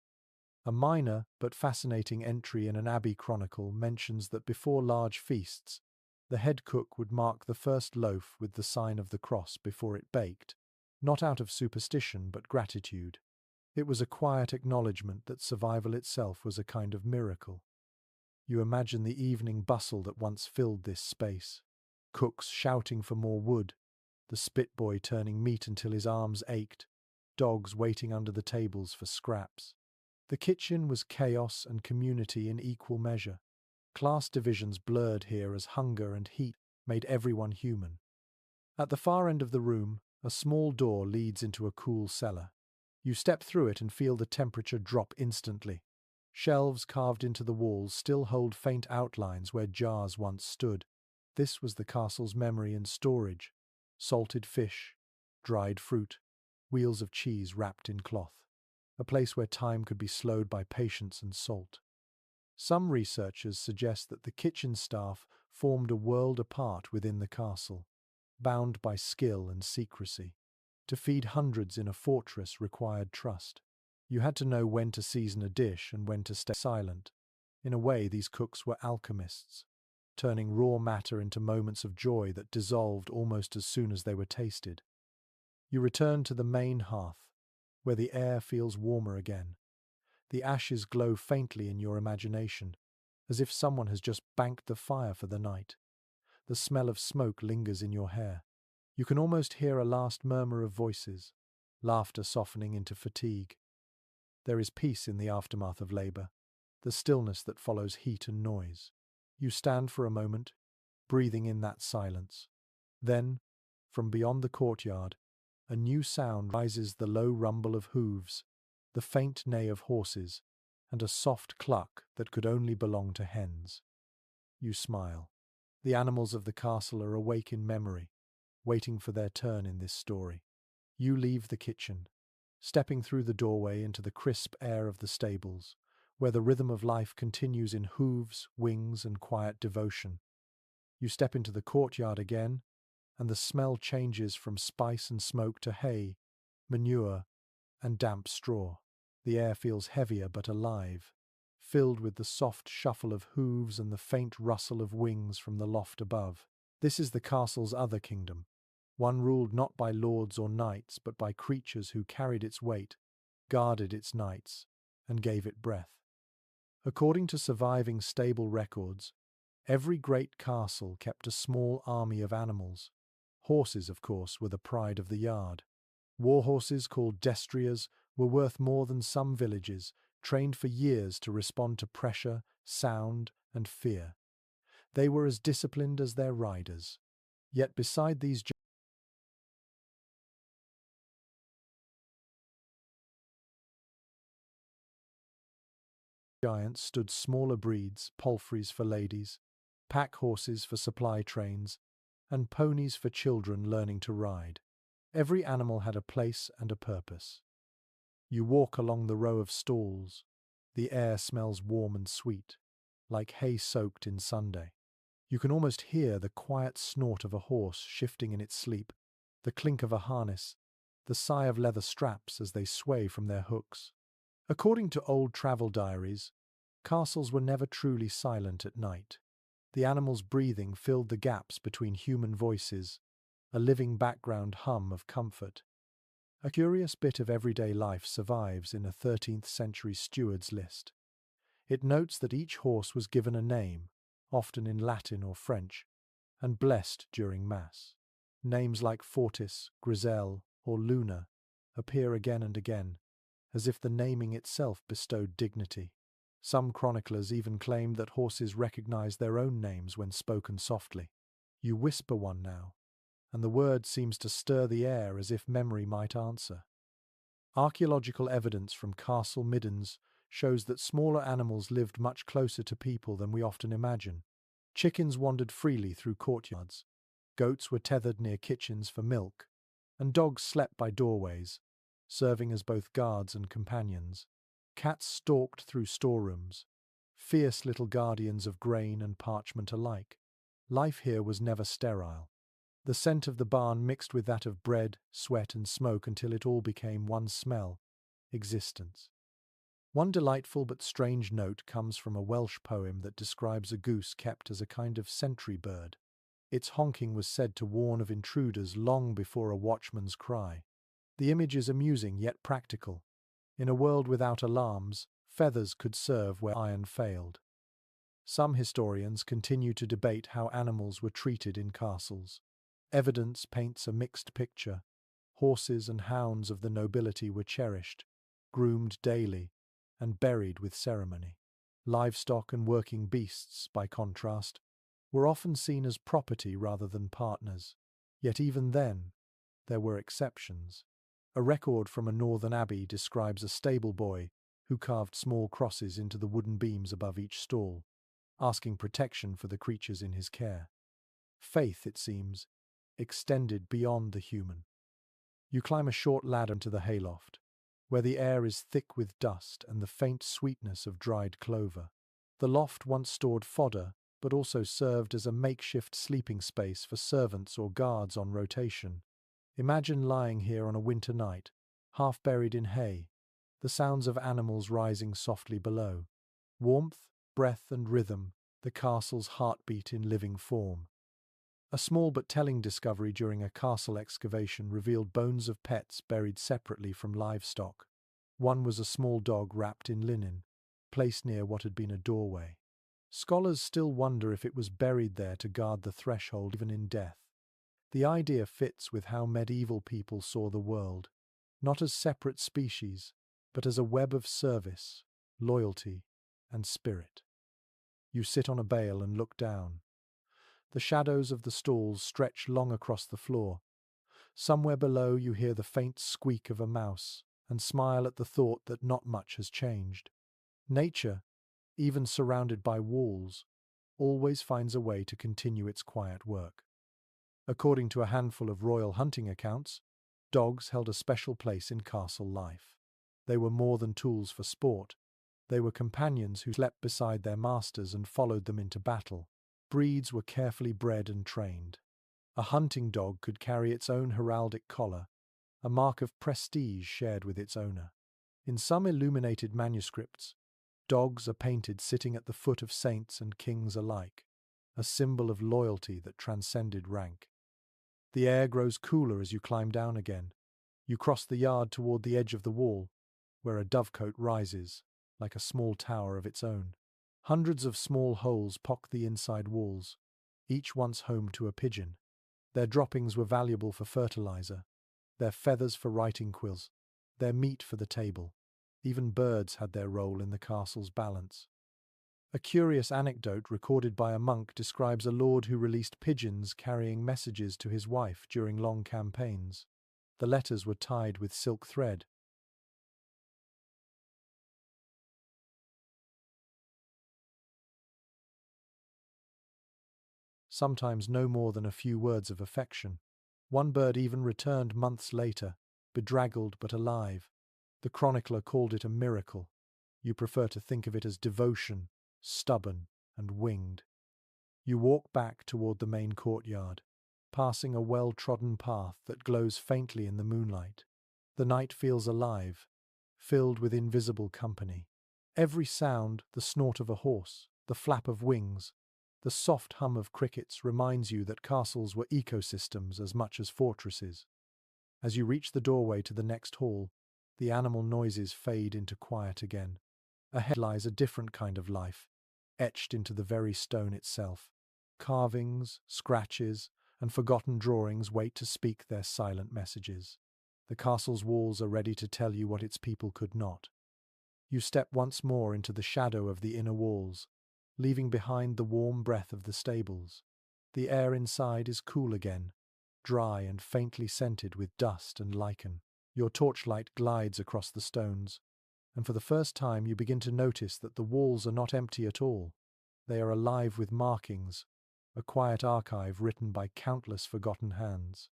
A minor but fascinating entry in an abbey chronicle mentions that before large feasts, the head cook would mark the first loaf with the sign of the cross before it baked, not out of superstition but gratitude. It was a quiet acknowledgement that survival itself was a kind of miracle. You imagine the evening bustle that once filled this space. Cooks shouting for more wood, the spit boy turning meat until his arms ached, dogs waiting under the tables for scraps. The kitchen was chaos and community in equal measure. Class divisions blurred here as hunger and heat made everyone human. At the far end of the room, a small door leads into a cool cellar. You step through it and feel the temperature drop instantly. Shelves carved into the walls still hold faint outlines where jars once stood. This was the castle's memory and storage. Salted fish, dried fruit, wheels of cheese wrapped in cloth, a place where time could be slowed by patience and salt. Some researchers suggest that the kitchen staff formed a world apart within the castle, bound by skill and secrecy. To feed hundreds in a fortress required trust. You had to know when to season a dish and when to stay silent. In a way, these cooks were alchemists, turning raw matter into moments of joy that dissolved almost as soon as they were tasted. You return to the main hearth, where the air feels warmer again. The ashes glow faintly in your imagination, as if someone has just banked the fire for the night. The smell of smoke lingers in your hair. You can almost hear a last murmur of voices, laughter softening into fatigue. There is peace in the aftermath of labor, the stillness that follows heat and noise. You stand for a moment, breathing in that silence. Then, from beyond the courtyard, a new sound rises, the low rumble of hooves, the faint neigh of horses, and a soft cluck that could only belong to hens. You smile. The animals of the castle are awake in memory, waiting for their turn in this story. You leave the kitchen, stepping through the doorway into the crisp air of the stables, where the rhythm of life continues in hooves, wings, and quiet devotion. You step into the courtyard again, and the smell changes from spice and smoke to hay, manure, and damp straw. The air feels heavier but alive, filled with the soft shuffle of hooves and the faint rustle of wings from the loft above. This is the castle's other kingdom, one ruled not by lords or knights but by creatures who carried its weight, guarded its nights, and gave it breath. According to surviving stable records, every great castle kept a small army of animals. Horses, of course, were the pride of the yard. War horses called destriers were worth more than some villages, trained for years to respond to pressure, sound, and fear. They were as disciplined as their riders. Yet beside these giants stood smaller breeds, palfreys for ladies, pack horses for supply trains, and ponies for children learning to ride. Every animal had a place and a purpose. You walk along the row of stalls. The air smells warm and sweet, like hay soaked in Sunday. You can almost hear the quiet snort of a horse shifting in its sleep, the clink of a harness, the sigh of leather straps as they sway from their hooks. According to old travel diaries, castles were never truly silent at night. The animals' breathing filled the gaps between human voices, a living background hum of comfort. A curious bit of everyday life survives in a 13th century steward's list. It notes that each horse was given a name, often in Latin or French, and blessed during Mass. Names like Fortis, Griselle, or Luna appear again and again, as if the naming itself bestowed dignity. Some chroniclers even claimed that horses recognized their own names when spoken softly. You whisper one now, and the word seems to stir the air as if memory might answer. Archaeological evidence from Castle Middens shows that smaller animals lived much closer to people than we often imagine. Chickens wandered freely through courtyards, goats were tethered near kitchens for milk, and dogs slept by doorways, serving as both guards and companions. Cats stalked through storerooms, fierce little guardians of grain and parchment alike. Life here was never sterile. The scent of the barn mixed with that of bread, sweat, and smoke until it all became one smell: existence. One delightful but strange note comes from a Welsh poem that describes a goose kept as a kind of sentry bird. Its honking was said to warn of intruders long before a watchman's cry. The image is amusing yet practical. In a world without alarms, feathers could serve where iron failed. Some historians continue to debate how animals were treated in castles. Evidence paints a mixed picture. Horses and hounds of the nobility were cherished, groomed daily, and buried with ceremony. Livestock and working beasts, by contrast, were often seen as property rather than partners. Yet even then, there were exceptions. A record from a northern abbey describes a stable boy who carved small crosses into the wooden beams above each stall, asking protection for the creatures in his care. Faith, it seems, extended beyond the human. You climb a short ladder into the hayloft, where the air is thick with dust and the faint sweetness of dried clover. The loft once stored fodder, but also served as a makeshift sleeping space for servants or guards on rotation. Imagine lying here on a winter night, half buried in hay, the sounds of animals rising softly below. Warmth, breath and rhythm, the castle's heartbeat in living form. A small but telling discovery during a castle excavation revealed bones of pets buried separately from livestock. One was a small dog wrapped in linen, placed near what had been a doorway. Scholars still wonder if it was buried there to guard the threshold even in death. The idea fits with how medieval people saw the world, not as separate species, but as a web of service, loyalty, and spirit. You sit on a bale and look down. The shadows of the stalls stretch long across the floor. Somewhere below you hear the faint squeak of a mouse and smile at the thought that not much has changed. Nature, even surrounded by walls, always finds a way to continue its quiet work. According to a handful of royal hunting accounts, dogs held a special place in castle life. They were more than tools for sport. They were companions who slept beside their masters and followed them into battle. Breeds were carefully bred and trained. A hunting dog could carry its own heraldic collar, a mark of prestige shared with its owner. In some illuminated manuscripts, dogs are painted sitting at the foot of saints and kings alike, a symbol of loyalty that transcended rank. The air grows cooler as you climb down again. You cross the yard toward the edge of the wall, where a dovecote rises, like a small tower of its own. Hundreds of small holes pock the inside walls, each once home to a pigeon. Their droppings were valuable for fertilizer, their feathers for writing quills, their meat for the table. Even birds had their role in the castle's balance. A curious anecdote recorded by a monk describes a lord who released pigeons carrying messages to his wife during long campaigns. The letters were tied with silk thread, sometimes no more than a few words of affection. One bird even returned months later, bedraggled but alive. The chronicler called it a miracle. You prefer to think of it as devotion, stubborn and winged. You walk back toward the main courtyard, passing a well-trodden path that glows faintly in the moonlight. The night feels alive, filled with invisible company. Every sound, the snort of a horse, the flap of wings, the soft hum of crickets reminds you that castles were ecosystems as much as fortresses. As you reach the doorway to the next hall, the animal noises fade into quiet again. Ahead lies a different kind of life, etched into the very stone itself. Carvings, scratches, and forgotten drawings wait to speak their silent messages. The castle's walls are ready to tell you what its people could not. You step once more into the shadow of the inner walls, leaving behind the warm breath of the stables. The air inside is cool again, dry and faintly scented with dust and lichen. Your torchlight glides across the stones, and for the first time you begin to notice that the walls are not empty at all. They are alive with markings, a quiet archive written by countless forgotten hands.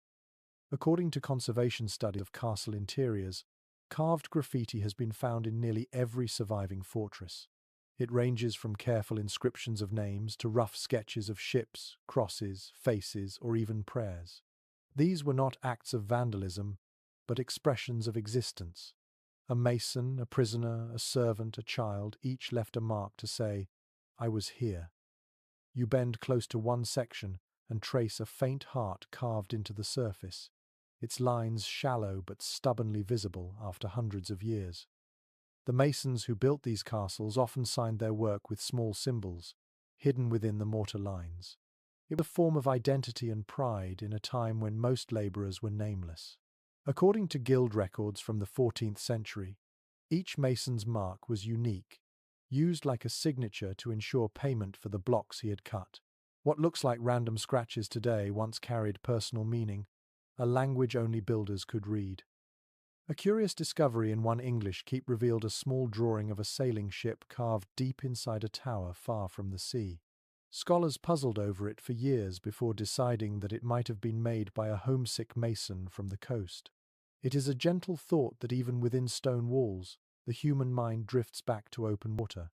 According to conservation studies of castle interiors, carved graffiti has been found in nearly every surviving fortress. It ranges from careful inscriptions of names to rough sketches of ships, crosses, faces, or even prayers. These were not acts of vandalism, but expressions of existence. A mason, a prisoner, a servant, a child, each left a mark to say, "I was here." You bend close to one section and trace a faint heart carved into the surface, its lines shallow but stubbornly visible after hundreds of years. The masons who built these castles often signed their work with small symbols, hidden within the mortar lines. It was a form of identity and pride in a time when most labourers were nameless. According to guild records from the 14th century, each mason's mark was unique, used like a signature to ensure payment for the blocks he had cut. What looks like random scratches today once carried personal meaning, a language only builders could read. A curious discovery in one English keep revealed a small drawing of a sailing ship carved deep inside a tower far from the sea. Scholars puzzled over it for years before deciding that it might have been made by a homesick mason from the coast. It is a gentle thought that even within stone walls, the human mind drifts back to open water.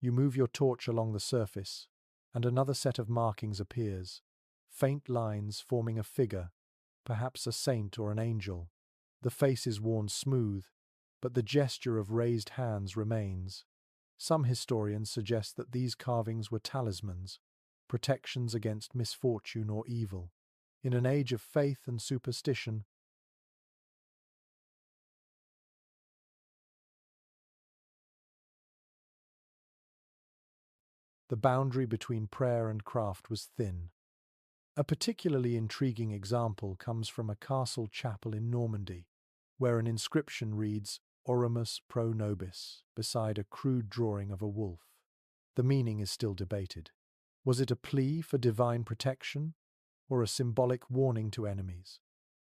You move your torch along the surface, and another set of markings appears, faint lines forming a figure, perhaps a saint or an angel. The face is worn smooth, but the gesture of raised hands remains. Some historians suggest that these carvings were talismans, protections against misfortune or evil. In an age of faith and superstition, the boundary between prayer and craft was thin. A particularly intriguing example comes from a castle chapel in Normandy, where an inscription reads Oremus pro nobis beside a crude drawing of a wolf. The meaning is still debated. Was it a plea for divine protection, or a symbolic warning to enemies?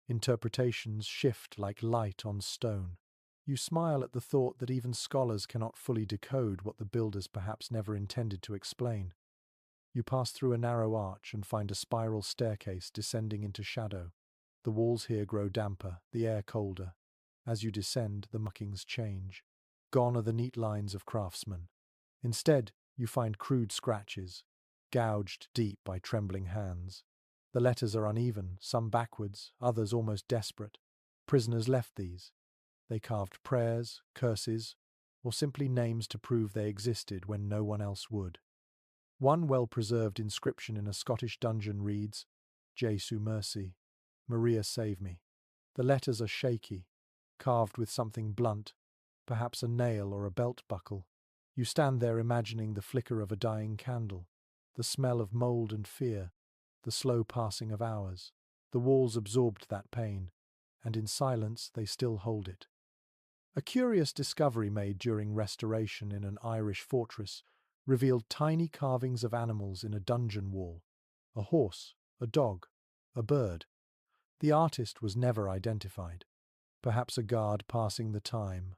Interpretations shift like light on stone. You smile at the thought that even scholars cannot fully decode what the builders perhaps never intended to explain. You pass through a narrow arch and find a spiral staircase descending into shadow. The walls here grow damper, the air colder. As you descend, the markings change. Gone are the neat lines of craftsmen. Instead, you find crude scratches, gouged deep by trembling hands. The letters are uneven, some backwards, others almost desperate. Prisoners left these. They carved prayers, curses, or simply names to prove they existed when no one else would. One well-preserved inscription in a Scottish dungeon reads, Jesu mercy, Maria save me. The letters are shaky, carved with something blunt, perhaps a nail or a belt buckle. You stand there imagining the flicker of a dying candle, the smell of mould and fear, the slow passing of hours. The walls absorbed that pain, and in silence they still hold it. A curious discovery made during restoration in an Irish fortress revealed tiny carvings of animals in a dungeon wall: a horse, a dog, a bird. The artist was never identified. Perhaps a guard passing the time,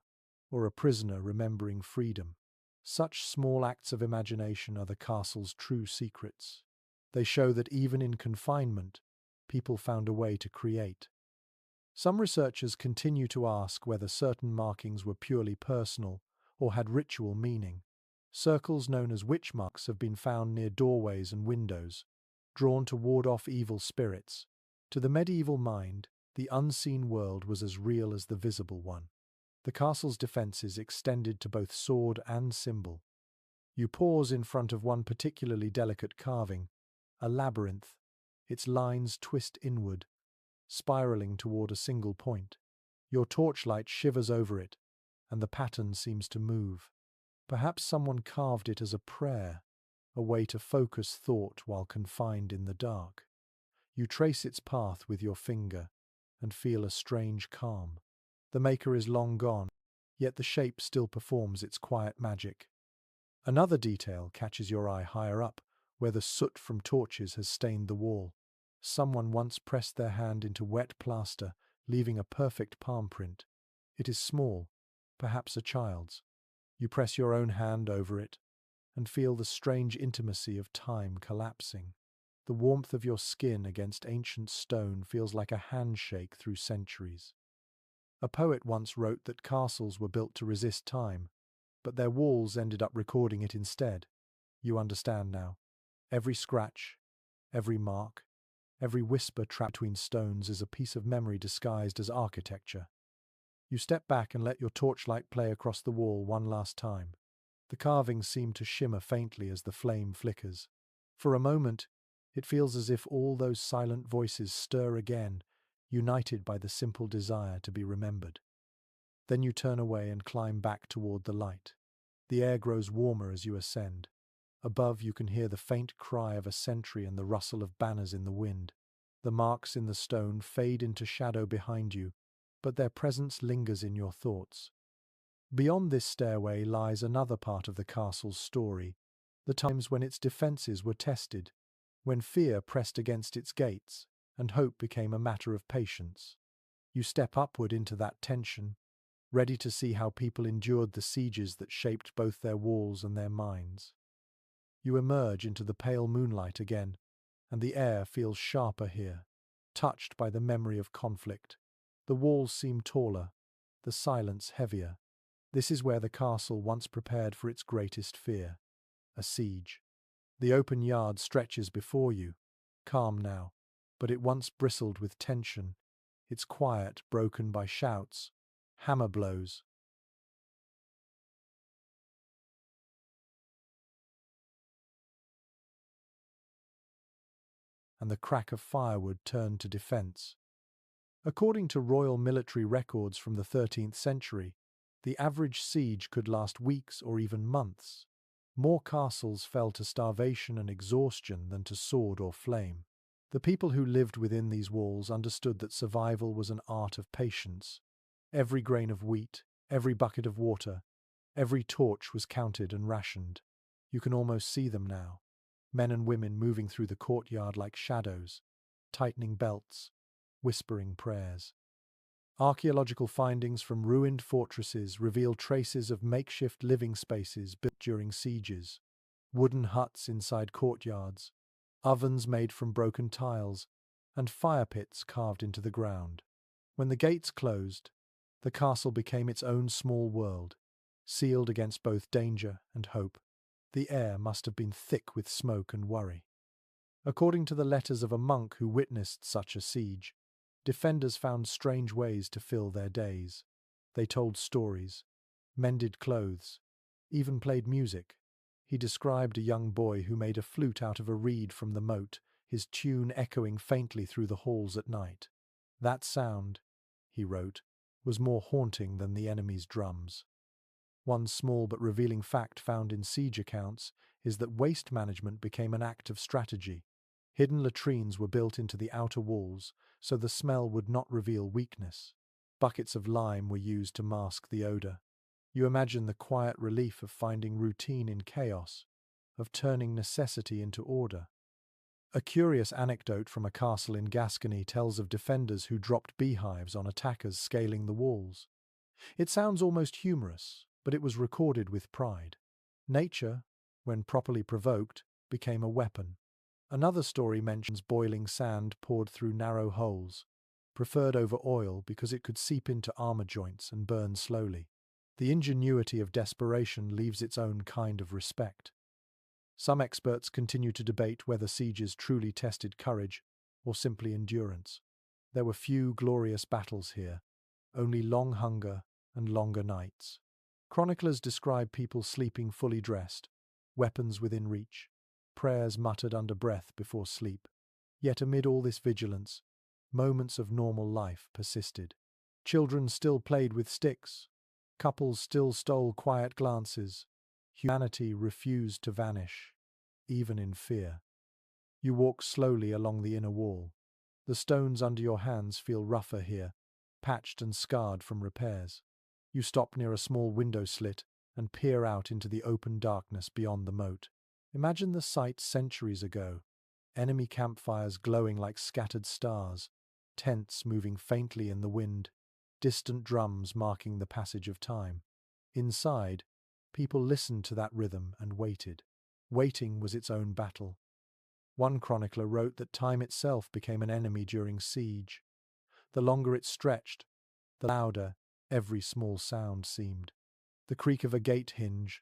or a prisoner remembering freedom. Such small acts of imagination are the castle's true secrets. They show that even in confinement, people found a way to create. Some researchers continue to ask whether certain markings were purely personal or had ritual meaning. Circles known as witch marks have been found near doorways and windows, drawn to ward off evil spirits. To the medieval mind, the unseen world was as real as the visible one. The castle's defences extended to both sword and symbol. You pause in front of one particularly delicate carving, a labyrinth. Its lines twist inward, spiraling toward a single point. Your torchlight shivers over it, and the pattern seems to move. Perhaps someone carved it as a prayer, a way to focus thought while confined in the dark. You trace its path with your finger and feel a strange calm. The maker is long gone, yet the shape still performs its quiet magic. Another detail catches your eye higher up, where the soot from torches has stained the wall. Someone once pressed their hand into wet plaster, leaving a perfect palm print. It is small, perhaps a child's. You press your own hand over it and feel the strange intimacy of time collapsing. The warmth of your skin against ancient stone feels like a handshake through centuries. A poet once wrote that castles were built to resist time, but their walls ended up recording it instead. You understand now. Every scratch, every mark, every whisper trapped between stones is a piece of memory disguised as architecture. You step back and let your torchlight play across the wall one last time. The carvings seem to shimmer faintly as the flame flickers. For a moment, it feels as if all those silent voices stir again, united by the simple desire to be remembered. Then you turn away and climb back toward the light. The air grows warmer as you ascend. Above, you can hear the faint cry of a sentry and the rustle of banners in the wind. The marks in the stone fade into shadow behind you, but their presence lingers in your thoughts. Beyond this stairway lies another part of the castle's story, the times when its defences were tested, when fear pressed against its gates, and hope became a matter of patience. You step upward into that tension, ready to see how people endured the sieges that shaped both their walls and their minds. You emerge into the pale moonlight again, and the air feels sharper here, touched by the memory of conflict. The walls seem taller, the silence heavier. This is where the castle once prepared for its greatest fear, a siege. The open yard stretches before you, calm now, but it once bristled with tension, its quiet broken by shouts, hammer blows, and the crack of firewood turned to defense. According to royal military records from the 13th century, the average siege could last weeks or even months. More castles fell to starvation and exhaustion than to sword or flame. The people who lived within these walls understood that survival was an art of patience. Every grain of wheat, every bucket of water, every torch was counted and rationed. You can almost see them now, men and women moving through the courtyard like shadows, tightening belts, whispering prayers. Archaeological findings from ruined fortresses reveal traces of makeshift living spaces built during sieges, wooden huts inside courtyards, ovens made from broken tiles, and fire pits carved into the ground. When the gates closed, the castle became its own small world, sealed against both danger and hope. The air must have been thick with smoke and worry. According to the letters of a monk who witnessed such a siege, defenders found strange ways to fill their days. They told stories, mended clothes, even played music. He described a young boy who made a flute out of a reed from the moat, his tune echoing faintly through the halls at night. That sound, he wrote, was more haunting than the enemy's drums. One small but revealing fact found in siege accounts is that waste management became an act of strategy. Hidden latrines were built into the outer walls so the smell would not reveal weakness. Buckets of lime were used to mask the odor. You imagine the quiet relief of finding routine in chaos, of turning necessity into order. A curious anecdote from a castle in Gascony tells of defenders who dropped beehives on attackers scaling the walls. It sounds almost humorous, but it was recorded with pride. Nature, when properly provoked, became a weapon. Another story mentions boiling sand poured through narrow holes, preferred over oil because it could seep into armor joints and burn slowly. The ingenuity of desperation leaves its own kind of respect. Some experts continue to debate whether sieges truly tested courage or simply endurance. There were few glorious battles here, only long hunger and longer nights. Chroniclers describe people sleeping fully dressed, weapons within reach, prayers muttered under breath before sleep. Yet amid all this vigilance, moments of normal life persisted. Children still played with sticks, couples still stole quiet glances. Humanity refused to vanish, even in fear. You walk slowly along the inner wall. The stones under your hands feel rougher here, patched and scarred from repairs. You stop near a small window slit and peer out into the open darkness beyond the moat. Imagine the sight centuries ago. Enemy campfires glowing like scattered stars, tents moving faintly in the wind, distant drums marking the passage of time. Inside, people listened to that rhythm and waited. Waiting was its own battle. One chronicler wrote that time itself became an enemy during siege. The longer it stretched, the louder every small sound seemed. The creak of a gate hinge,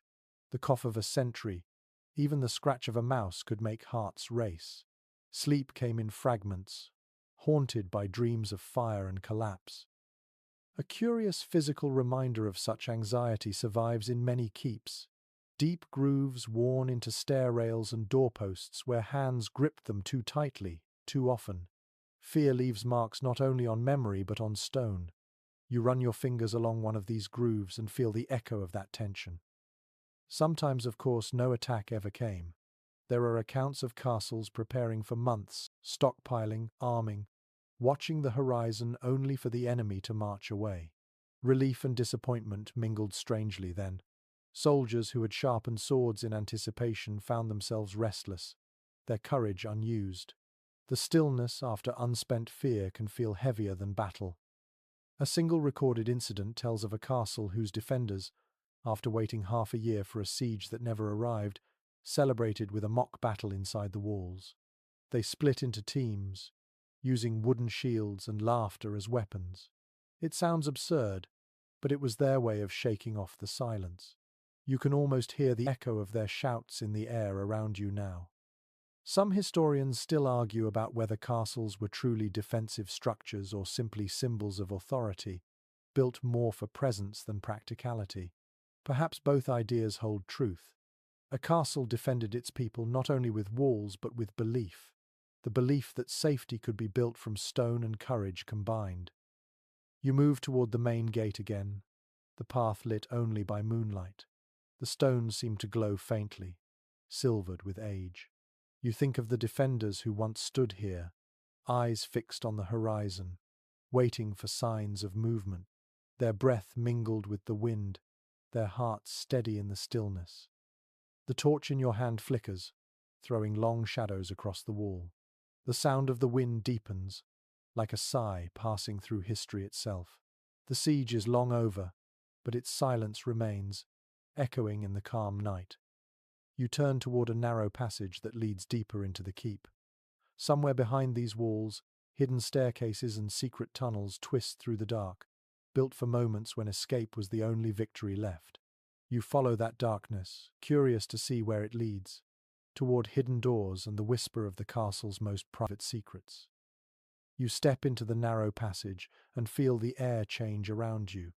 the cough of a sentry, even the scratch of a mouse could make hearts race. Sleep came in fragments, haunted by dreams of fire and collapse. A curious physical reminder of such anxiety survives in many keeps. Deep grooves worn into stair rails and doorposts where hands gripped them too tightly, too often. Fear leaves marks not only on memory but on stone. You run your fingers along one of these grooves and feel the echo of that tension. Sometimes, of course, no attack ever came. There are accounts of castles preparing for months, stockpiling, arming, watching the horizon only for the enemy to march away. Relief and disappointment mingled strangely then. Soldiers who had sharpened swords in anticipation found themselves restless, their courage unused. The stillness after unspent fear can feel heavier than battle. A single recorded incident tells of a castle whose defenders, after waiting half a year for a siege that never arrived, celebrated with a mock battle inside the walls. They split into teams, using wooden shields and laughter as weapons. It sounds absurd, but it was their way of shaking off the silence. You can almost hear the echo of their shouts in the air around you now. Some historians still argue about whether castles were truly defensive structures or simply symbols of authority, built more for presence than practicality. Perhaps both ideas hold truth. A castle defended its people not only with walls but with belief, the belief that safety could be built from stone and courage combined. You move toward the main gate again, the path lit only by moonlight. The stones seem to glow faintly, silvered with age. You think of the defenders who once stood here, eyes fixed on the horizon, waiting for signs of movement, their breath mingled with the wind, their hearts steady in the stillness. The torch in your hand flickers, throwing long shadows across the wall. The sound of the wind deepens, like a sigh passing through history itself. The siege is long over, but its silence remains, echoing in the calm night. You turn toward a narrow passage that leads deeper into the keep. Somewhere behind these walls, hidden staircases and secret tunnels twist through the dark, built for moments when escape was the only victory left. You follow that darkness, curious to see where it leads, toward hidden doors and the whisper of the castle's most private secrets. You step into the narrow passage and feel the air change around you.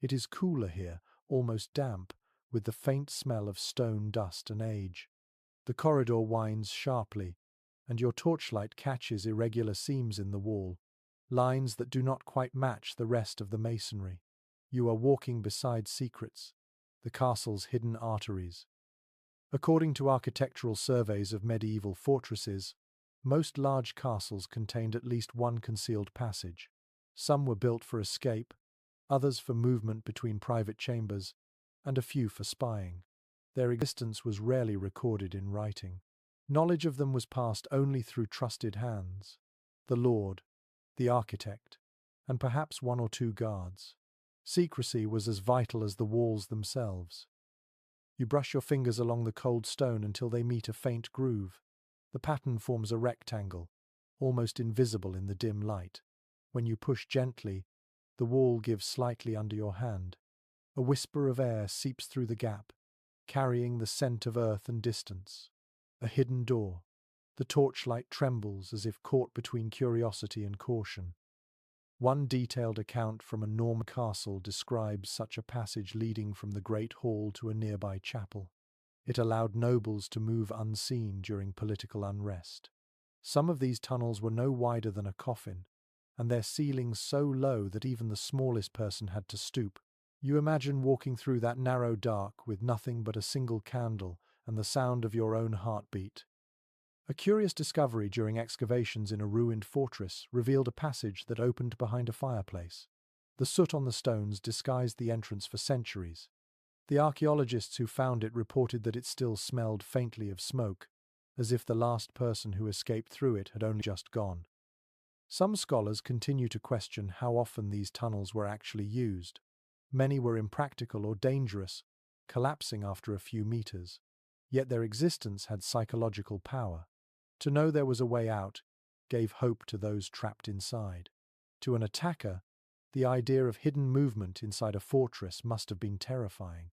It is cooler here, almost damp, with the faint smell of stone dust and age. The corridor winds sharply, and your torchlight catches irregular seams in the wall, lines that do not quite match the rest of the masonry. You are walking beside secrets, the castle's hidden arteries. According to architectural surveys of medieval fortresses, most large castles contained at least one concealed passage. Some were built for escape, others for movement between private chambers, and a few for spying. Their existence was rarely recorded in writing. Knowledge of them was passed only through trusted hands, the lord, the architect, and perhaps one or two guards. Secrecy was as vital as the walls themselves. You brush your fingers along the cold stone until they meet a faint groove. The pattern forms a rectangle, almost invisible in the dim light. When you push gently, the wall gives slightly under your hand. A whisper of air seeps through the gap, carrying the scent of earth and distance. A hidden door. The torchlight trembles as if caught between curiosity and caution. One detailed account from a Norman castle describes such a passage leading from the great hall to a nearby chapel. It allowed nobles to move unseen during political unrest. Some of these tunnels were no wider than a coffin, and their ceilings so low that even the smallest person had to stoop. You imagine walking through that narrow dark with nothing but a single candle and the sound of your own heartbeat. A curious discovery during excavations in a ruined fortress revealed a passage that opened behind a fireplace. The soot on the stones disguised the entrance for centuries. The archaeologists who found it reported that it still smelled faintly of smoke, as if the last person who escaped through it had only just gone. Some scholars continue to question how often these tunnels were actually used. Many were impractical or dangerous, collapsing after a few meters. Yet their existence had psychological power. To know there was a way out gave hope to those trapped inside. To an attacker, the idea of hidden movement inside a fortress must have been terrifying.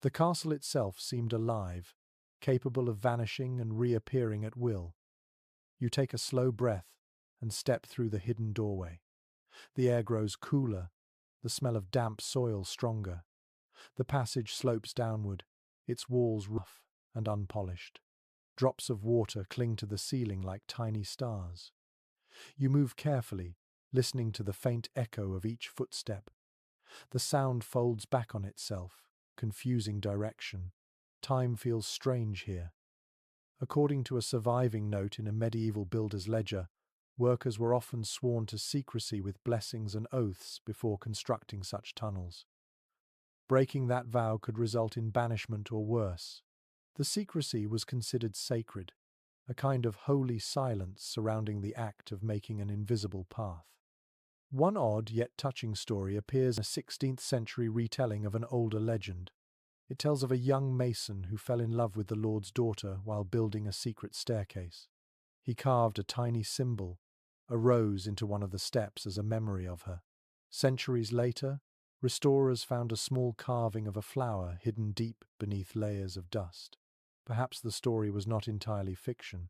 The castle itself seemed alive, capable of vanishing and reappearing at will. You take a slow breath and step through the hidden doorway. The air grows cooler, the smell of damp soil stronger. The passage slopes downward, its walls rough and unpolished. Drops of water cling to the ceiling like tiny stars. You move carefully, listening to the faint echo of each footstep. The sound folds back on itself, confusing direction. Time feels strange here. According to a surviving note in a medieval builder's ledger, workers were often sworn to secrecy with blessings and oaths before constructing such tunnels. Breaking that vow could result in banishment or worse. The secrecy was considered sacred, a kind of holy silence surrounding the act of making an invisible path. One odd yet touching story appears in a 16th century retelling of an older legend. It tells of a young mason who fell in love with the Lord's daughter while building a secret staircase. He carved a tiny symbol, a rose, into one of the steps as a memory of her. Centuries later, restorers found a small carving of a flower hidden deep beneath layers of dust. Perhaps the story was not entirely fiction.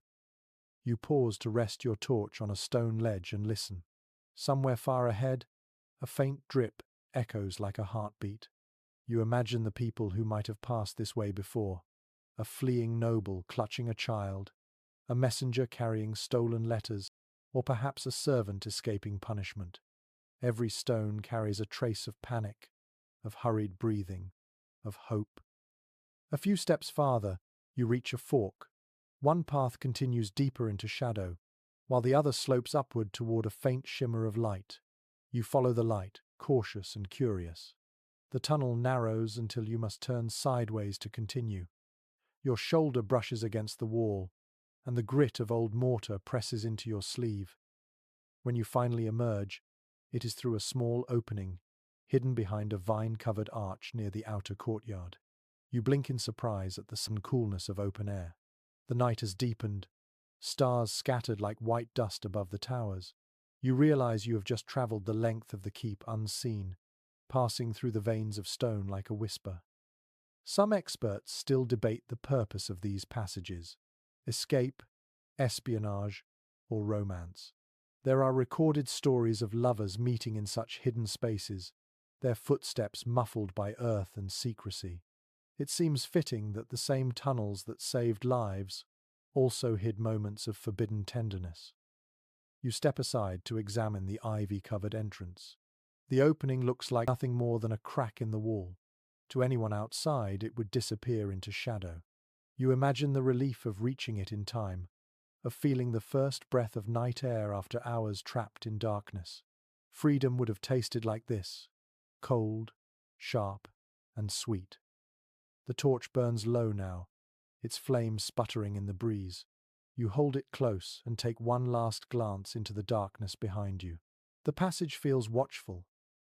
You pause to rest your torch on a stone ledge and listen. Somewhere far ahead, a faint drip echoes like a heartbeat. You imagine the people who might have passed this way before: a fleeing noble clutching a child, a messenger carrying stolen letters, or perhaps a servant escaping punishment. Every stone carries a trace of panic, of hurried breathing, of hope. A few steps farther, you reach a fork. One path continues deeper into shadow, while the other slopes upward toward a faint shimmer of light. You follow the light, cautious and curious. The tunnel narrows until you must turn sideways to continue. Your shoulder brushes against the wall, and the grit of old mortar presses into your sleeve. When you finally emerge, it is through a small opening, hidden behind a vine-covered arch near the outer courtyard. You blink in surprise at the sudden coolness of open air. The night has deepened, stars scattered like white dust above the towers. You realize you have just traveled the length of the keep unseen, passing through the veins of stone like a whisper. Some experts still debate the purpose of these passages: escape, espionage, or romance. There are recorded stories of lovers meeting in such hidden spaces, their footsteps muffled by earth and secrecy. It seems fitting that the same tunnels that saved lives also hid moments of forbidden tenderness. You step aside to examine the ivy-covered entrance. The opening looks like nothing more than a crack in the wall. To anyone outside, it would disappear into shadow. You imagine the relief of reaching it in time, of feeling the first breath of night air after hours trapped in darkness. Freedom would have tasted like this: cold, sharp, and sweet. The torch burns low now, its flame sputtering in the breeze. You hold it close and take one last glance into the darkness behind you. The passage feels watchful,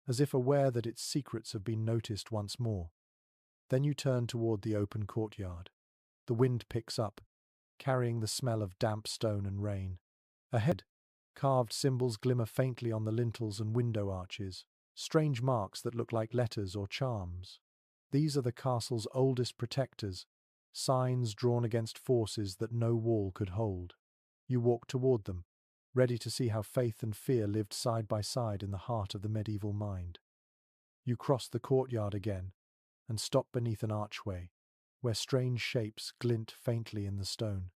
as if aware that its secrets have been noticed once more. Then you turn toward the open courtyard. The wind picks up, carrying the smell of damp stone and rain. Ahead, carved symbols glimmer faintly on the lintels and window arches, strange marks that look like letters or charms. These are the castle's oldest protectors, signs drawn against forces that no wall could hold. You walk toward them, ready to see how faith and fear lived side by side in the heart of the medieval mind. You cross the courtyard again and stop beneath an archway, where strange shapes glint faintly in the stone.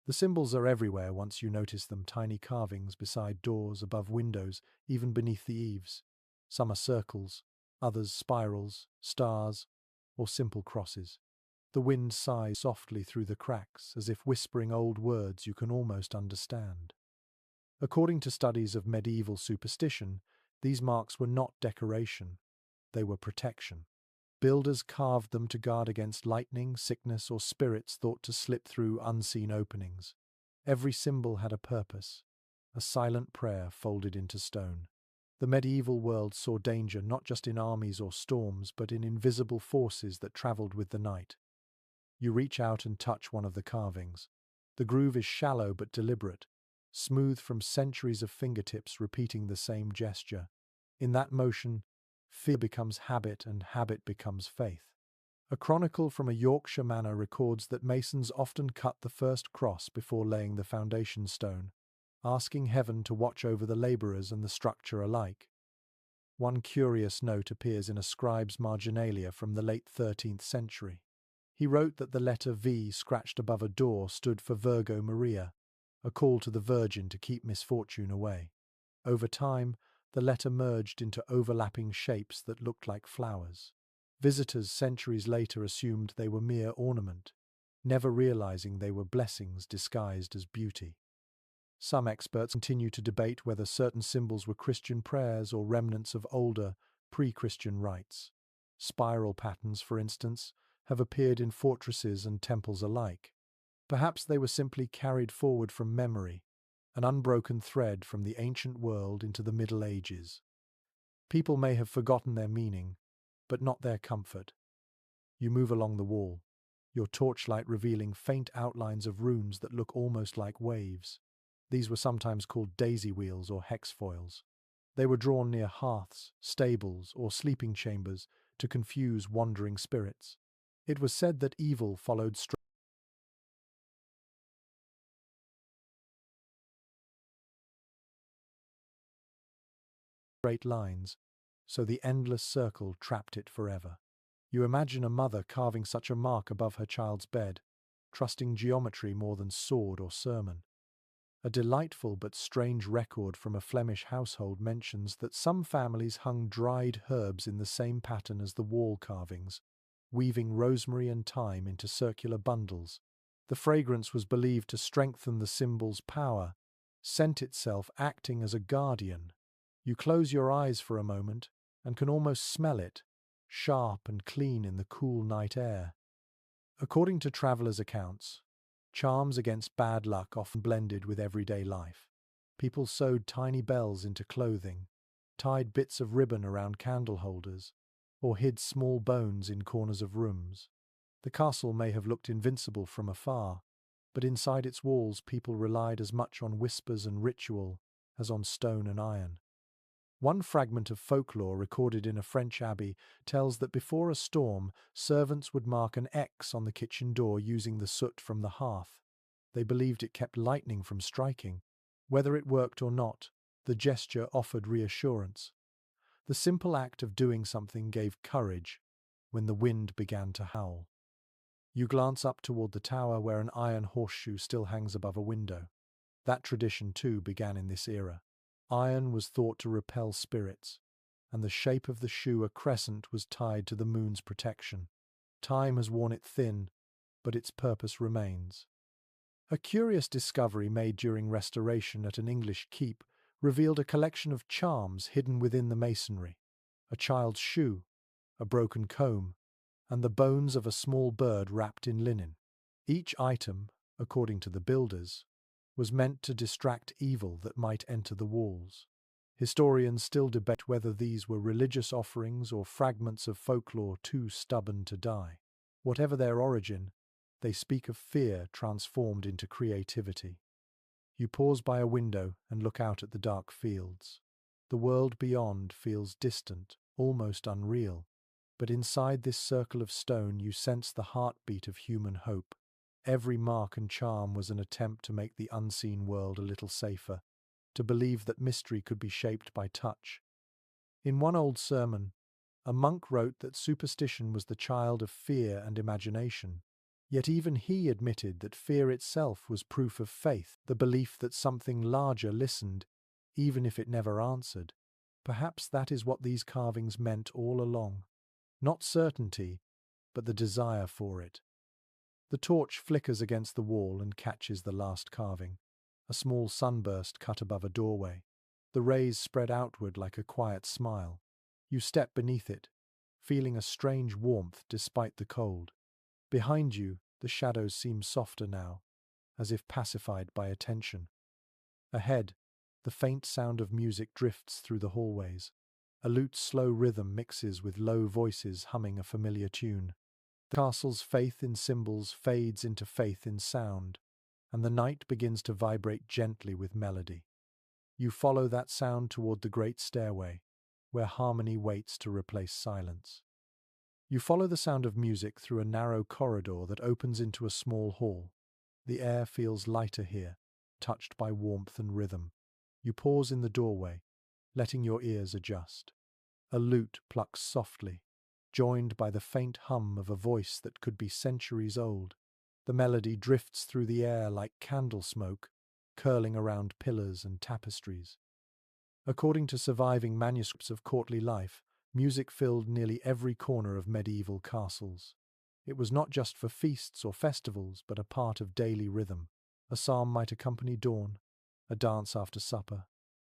The symbols are everywhere once you notice them: tiny carvings beside doors, above windows, even beneath the eaves. Some are circles, others spirals, stars, or simple crosses. The wind sighs softly through the cracks, as if whispering old words you can almost understand. According to studies of medieval superstition, these marks were not decoration, they were protection. Builders carved them to guard against lightning, sickness, or spirits thought to slip through unseen openings. Every symbol had a purpose, a silent prayer folded into stone. The medieval world saw danger not just in armies or storms, but in invisible forces that traveled with the night. You reach out and touch one of the carvings. The groove is shallow but deliberate, smooth from centuries of fingertips repeating the same gesture. In that motion, fear becomes habit and habit becomes faith. A chronicle from a Yorkshire manor records that masons often cut the first cross before laying the foundation stone, asking heaven to watch over the labourers and the structure alike. One curious note appears in a scribe's marginalia from the late 13th century. He wrote that the letter V scratched above a door stood for Virgo Maria, a call to the Virgin to keep misfortune away. Over time, the letter merged into overlapping shapes that looked like flowers. Visitors centuries later assumed they were mere ornament, never realizing they were blessings disguised as beauty. Some experts continue to debate whether certain symbols were Christian prayers or remnants of older, pre-Christian rites. Spiral patterns, for instance, have appeared in fortresses and temples alike. Perhaps they were simply carried forward from memory, an unbroken thread from the ancient world into the Middle Ages. People may have forgotten their meaning, but not their comfort. You move along the wall, your torchlight revealing faint outlines of runes that look almost like waves. These were sometimes called daisy wheels or hex foils. They were drawn near hearths, stables, or sleeping chambers to confuse wandering spirits. It was said that evil followed straight lines, so the endless circle trapped it forever. You imagine a mother carving such a mark above her child's bed, trusting geometry more than sword or sermon. A delightful but strange record from a Flemish household mentions that some families hung dried herbs in the same pattern as the wall carvings, weaving rosemary and thyme into circular bundles. The fragrance was believed to strengthen the symbol's power, scent itself acting as a guardian. You close your eyes for a moment and can almost smell it, sharp and clean in the cool night air. According to travelers' accounts, charms against bad luck often blended with everyday life. People sewed tiny bells into clothing, tied bits of ribbon around candle holders, or hid small bones in corners of rooms. The castle may have looked invincible from afar, but inside its walls people relied as much on whispers and ritual as on stone and iron. One fragment of folklore recorded in a French abbey tells that before a storm, servants would mark an X on the kitchen door using the soot from the hearth. They believed it kept lightning from striking. Whether it worked or not, the gesture offered reassurance. The simple act of doing something gave courage when the wind began to howl. You glance up toward the tower where an iron horseshoe still hangs above a window. That tradition too began in this era. Iron was thought to repel spirits, and the shape of the shoe, a crescent, was tied to the moon's protection. Time has worn it thin, but its purpose remains. A curious discovery made during restoration at an English keep revealed a collection of charms hidden within the masonry. A child's shoe, a broken comb, and the bones of a small bird wrapped in linen. Each item, according to the builders, was meant to distract evil that might enter the walls. Historians still debate whether these were religious offerings or fragments of folklore too stubborn to die. Whatever their origin, they speak of fear transformed into creativity. You pause by a window and look out at the dark fields. The world beyond feels distant, almost unreal, but inside this circle of stone you sense the heartbeat of human hope. Every mark and charm was an attempt to make the unseen world a little safer, to believe that mystery could be shaped by touch. In one old sermon, a monk wrote that superstition was the child of fear and imagination. Yet even he admitted that fear itself was proof of faith, the belief that something larger listened, even if it never answered. Perhaps that is what these carvings meant all along. Not certainty, but the desire for it. The torch flickers against the wall and catches the last carving. A small sunburst cut above a doorway. The rays spread outward like a quiet smile. You step beneath it, feeling a strange warmth despite the cold. Behind you, the shadows seem softer now, as if pacified by attention. Ahead, the faint sound of music drifts through the hallways. A lute's slow rhythm mixes with low voices humming a familiar tune. The castle's faith in symbols fades into faith in sound, and the night begins to vibrate gently with melody. You follow that sound toward the great stairway, where harmony waits to replace silence. You follow the sound of music through a narrow corridor that opens into a small hall. The air feels lighter here, touched by warmth and rhythm. You pause in the doorway, letting your ears adjust. A lute plucks softly, joined by the faint hum of a voice that could be centuries old. The melody drifts through the air like candle smoke, curling around pillars and tapestries. According to surviving manuscripts of courtly life, music filled nearly every corner of medieval castles. It was not just for feasts or festivals, but a part of daily rhythm. A psalm might accompany dawn, a dance after supper,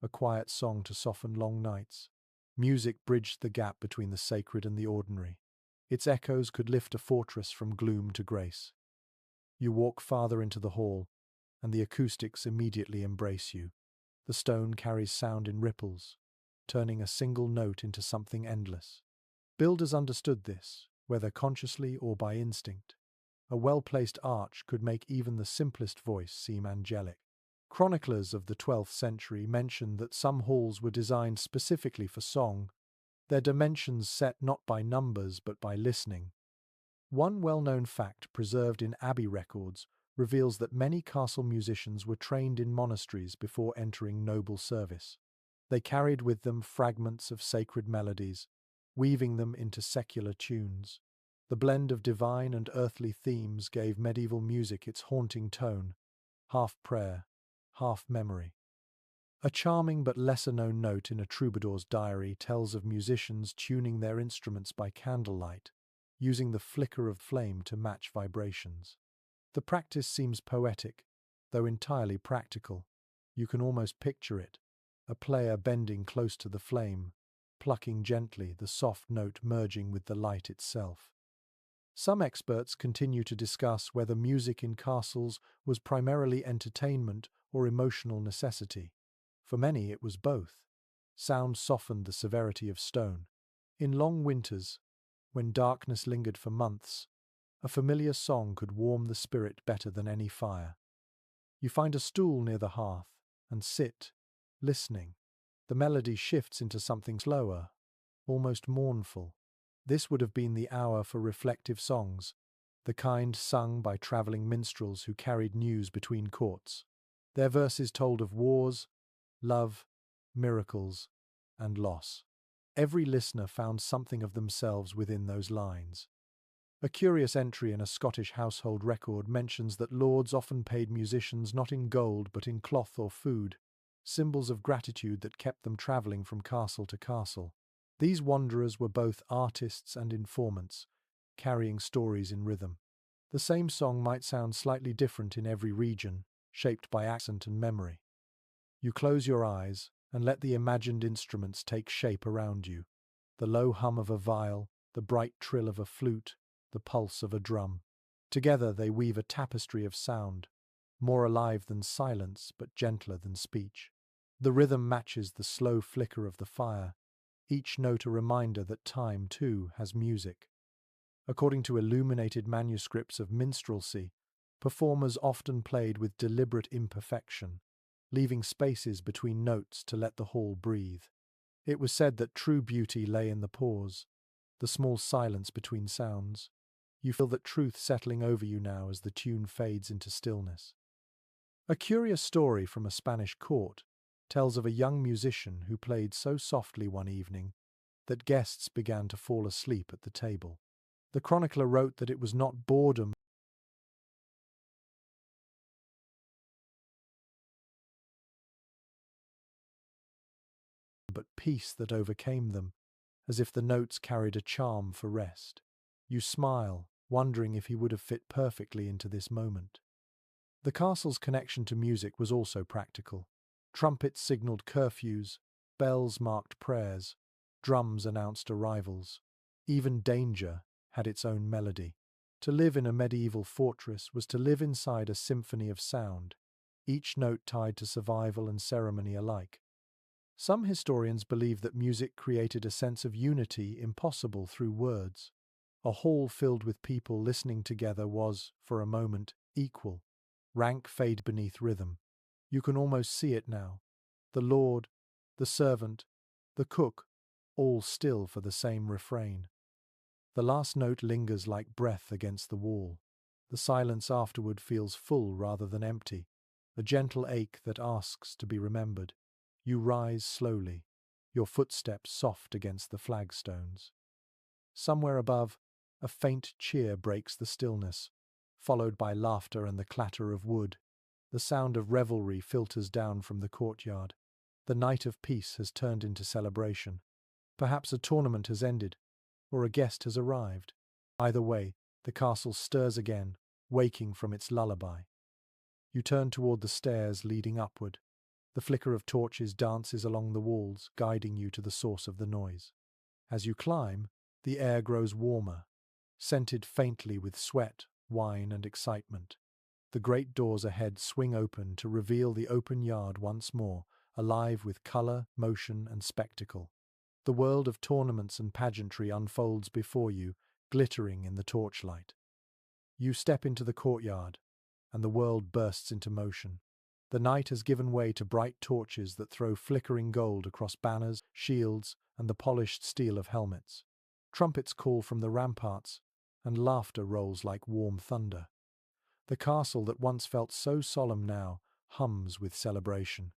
a quiet song to soften long nights. Music bridged the gap between the sacred and the ordinary. Its echoes could lift a fortress from gloom to grace. You walk farther into the hall, and the acoustics immediately embrace you. The stone carries sound in ripples, turning a single note into something endless. Builders understood this, whether consciously or by instinct. A well-placed arch could make even the simplest voice seem angelic. Chroniclers of the 12th century mention that some halls were designed specifically for song, their dimensions set not by numbers but by listening. One well-known fact preserved in abbey records reveals that many castle musicians were trained in monasteries before entering noble service. They carried with them fragments of sacred melodies, weaving them into secular tunes. The blend of divine and earthly themes gave medieval music its haunting tone, half prayer, half memory. A charming but lesser-known note in a troubadour's diary tells of musicians tuning their instruments by candlelight, using the flicker of flame to match vibrations. The practice seems poetic, though entirely practical. You can almost picture it, a player bending close to the flame, plucking gently, the soft note merging with the light itself. Some experts continue to discuss whether music in castles was primarily entertainment or emotional necessity. For many, it was both. Sound softened the severity of stone. In long winters, when darkness lingered for months, a familiar song could warm the spirit better than any fire. You find a stool near the hearth and sit, listening. The melody shifts into something slower, almost mournful. This would have been the hour for reflective songs, the kind sung by travelling minstrels who carried news between courts. Their verses told of wars, love, miracles, and loss. Every listener found something of themselves within those lines. A curious entry in a Scottish household record mentions that lords often paid musicians not in gold but in cloth or food, symbols of gratitude that kept them travelling from castle to castle. These wanderers were both artists and informants, carrying stories in rhythm. The same song might sound slightly different in every region, shaped by accent and memory. You close your eyes and let the imagined instruments take shape around you. The low hum of a viol, the bright trill of a flute, the pulse of a drum. Together they weave a tapestry of sound, more alive than silence but gentler than speech. The rhythm matches the slow flicker of the fire, each note a reminder that time, too, has music. According to illuminated manuscripts of minstrelsy, performers often played with deliberate imperfection, leaving spaces between notes to let the hall breathe. It was said that true beauty lay in the pause, the small silence between sounds. You feel that truth settling over you now as the tune fades into stillness. A curious story from a Spanish court tells of a young musician who played so softly one evening that guests began to fall asleep at the table. The chronicler wrote that it was not boredom but peace that overcame them, as if the notes carried a charm for rest. You smile, wondering if he would have fit perfectly into this moment. The castle's connection to music was also practical. Trumpets signaled curfews, bells marked prayers, drums announced arrivals. Even danger had its own melody. To live in a medieval fortress was to live inside a symphony of sound, each note tied to survival and ceremony alike. Some historians believe that music created a sense of unity impossible through words. A hall filled with people listening together was, for a moment, equal. Rank fade beneath rhythm. You can almost see it now. The lord, the servant, the cook, all still for the same refrain. The last note lingers like breath against the wall. The silence afterward feels full rather than empty, a gentle ache that asks to be remembered. You rise slowly, your footsteps soft against the flagstones. Somewhere above, a faint cheer breaks the stillness, followed by laughter and the clatter of wood. The sound of revelry filters down from the courtyard. The night of peace has turned into celebration. Perhaps a tournament has ended, or a guest has arrived. Either way, the castle stirs again, waking from its lullaby. You turn toward the stairs leading upward. The flicker of torches dances along the walls, guiding you to the source of the noise. As you climb, the air grows warmer, scented faintly with sweat, wine, and excitement. The great doors ahead swing open to reveal the open yard once more, alive with colour, motion, and spectacle. The world of tournaments and pageantry unfolds before you, glittering in the torchlight. You step into the courtyard, and the world bursts into motion. The night has given way to bright torches that throw flickering gold across banners, shields, and the polished steel of helmets. Trumpets call from the ramparts, and laughter rolls like warm thunder. The castle that once felt so solemn now hums with celebration.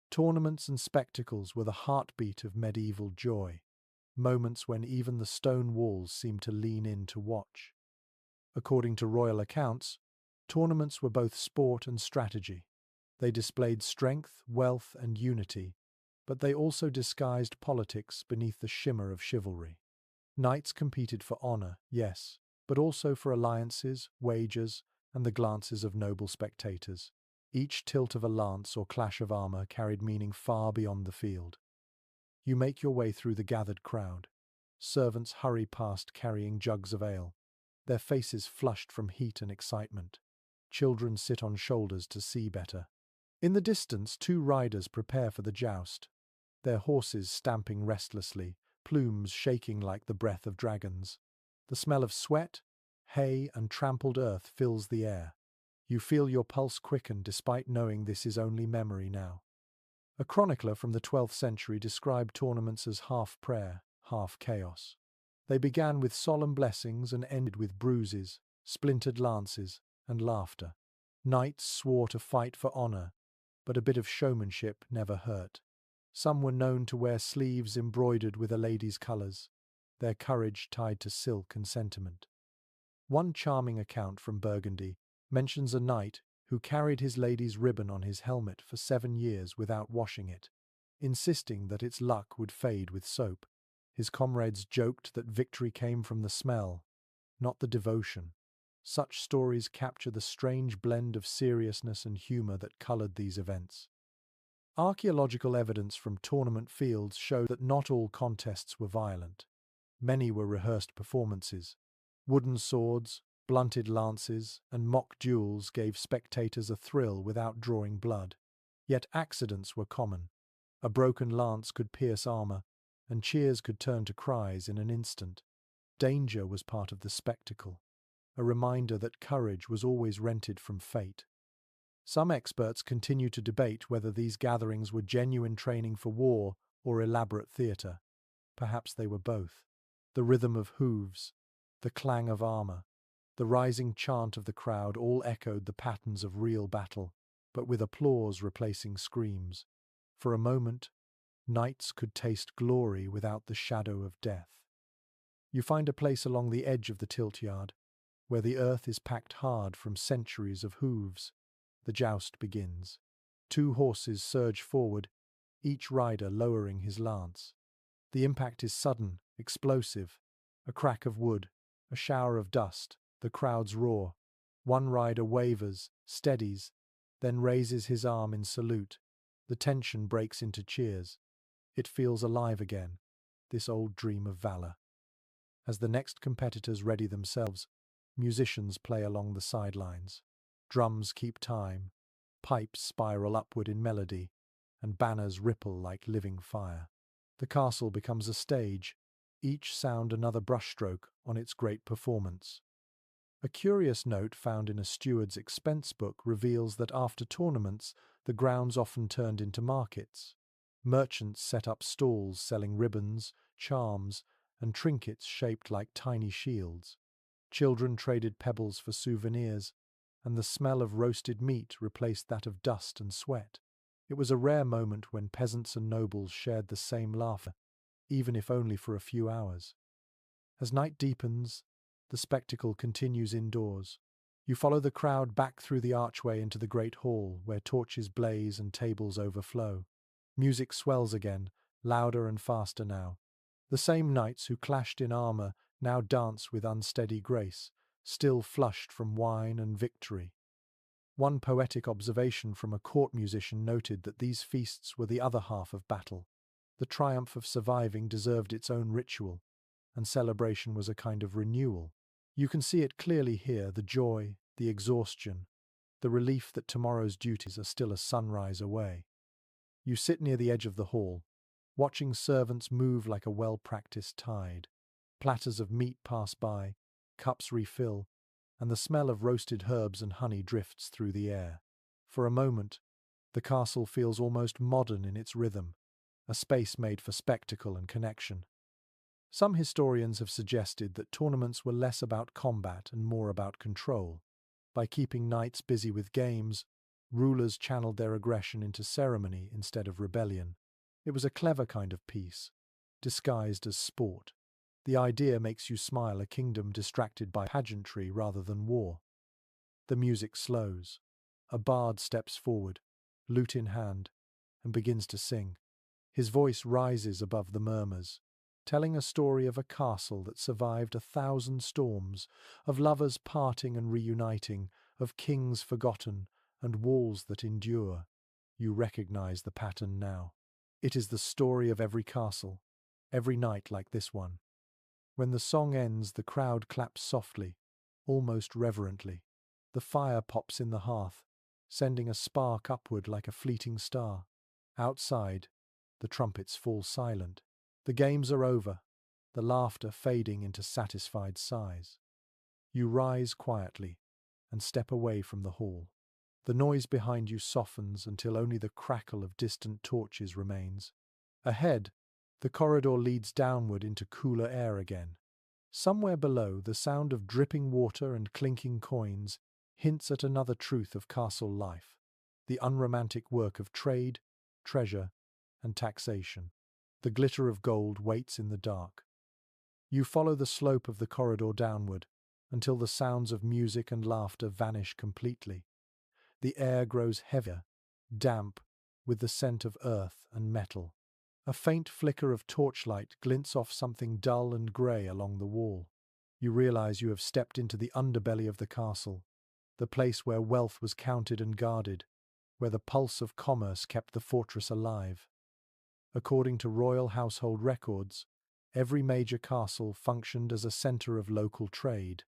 Tournaments and spectacles were the heartbeat of medieval joy, moments when even the stone walls seemed to lean in to watch. According to royal accounts, tournaments were both sport and strategy. They displayed strength, wealth, and unity, but they also disguised politics beneath the shimmer of chivalry. Knights competed for honor, yes, but also for alliances, wagers, and the glances of noble spectators. Each tilt of a lance or clash of armor carried meaning far beyond the field. You make your way through the gathered crowd. Servants hurry past carrying jugs of ale, their faces flushed from heat and excitement. Children sit on shoulders to see better. In the distance, two riders prepare for the joust, their horses stamping restlessly, plumes shaking like the breath of dragons. The smell of sweat, hay, and trampled earth fills the air. You feel your pulse quicken despite knowing this is only memory now. A chronicler from the 12th century described tournaments as half prayer, half chaos. They began with solemn blessings and ended with bruises, splintered lances, and laughter. Knights swore to fight for honor, but a bit of showmanship never hurt. Some were known to wear sleeves embroidered with a lady's colors, their courage tied to silk and sentiment. One charming account from Burgundy mentions a knight who carried his lady's ribbon on his helmet for 7 years without washing it, insisting that its luck would fade with soap. His comrades joked that victory came from the smell, not the devotion. Such stories capture the strange blend of seriousness and humor that colored these events. Archaeological evidence from tournament fields show that not all contests were violent. Many were rehearsed performances. Wooden swords, blunted lances, and mock duels gave spectators a thrill without drawing blood. Yet accidents were common. A broken lance could pierce armor, and cheers could turn to cries in an instant. Danger was part of the spectacle, a reminder that courage was always rented from fate. Some experts continue to debate whether these gatherings were genuine training for war or elaborate theatre. Perhaps they were both. The rhythm of hooves, the clang of armor, the rising chant of the crowd all echoed the patterns of real battle, but with applause replacing screams. For a moment, knights could taste glory without the shadow of death. You find a place along the edge of the tilt yard, where the earth is packed hard from centuries of hooves. The joust begins. 2 horses surge forward, each rider lowering his lance. The impact is sudden, explosive. A crack of wood, a shower of dust, the crowd's roar. One rider wavers, steadies, then raises his arm in salute. The tension breaks into cheers. It feels alive again, this old dream of valor. As the next competitors ready themselves, musicians play along the sidelines. Drums keep time, pipes spiral upward in melody, and banners ripple like living fire. The castle becomes a stage, each sound another brushstroke on its great performance. A curious note found in a steward's expense book reveals that after tournaments, the grounds often turned into markets. Merchants set up stalls selling ribbons, charms, and trinkets shaped like tiny shields. Children traded pebbles for souvenirs, and the smell of roasted meat replaced that of dust and sweat. It was a rare moment when peasants and nobles shared the same laughter, even if only for a few hours. As night deepens, the spectacle continues indoors. You follow the crowd back through the archway into the great hall, where torches blaze and tables overflow. Music swells again, louder and faster now. The same knights who clashed in armor now dance with unsteady grace, still flushed from wine and victory. One poetic observation from a court musician noted that these feasts were the other half of battle. The triumph of surviving deserved its own ritual, and celebration was a kind of renewal. You can see it clearly here, the joy, the exhaustion, the relief that tomorrow's duties are still a sunrise away. You sit near the edge of the hall, watching servants move like a well-practiced tide. Platters of meat pass by, cups refill, and the smell of roasted herbs and honey drifts through the air. For a moment, The castle feels almost modern in its rhythm, a space made for spectacle and connection. Some historians have suggested that tournaments were less about combat and more about control. By keeping knights busy with games, rulers channeled their aggression into ceremony instead of rebellion. It was a clever kind of peace, disguised as sport. The idea makes you smile, a kingdom distracted by pageantry rather than war. The music slows. A bard steps forward, lute in hand, and begins to sing. His voice rises above the murmurs, telling a story of a castle that survived 1,000 storms, of lovers parting and reuniting, of kings forgotten, and walls that endure. You recognize the pattern now. It is the story of every castle, every night like this one. When the song ends, the crowd claps softly, almost reverently. The fire pops in the hearth, sending a spark upward like a fleeting star. Outside, the trumpets fall silent. The games are over, the laughter fading into satisfied sighs. You rise quietly and step away from the hall. The noise behind you softens until only the crackle of distant torches remains. Ahead, the corridor leads downward into cooler air again. Somewhere below, the sound of dripping water and clinking coins hints at another truth of castle life: the unromantic work of trade, treasure, and taxation. The glitter of gold waits in the dark. You follow the slope of the corridor downward until the sounds of music and laughter vanish completely. The air grows heavier, damp, with the scent of earth and metal. A faint flicker of torchlight glints off something dull and grey along the wall. You realize you have stepped into the underbelly of the castle, the place where wealth was counted and guarded, where the pulse of commerce kept the fortress alive. According to royal household records, every major castle functioned as a center of local trade.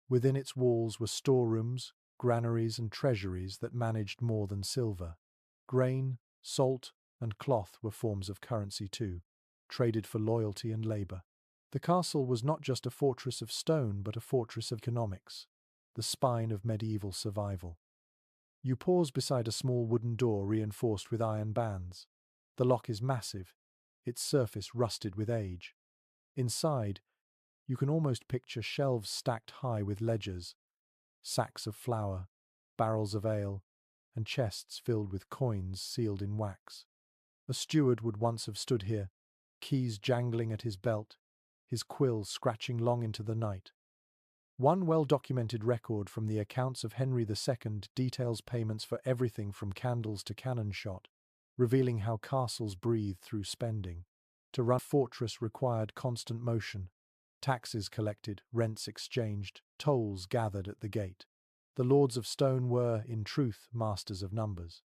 Within its walls were storerooms, granaries, and treasuries that managed more than silver. Grain, salt, and cloth were forms of currency too, traded for loyalty and labor. The castle was not just a fortress of stone, but a fortress of economics, the spine of medieval survival. You pause beside a small wooden door reinforced with iron bands. The lock is massive, its surface rusted with age. Inside, you can almost picture shelves stacked high with ledgers, sacks of flour, barrels of ale, and chests filled with coins sealed in wax. A steward would once have stood here, keys jangling at his belt, his quill scratching long into the night. One well-documented record from the accounts of Henry II details payments for everything from candles to cannon shot, revealing how castles breathed through spending. To run a fortress required constant motion, taxes collected, rents exchanged, tolls gathered at the gate. The Lords of Stone were, in truth, masters of numbers.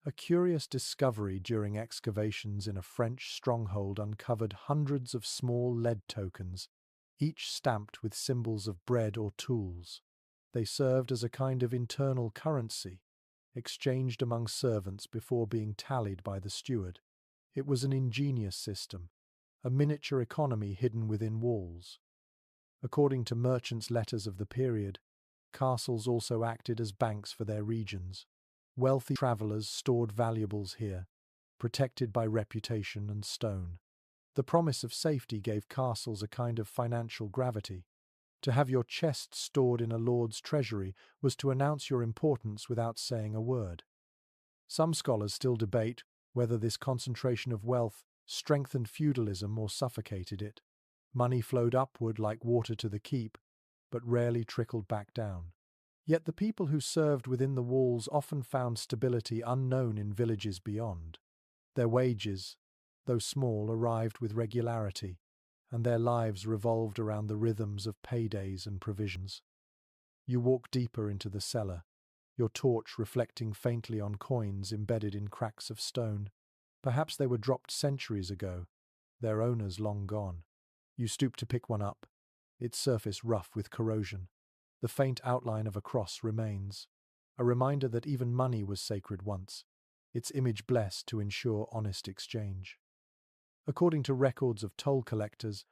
A curious discovery during excavations in a French stronghold uncovered hundreds of small lead tokens, each stamped with symbols of bread or tools. They served as a kind of internal currency, exchanged among servants before being tallied by the steward. It was an ingenious system, a miniature economy hidden within walls. According to merchants' letters of the period, castles also acted as banks for their regions. Wealthy travelers stored valuables here, protected by reputation and stone. The promise of safety gave castles a kind of financial gravity. To have your chest stored in a lord's treasury was to announce your importance without saying a word. Some scholars still debate whether this concentration of wealth strengthened feudalism or suffocated it. Money flowed upward like water to the keep, but rarely trickled back down. Yet the people who served within the walls often found stability unknown in villages beyond. Their wages, though small, arrived with regularity, and their lives revolved around the rhythms of paydays and provisions. You walk deeper into the cellar, your torch reflecting faintly on coins embedded in cracks of stone. Perhaps they were dropped centuries ago, their owners long gone. You stoop to pick one up, its surface rough with corrosion. The faint outline of a cross remains, a reminder that even money was sacred once, its image blessed to ensure honest exchange. According to records of toll collectors,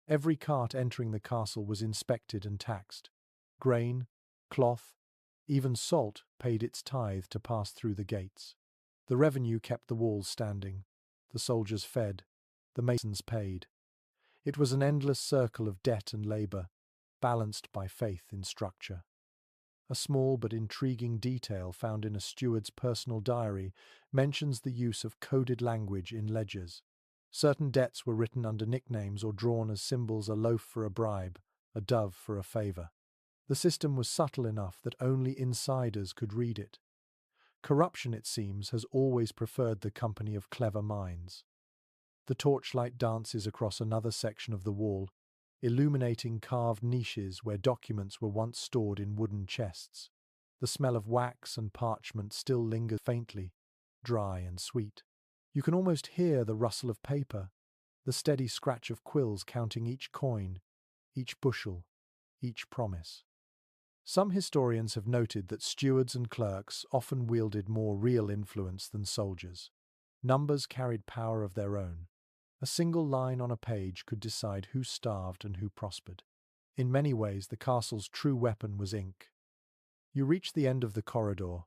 every cart entering the castle was inspected and taxed. Grain, cloth, even salt paid its tithe to pass through the gates. The revenue kept the walls standing, the soldiers fed, the masons paid. It was an endless circle of debt and labor, balanced by faith in structure. A small but intriguing detail found in a steward's personal diary mentions the use of coded language in ledgers. Certain debts were written under nicknames or drawn as symbols: a loaf for a bribe, a dove for a favor. The system was subtle enough that only insiders could read it. Corruption, it seems, has always preferred the company of clever minds. The torchlight dances across another section of the wall, illuminating carved niches where documents were once stored in wooden chests. The smell of wax and parchment still lingers faintly, dry and sweet. You can almost hear the rustle of paper, the steady scratch of quills counting each coin, each bushel, each promise. Some historians have noted that stewards and clerks often wielded more real influence than soldiers. Numbers carried power of their own. A single line on a page could decide who starved and who prospered. In many ways, the castle's true weapon was ink. You reach the end of the corridor,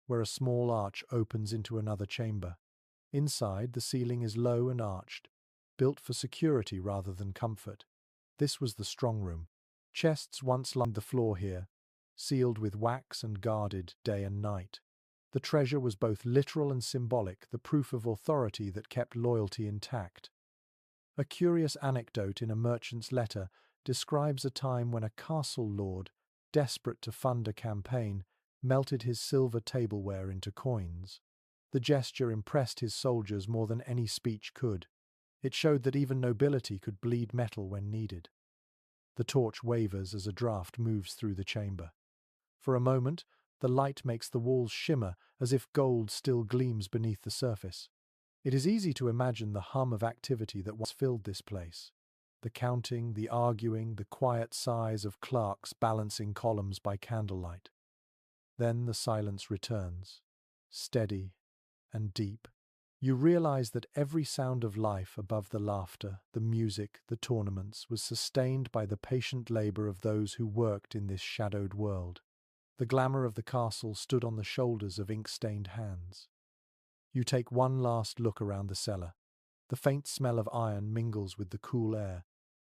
where a small arch opens into another chamber. Inside, the ceiling is low and arched, built for security rather than comfort. This was the strong room. Chests once lined the floor here, sealed with wax and guarded day and night. The treasure was both literal and symbolic, the proof of authority that kept loyalty intact. A curious anecdote in a merchant's letter describes a time when a castle lord, desperate to fund a campaign, melted his silver tableware into coins. The gesture impressed his soldiers more than any speech could. It showed that even nobility could bleed metal when needed. The torch wavers as a draft moves through the chamber. For a moment, the light makes the walls shimmer as if gold still gleams beneath the surface. It is easy to imagine the hum of activity that once filled this place. The counting, the arguing, the quiet sighs of clerks balancing columns by candlelight. Then the silence returns, steady and deep. You realize that every sound of life above the laughter, the music, the tournaments was sustained by the patient labor of those who worked in this shadowed world. The glamour of the castle stood on the shoulders of ink-stained hands. You take one last look around the cellar. The faint smell of iron mingles with the cool air,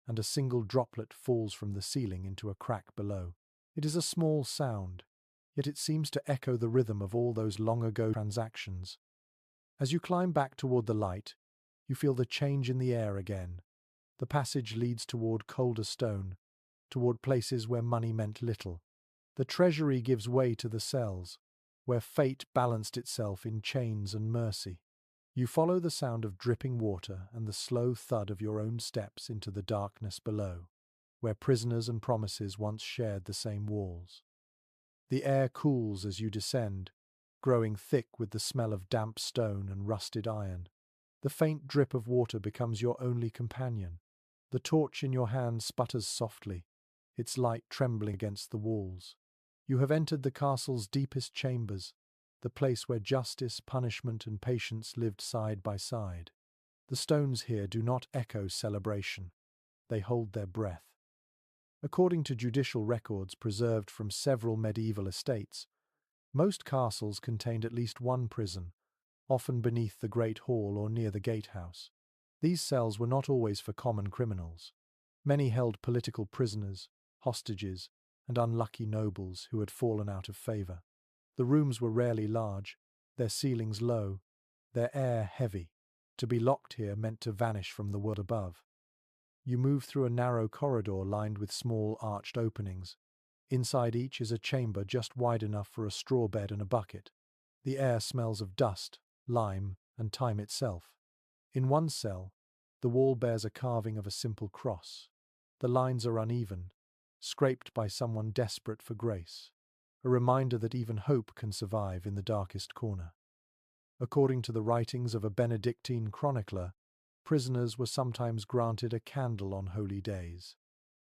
and a single droplet falls from the ceiling into a crack below. It is a small sound, yet it seems to echo the rhythm of all those long-ago transactions. As you climb back toward the light, you feel the change in the air again. The passage leads toward colder stone, toward places where money meant little. The treasury gives way to the cells, where fate balanced itself in chains and mercy. You follow the sound of dripping water and the slow thud of your own steps into the darkness below, where prisoners and promises once shared the same walls. The air cools as you descend, growing thick with the smell of damp stone and rusted iron. The faint drip of water becomes your only companion. The torch in your hand sputters softly, its light trembling against the walls. You have entered the castle's deepest chambers, the place where justice, punishment, and patience lived side by side. The stones here do not echo celebration. They hold their breath. According to judicial records preserved from several medieval estates, most castles contained at least one prison, often beneath the Great Hall or near the gatehouse. These cells were not always for common criminals. Many held political prisoners, hostages, and unlucky nobles who had fallen out of favor. The rooms were rarely large, their ceilings low, their air heavy. To be locked here meant to vanish from the world above. You move through a narrow corridor lined with small arched openings. Inside each is a chamber just wide enough for a straw bed and a bucket. The air smells of dust, lime, and time itself. In one cell, the wall bears a carving of a simple cross. The lines are uneven, scraped by someone desperate for grace, a reminder that even hope can survive in the darkest corner. According to the writings of a Benedictine chronicler, prisoners were sometimes granted a candle on holy days.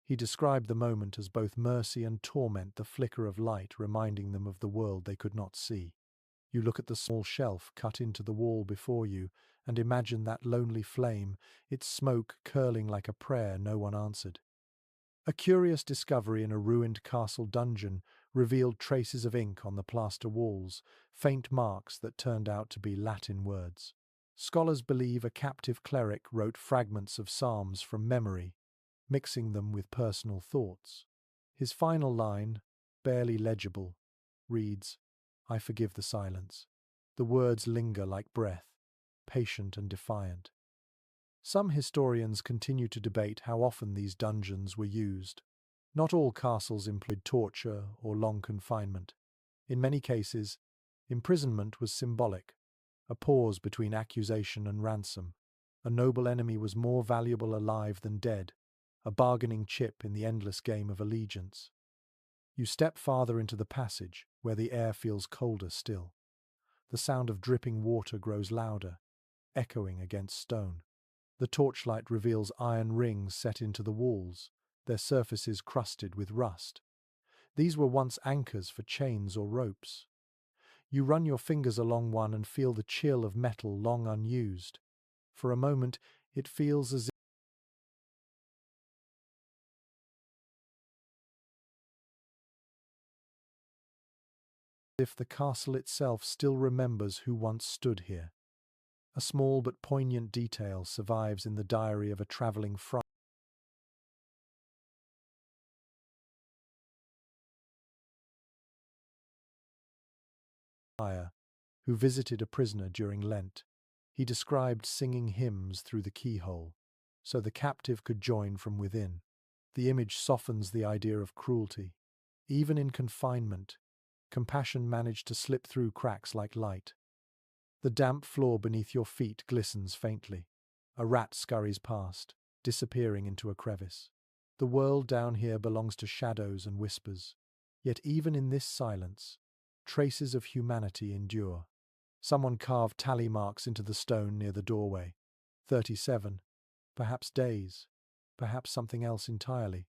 He described the moment as both mercy and torment, the flicker of light reminding them of the world they could not see. You look at the small shelf cut into the wall before you and imagine that lonely flame, its smoke curling like a prayer no one answered. A curious discovery in a ruined castle dungeon revealed traces of ink on the plaster walls, faint marks that turned out to be Latin words. Scholars believe a captive cleric wrote fragments of psalms from memory, mixing them with personal thoughts. His final line, barely legible, reads, "I forgive the silence." The words linger like breath, patient and defiant. Some historians continue to debate how often these dungeons were used. Not all castles employed torture or long confinement. In many cases, imprisonment was symbolic, a pause between accusation and ransom. A noble enemy was more valuable alive than dead, a bargaining chip in the endless game of allegiance. You step farther into the passage, where the air feels colder still. The sound of dripping water grows louder, echoing against stone. The torchlight reveals iron rings set into the walls, their surfaces crusted with rust. These were once anchors for chains or ropes. You run your fingers along one and feel the chill of metal long unused. For a moment, it feels as if the castle itself still remembers who once stood here. A small but poignant detail survives in the diary of a travelling friar who visited a prisoner during Lent. He described singing hymns through the keyhole, so the captive could join from within. The image softens the idea of cruelty. Even in confinement, compassion managed to slip through cracks like light. The damp floor beneath your feet glistens faintly. A rat scurries past, disappearing into a crevice. The world down here belongs to shadows and whispers. Yet even in this silence, traces of humanity endure. Someone carved tally marks into the stone near the doorway. 37. Perhaps days. Perhaps something else entirely.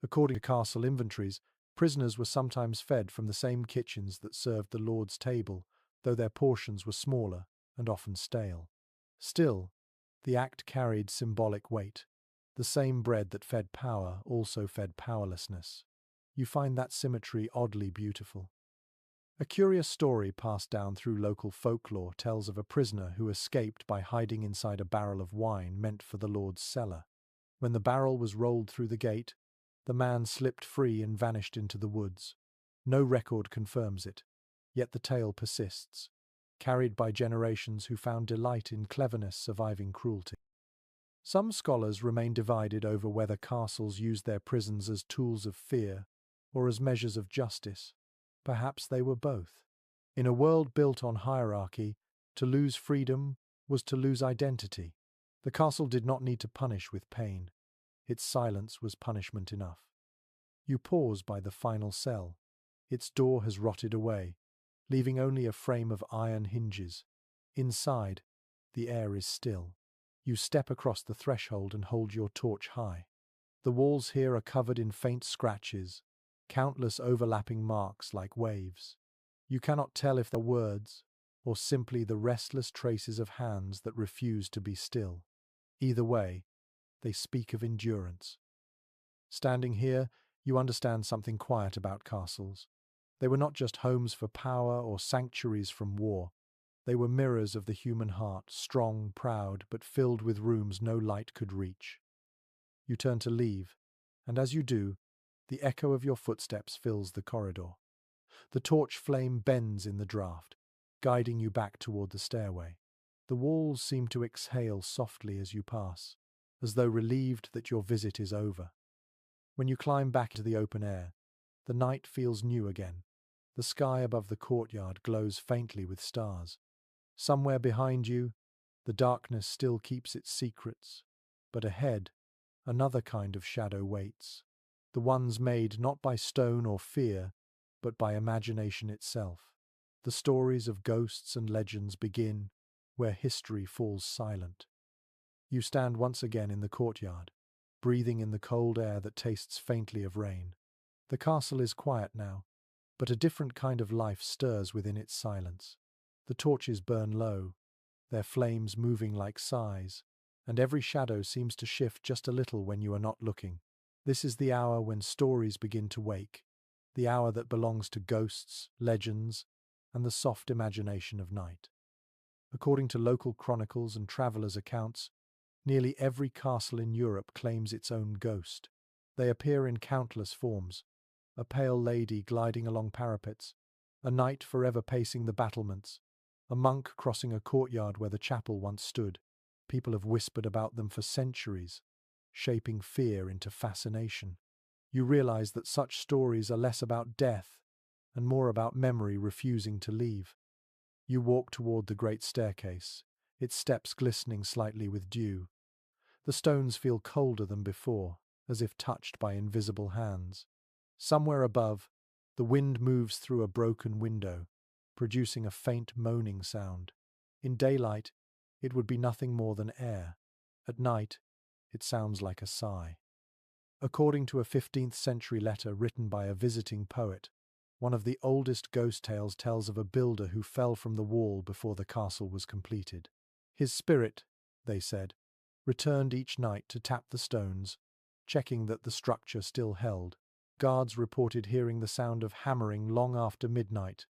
According to castle inventories, prisoners were sometimes fed from the same kitchens that served the Lord's table, though their portions were smaller and often stale. Still, the act carried symbolic weight. The same bread that fed power also fed powerlessness. You find that symmetry oddly beautiful. A curious story passed down through local folklore tells of a prisoner who escaped by hiding inside a barrel of wine meant for the Lord's cellar. When the barrel was rolled through the gate, the man slipped free and vanished into the woods. No record confirms it, yet the tale persists, carried by generations who found delight in cleverness surviving cruelty. Some scholars remain divided over whether castles used their prisons as tools of fear or as measures of justice. Perhaps they were both. In a world built on hierarchy, to lose freedom was to lose identity. The castle did not need to punish with pain. Its silence was punishment enough. You pause by the final cell. Its door has rotted away, leaving only a frame of iron hinges. Inside, the air is still. You step across the threshold and hold your torch high. The walls here are covered in faint scratches, countless overlapping marks like waves. You cannot tell if they're words or simply the restless traces of hands that refuse to be still. Either way, they speak of endurance. Standing here, you understand something quiet about castles. They were not just homes for power or sanctuaries from war. They were mirrors of the human heart, strong, proud, but filled with rooms no light could reach. You turn to leave, and as you do, the echo of your footsteps fills the corridor. The torch flame bends in the draught, guiding you back toward the stairway. The walls seem to exhale softly as you pass, as though relieved that your visit is over. When you climb back into the open air, the night feels new again. The sky above the courtyard glows faintly with stars. Somewhere behind you, the darkness still keeps its secrets, but ahead, another kind of shadow waits. The ones made not by stone or fear, but by imagination itself. The stories of ghosts and legends begin where history falls silent. You stand once again in the courtyard, breathing in the cold air that tastes faintly of rain. The castle is quiet now, but a different kind of life stirs within its silence. The torches burn low, their flames moving like sighs, and every shadow seems to shift just a little when you are not looking. This is the hour when stories begin to wake, the hour that belongs to ghosts, legends, and the soft imagination of night. According to local chronicles and travelers' accounts, nearly every castle in Europe claims its own ghost. They appear in countless forms: a pale lady gliding along parapets, a knight forever pacing the battlements, a monk crossing a courtyard where the chapel once stood. People have whispered about them for centuries, shaping fear into fascination. You realize that such stories are less about death and more about memory refusing to leave. You walk toward the great staircase, its steps glistening slightly with dew. The stones feel colder than before, as if touched by invisible hands. Somewhere above, the wind moves through a broken window, producing a faint moaning sound. In daylight, it would be nothing more than air. At night, it sounds like a sigh. According to a 15th century letter written by a visiting poet, one of the oldest ghost tales tells of a builder who fell from the wall before the castle was completed. His spirit, they said, returned each night to tap the stones, checking that the structure still held. Guards reported hearing the sound of hammering long after midnight,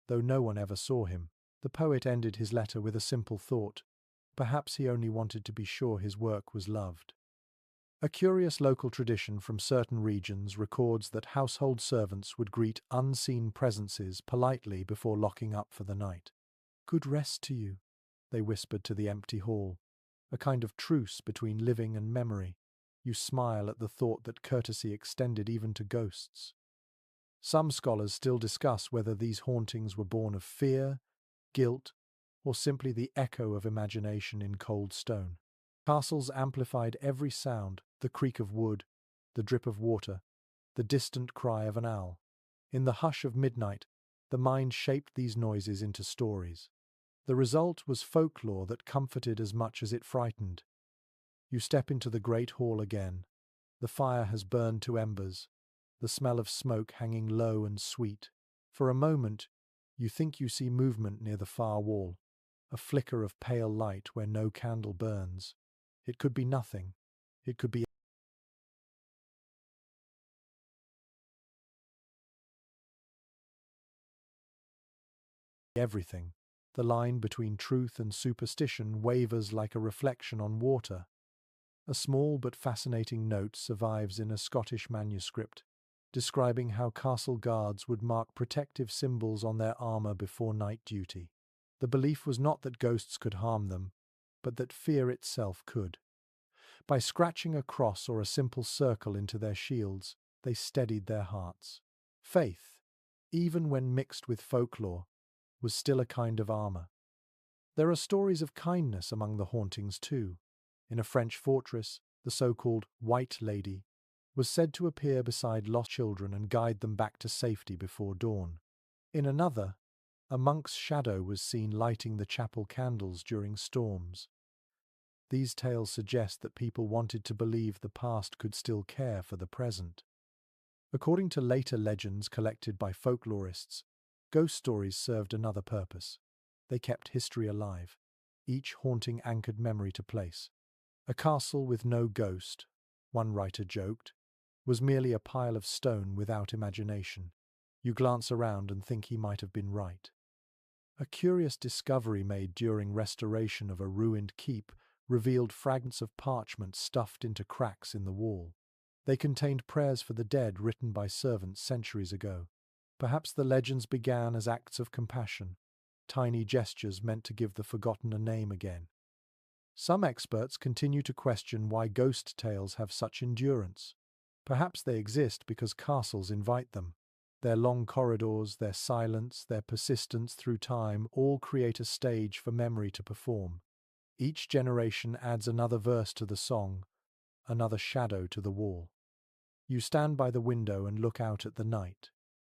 though no one ever saw him. The poet ended his letter with a simple thought: perhaps he only wanted to be sure his work was loved. A curious local tradition from certain regions records that household servants would greet unseen presences politely before locking up for the night. "Good rest to you," they whispered to the empty hall, a kind of truce between living and memory. You smile at the thought that courtesy extended even to ghosts. Some scholars still discuss whether these hauntings were born of fear, guilt, or simply the echo of imagination in cold stone. Castles amplified every sound: the creak of wood, the drip of water, the distant cry of an owl. In the hush of midnight, the mind shaped these noises into stories. The result was folklore that comforted as much as it frightened. You step into the great hall again. The fire has burned to embers, the smell of smoke hanging low and sweet. For a moment, you think you see movement near the far wall, a flicker of pale light where no candle burns. It could be nothing. It could be everything. The line between truth and superstition wavers like a reflection on water. A small but fascinating note survives in a Scottish manuscript, describing how castle guards would mark protective symbols on their armour before night duty. The belief was not that ghosts could harm them, but that fear itself could. By scratching a cross or a simple circle into their shields, they steadied their hearts. Faith, even when mixed with folklore, was still a kind of armour. There are stories of kindness among the hauntings too. In a French fortress, the so-called White Lady was said to appear beside lost children and guide them back to safety before dawn. In another, a monk's shadow was seen lighting the chapel candles during storms. These tales suggest that people wanted to believe the past could still care for the present. According to later legends collected by folklorists, ghost stories served another purpose. They kept history alive. Each haunting anchored memory to place. A castle with no ghost, one writer joked, was merely a pile of stone without imagination. You glance around and think he might have been right. A curious discovery made during restoration of a ruined keep revealed fragments of parchment stuffed into cracks in the wall. They contained prayers for the dead written by servants centuries ago. Perhaps the legends began as acts of compassion, tiny gestures meant to give the forgotten a name again. Some experts continue to question why ghost tales have such endurance. Perhaps they exist because castles invite them. Their long corridors, their silence, their persistence through time all create a stage for memory to perform. Each generation adds another verse to the song, another shadow to the wall. You stand by the window and look out at the night.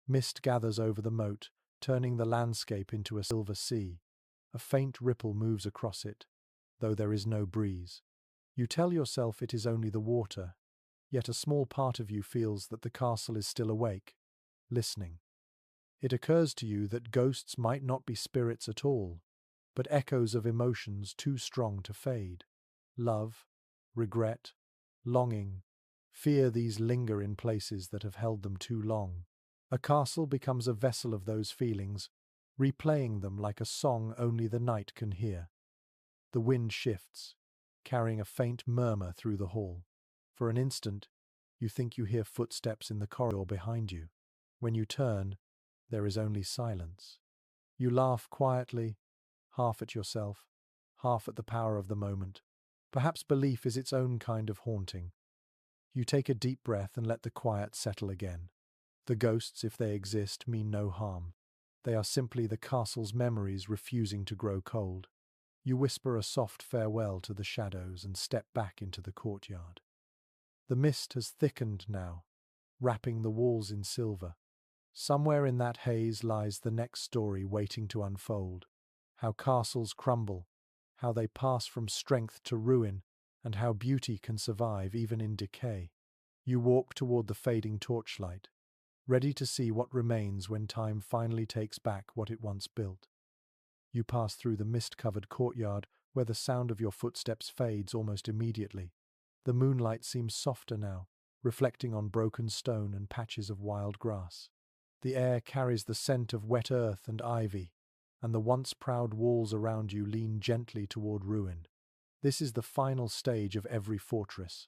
Mist gathers over the moat, turning the landscape into a silver sea. A faint ripple moves across it, though there is no breeze. You tell yourself it is only the water, yet a small part of you feels that the castle is still awake, listening. It occurs to you that ghosts might not be spirits at all, but echoes of emotions too strong to fade. Love, regret, longing, fear, these linger in places that have held them too long. A castle becomes a vessel of those feelings, replaying them like a song only the night can hear. The wind shifts, carrying a faint murmur through the hall. For an instant, you think you hear footsteps in the corridor behind you. When you turn, there is only silence. You laugh quietly, half at yourself, half at the power of the moment. Perhaps belief is its own kind of haunting. You take a deep breath and let the quiet settle again. The ghosts, if they exist, mean no harm. They are simply the castle's memories refusing to grow cold. You whisper a soft farewell to the shadows and step back into the courtyard. The mist has thickened now, wrapping the walls in silver. Somewhere in that haze lies the next story waiting to unfold. How castles crumble, how they pass from strength to ruin, and how beauty can survive even in decay. You walk toward the fading torchlight, ready to see what remains when time finally takes back what it once built. You pass through the mist-covered courtyard where the sound of your footsteps fades almost immediately. The moonlight seems softer now, reflecting on broken stone and patches of wild grass. The air carries the scent of wet earth and ivy, and the once proud walls around you lean gently toward ruin. This is the final stage of every fortress,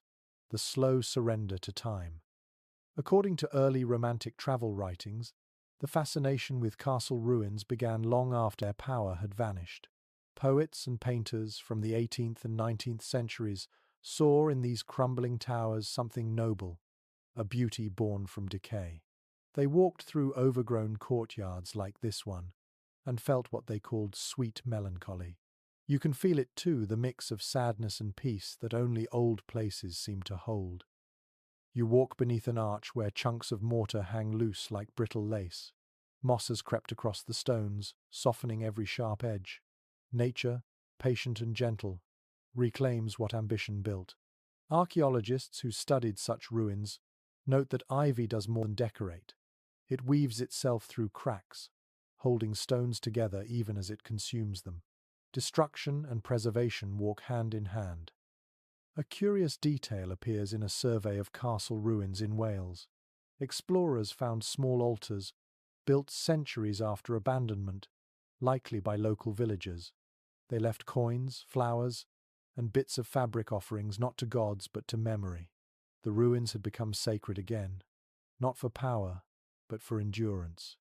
the slow surrender to time. According to early romantic travel writings, the fascination with castle ruins began long after their power had vanished. Poets and painters from the 18th and 19th centuries saw in these crumbling towers something noble, a beauty born from decay. They walked through overgrown courtyards like this one, and felt what they called sweet melancholy. You can feel it too, the mix of sadness and peace that only old places seem to hold. You walk beneath an arch where chunks of mortar hang loose like brittle lace. Moss has crept across the stones, softening every sharp edge. Nature, patient and gentle, reclaims what ambition built. Archaeologists who studied such ruins note that ivy does more than decorate. It weaves itself through cracks, holding stones together even as it consumes them. Destruction and preservation walk hand in hand. A curious detail appears in a survey of castle ruins in Wales. Explorers found small altars, built centuries after abandonment, likely by local villagers. They left coins, flowers, and bits of fabric offerings not to gods but to memory. The ruins had become sacred again, not for power, but for endurance.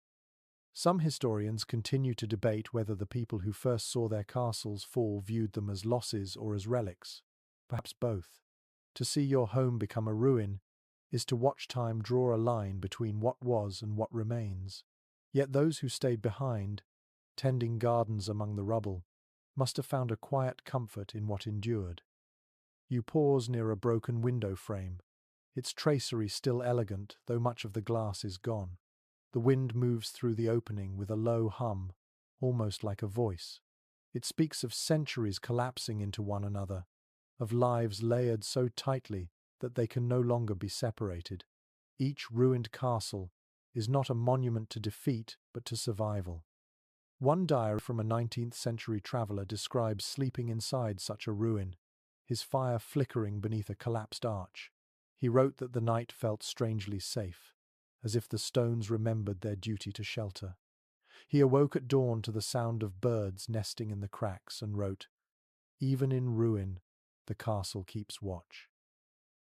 Some historians continue to debate whether the people who first saw their castles fall viewed them as losses or as relics. Perhaps both. To see your home become a ruin is to watch time draw a line between what was and what remains. Yet those who stayed behind, tending gardens among the rubble, must have found a quiet comfort in what endured. You pause near a broken window frame, its tracery still elegant, though much of the glass is gone. The wind moves through the opening with a low hum, almost like a voice. It speaks of centuries collapsing into one another, of lives layered so tightly that they can no longer be separated. Each ruined castle is not a monument to defeat, but to survival. One diary from a 19th century traveller describes sleeping inside such a ruin, his fire flickering beneath a collapsed arch. He wrote that the night felt strangely safe, as if the stones remembered their duty to shelter. He awoke at dawn to the sound of birds nesting in the cracks and wrote, "Even in ruin, the castle keeps watch."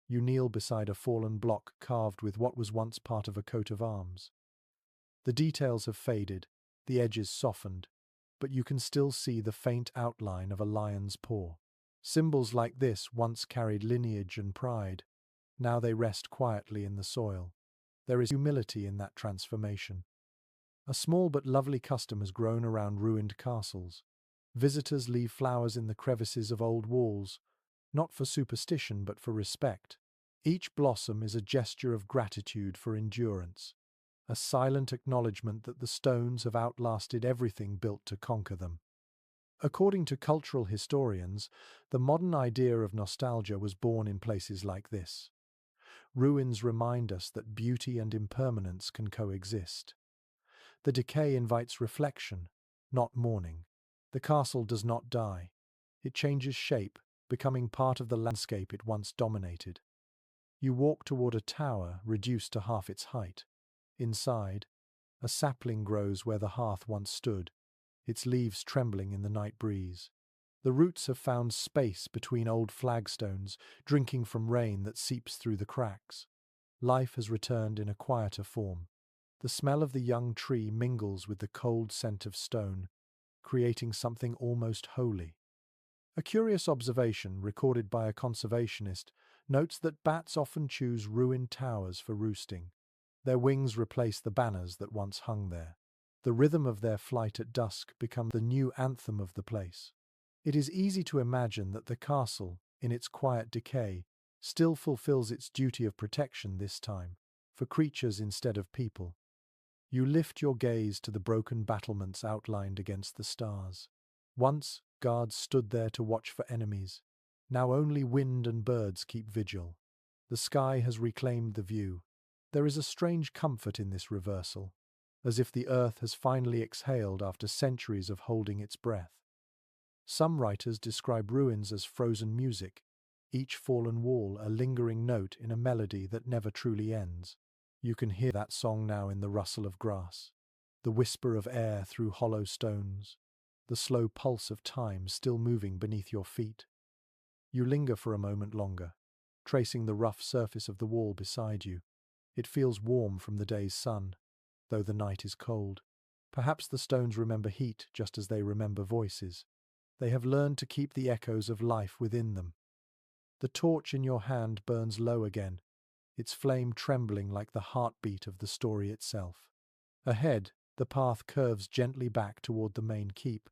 You kneel beside a fallen block carved with what was once part of a coat of arms. The details have faded, the edges softened, but you can still see the faint outline of a lion's paw. Symbols like this once carried lineage and pride. Now they rest quietly in the soil. There is humility in that transformation. A small but lovely custom has grown around ruined castles. Visitors leave flowers in the crevices of old walls, not for superstition but for respect. Each blossom is a gesture of gratitude for endurance, a silent acknowledgement that the stones have outlasted everything built to conquer them. According to cultural historians, the modern idea of nostalgia was born in places like this. Ruins remind us that beauty and impermanence can coexist. The decay invites reflection, not mourning. The castle does not die. It changes shape, becoming part of the landscape it once dominated. You walk toward a tower reduced to half its height. Inside, a sapling grows where the hearth once stood, its leaves trembling in the night breeze. The roots have found space between old flagstones, drinking from rain that seeps through the cracks. Life has returned in a quieter form. The smell of the young tree mingles with the cold scent of stone, creating something almost holy. A curious observation recorded by a conservationist notes that bats often choose ruined towers for roosting. Their wings replace the banners that once hung there. The rhythm of their flight at dusk becomes the new anthem of the place. It is easy to imagine that the castle, in its quiet decay, still fulfills its duty of protection this time, for creatures instead of people. You lift your gaze to the broken battlements outlined against the stars. Once, guards stood there to watch for enemies. Now only wind and birds keep vigil. The sky has reclaimed the view. There is a strange comfort in this reversal, as if the earth has finally exhaled after centuries of holding its breath. Some writers describe ruins as frozen music, each fallen wall a lingering note in a melody that never truly ends. You can hear that song now in the rustle of grass, the whisper of air through hollow stones, the slow pulse of time still moving beneath your feet. You linger for a moment longer, tracing the rough surface of the wall beside you. It feels warm from the day's sun, though the night is cold. Perhaps the stones remember heat just as they remember voices. They have learned to keep the echoes of life within them. The torch in your hand burns low again, its flame trembling like the heartbeat of the story itself. Ahead, the path curves gently back toward the main keep,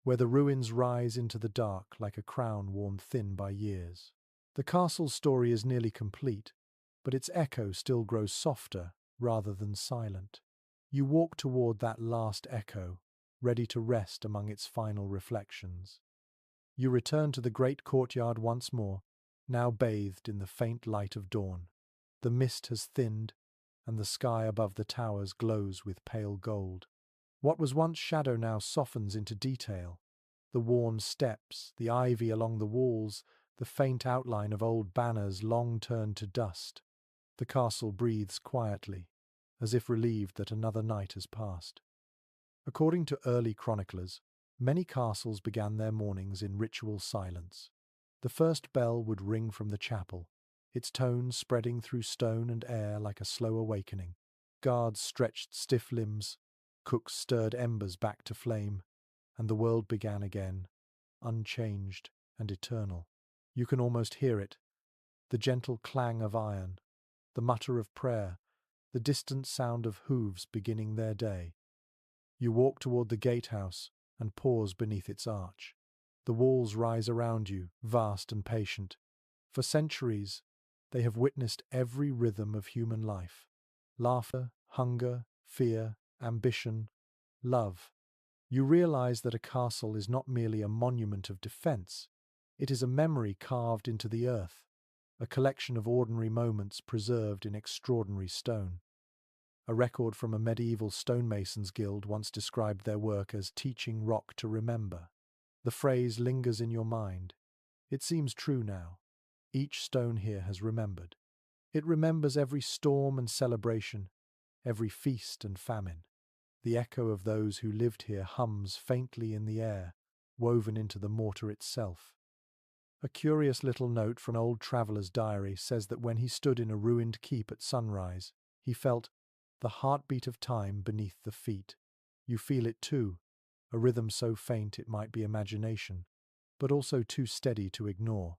where the ruins rise into the dark like a crown worn thin by years. The castle's story is nearly complete, but its echo still grows softer rather than silent. You walk toward that last echo, ready to rest among its final reflections. You return to the great courtyard once more, now bathed in the faint light of dawn. The mist has thinned, and the sky above the towers glows with pale gold. What was once shadow now softens into detail. The worn steps, the ivy along the walls, the faint outline of old banners long turned to dust. The castle breathes quietly, as if relieved that another night has passed. According to early chroniclers, many castles began their mornings in ritual silence. The first bell would ring from the chapel, its tones spreading through stone and air like a slow awakening. Guards stretched stiff limbs, cooks stirred embers back to flame, and the world began again, unchanged and eternal. You can almost hear it, the gentle clang of iron, the mutter of prayer, the distant sound of hooves beginning their day. You walk toward the gatehouse and pause beneath its arch. The walls rise around you, vast and patient. For centuries, they have witnessed every rhythm of human life. Laughter, hunger, fear, ambition, love. You realize that a castle is not merely a monument of defense. It is a memory carved into the earth, a collection of ordinary moments preserved in extraordinary stone. A record from a medieval stonemasons guild once described their work as teaching rock to remember. The phrase lingers in your mind. It seems true now. Each stone here has remembered. It remembers every storm and celebration, every feast and famine. The echo of those who lived here hums faintly in the air, woven into the mortar itself. A curious little note from an old traveller's diary says that when he stood in a ruined keep at sunrise, he felt the heartbeat of time beneath the feet. You feel it too, a rhythm so faint it might be imagination, but also too steady to ignore.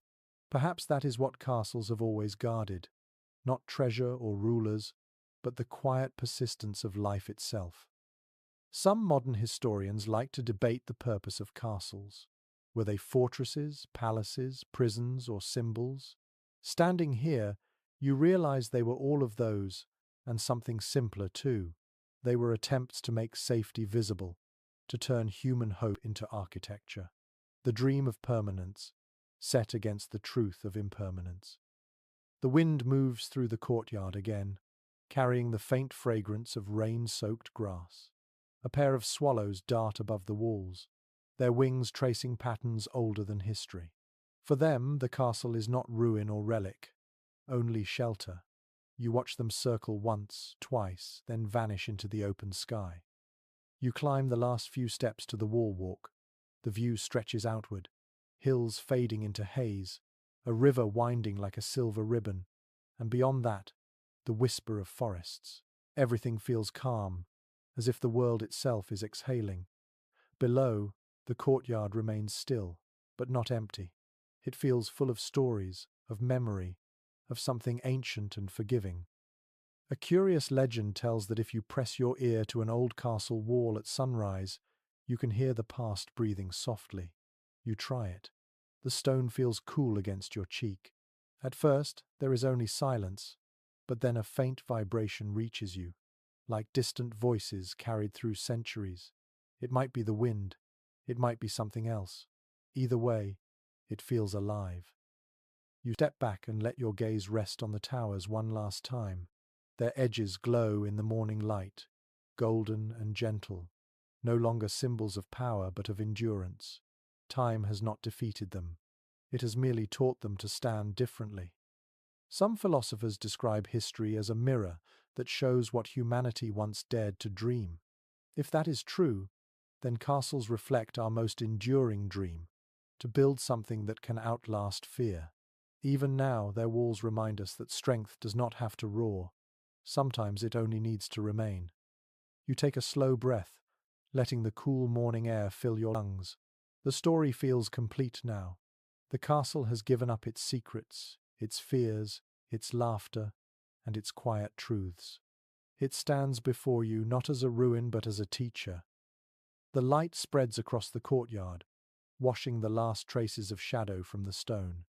Perhaps that is what castles have always guarded, not treasure or rulers, but the quiet persistence of life itself. Some modern historians like to debate the purpose of castles. Were they fortresses, palaces, prisons, or symbols? Standing here, you realize they were all of those, and something simpler too. They were attempts to make safety visible, to turn human hope into architecture. The dream of permanence, set against the truth of impermanence. The wind moves through the courtyard again, carrying the faint fragrance of rain-soaked grass. A pair of swallows dart above the walls, their wings tracing patterns older than history. For them, the castle is not ruin or relic, only shelter. You watch them circle once, twice, then vanish into the open sky. You climb the last few steps to the wall walk. The view stretches outward, hills fading into haze, a river winding like a silver ribbon, and beyond that, the whisper of forests. Everything feels calm, as if the world itself is exhaling. Below, the courtyard remains still, but not empty. It feels full of stories, of memory, of something ancient and forgiving. A curious legend tells that if you press your ear to an old castle wall at sunrise, you can hear the past breathing softly. You try it. The stone feels cool against your cheek. At first, there is only silence, but then a faint vibration reaches you, like distant voices carried through centuries. It might be the wind, it might be something else. Either way, it feels alive. You step back and let your gaze rest on the towers one last time. Their edges glow in the morning light, golden and gentle, no longer symbols of power but of endurance. Time has not defeated them. It has merely taught them to stand differently. Some philosophers describe history as a mirror that shows what humanity once dared to dream. If that is true, then castles reflect our most enduring dream, to build something that can outlast fear. Even now, their walls remind us that strength does not have to roar. Sometimes it only needs to remain. You take a slow breath, letting the cool morning air fill your lungs. The story feels complete now. The castle has given up its secrets, its fears, its laughter, and its quiet truths. It stands before you not as a ruin but as a teacher. The light spreads across the courtyard, washing the last traces of shadow from the stone.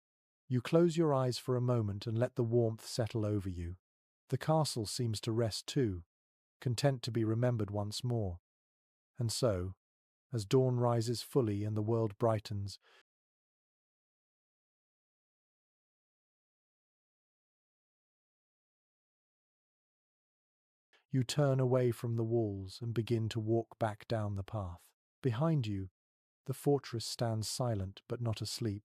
You close your eyes for a moment and let the warmth settle over you. The castle seems to rest too, content to be remembered once more. And so, as dawn rises fully and the world brightens, you turn away from the walls and begin to walk back down the path. Behind you, the fortress stands silent but not asleep.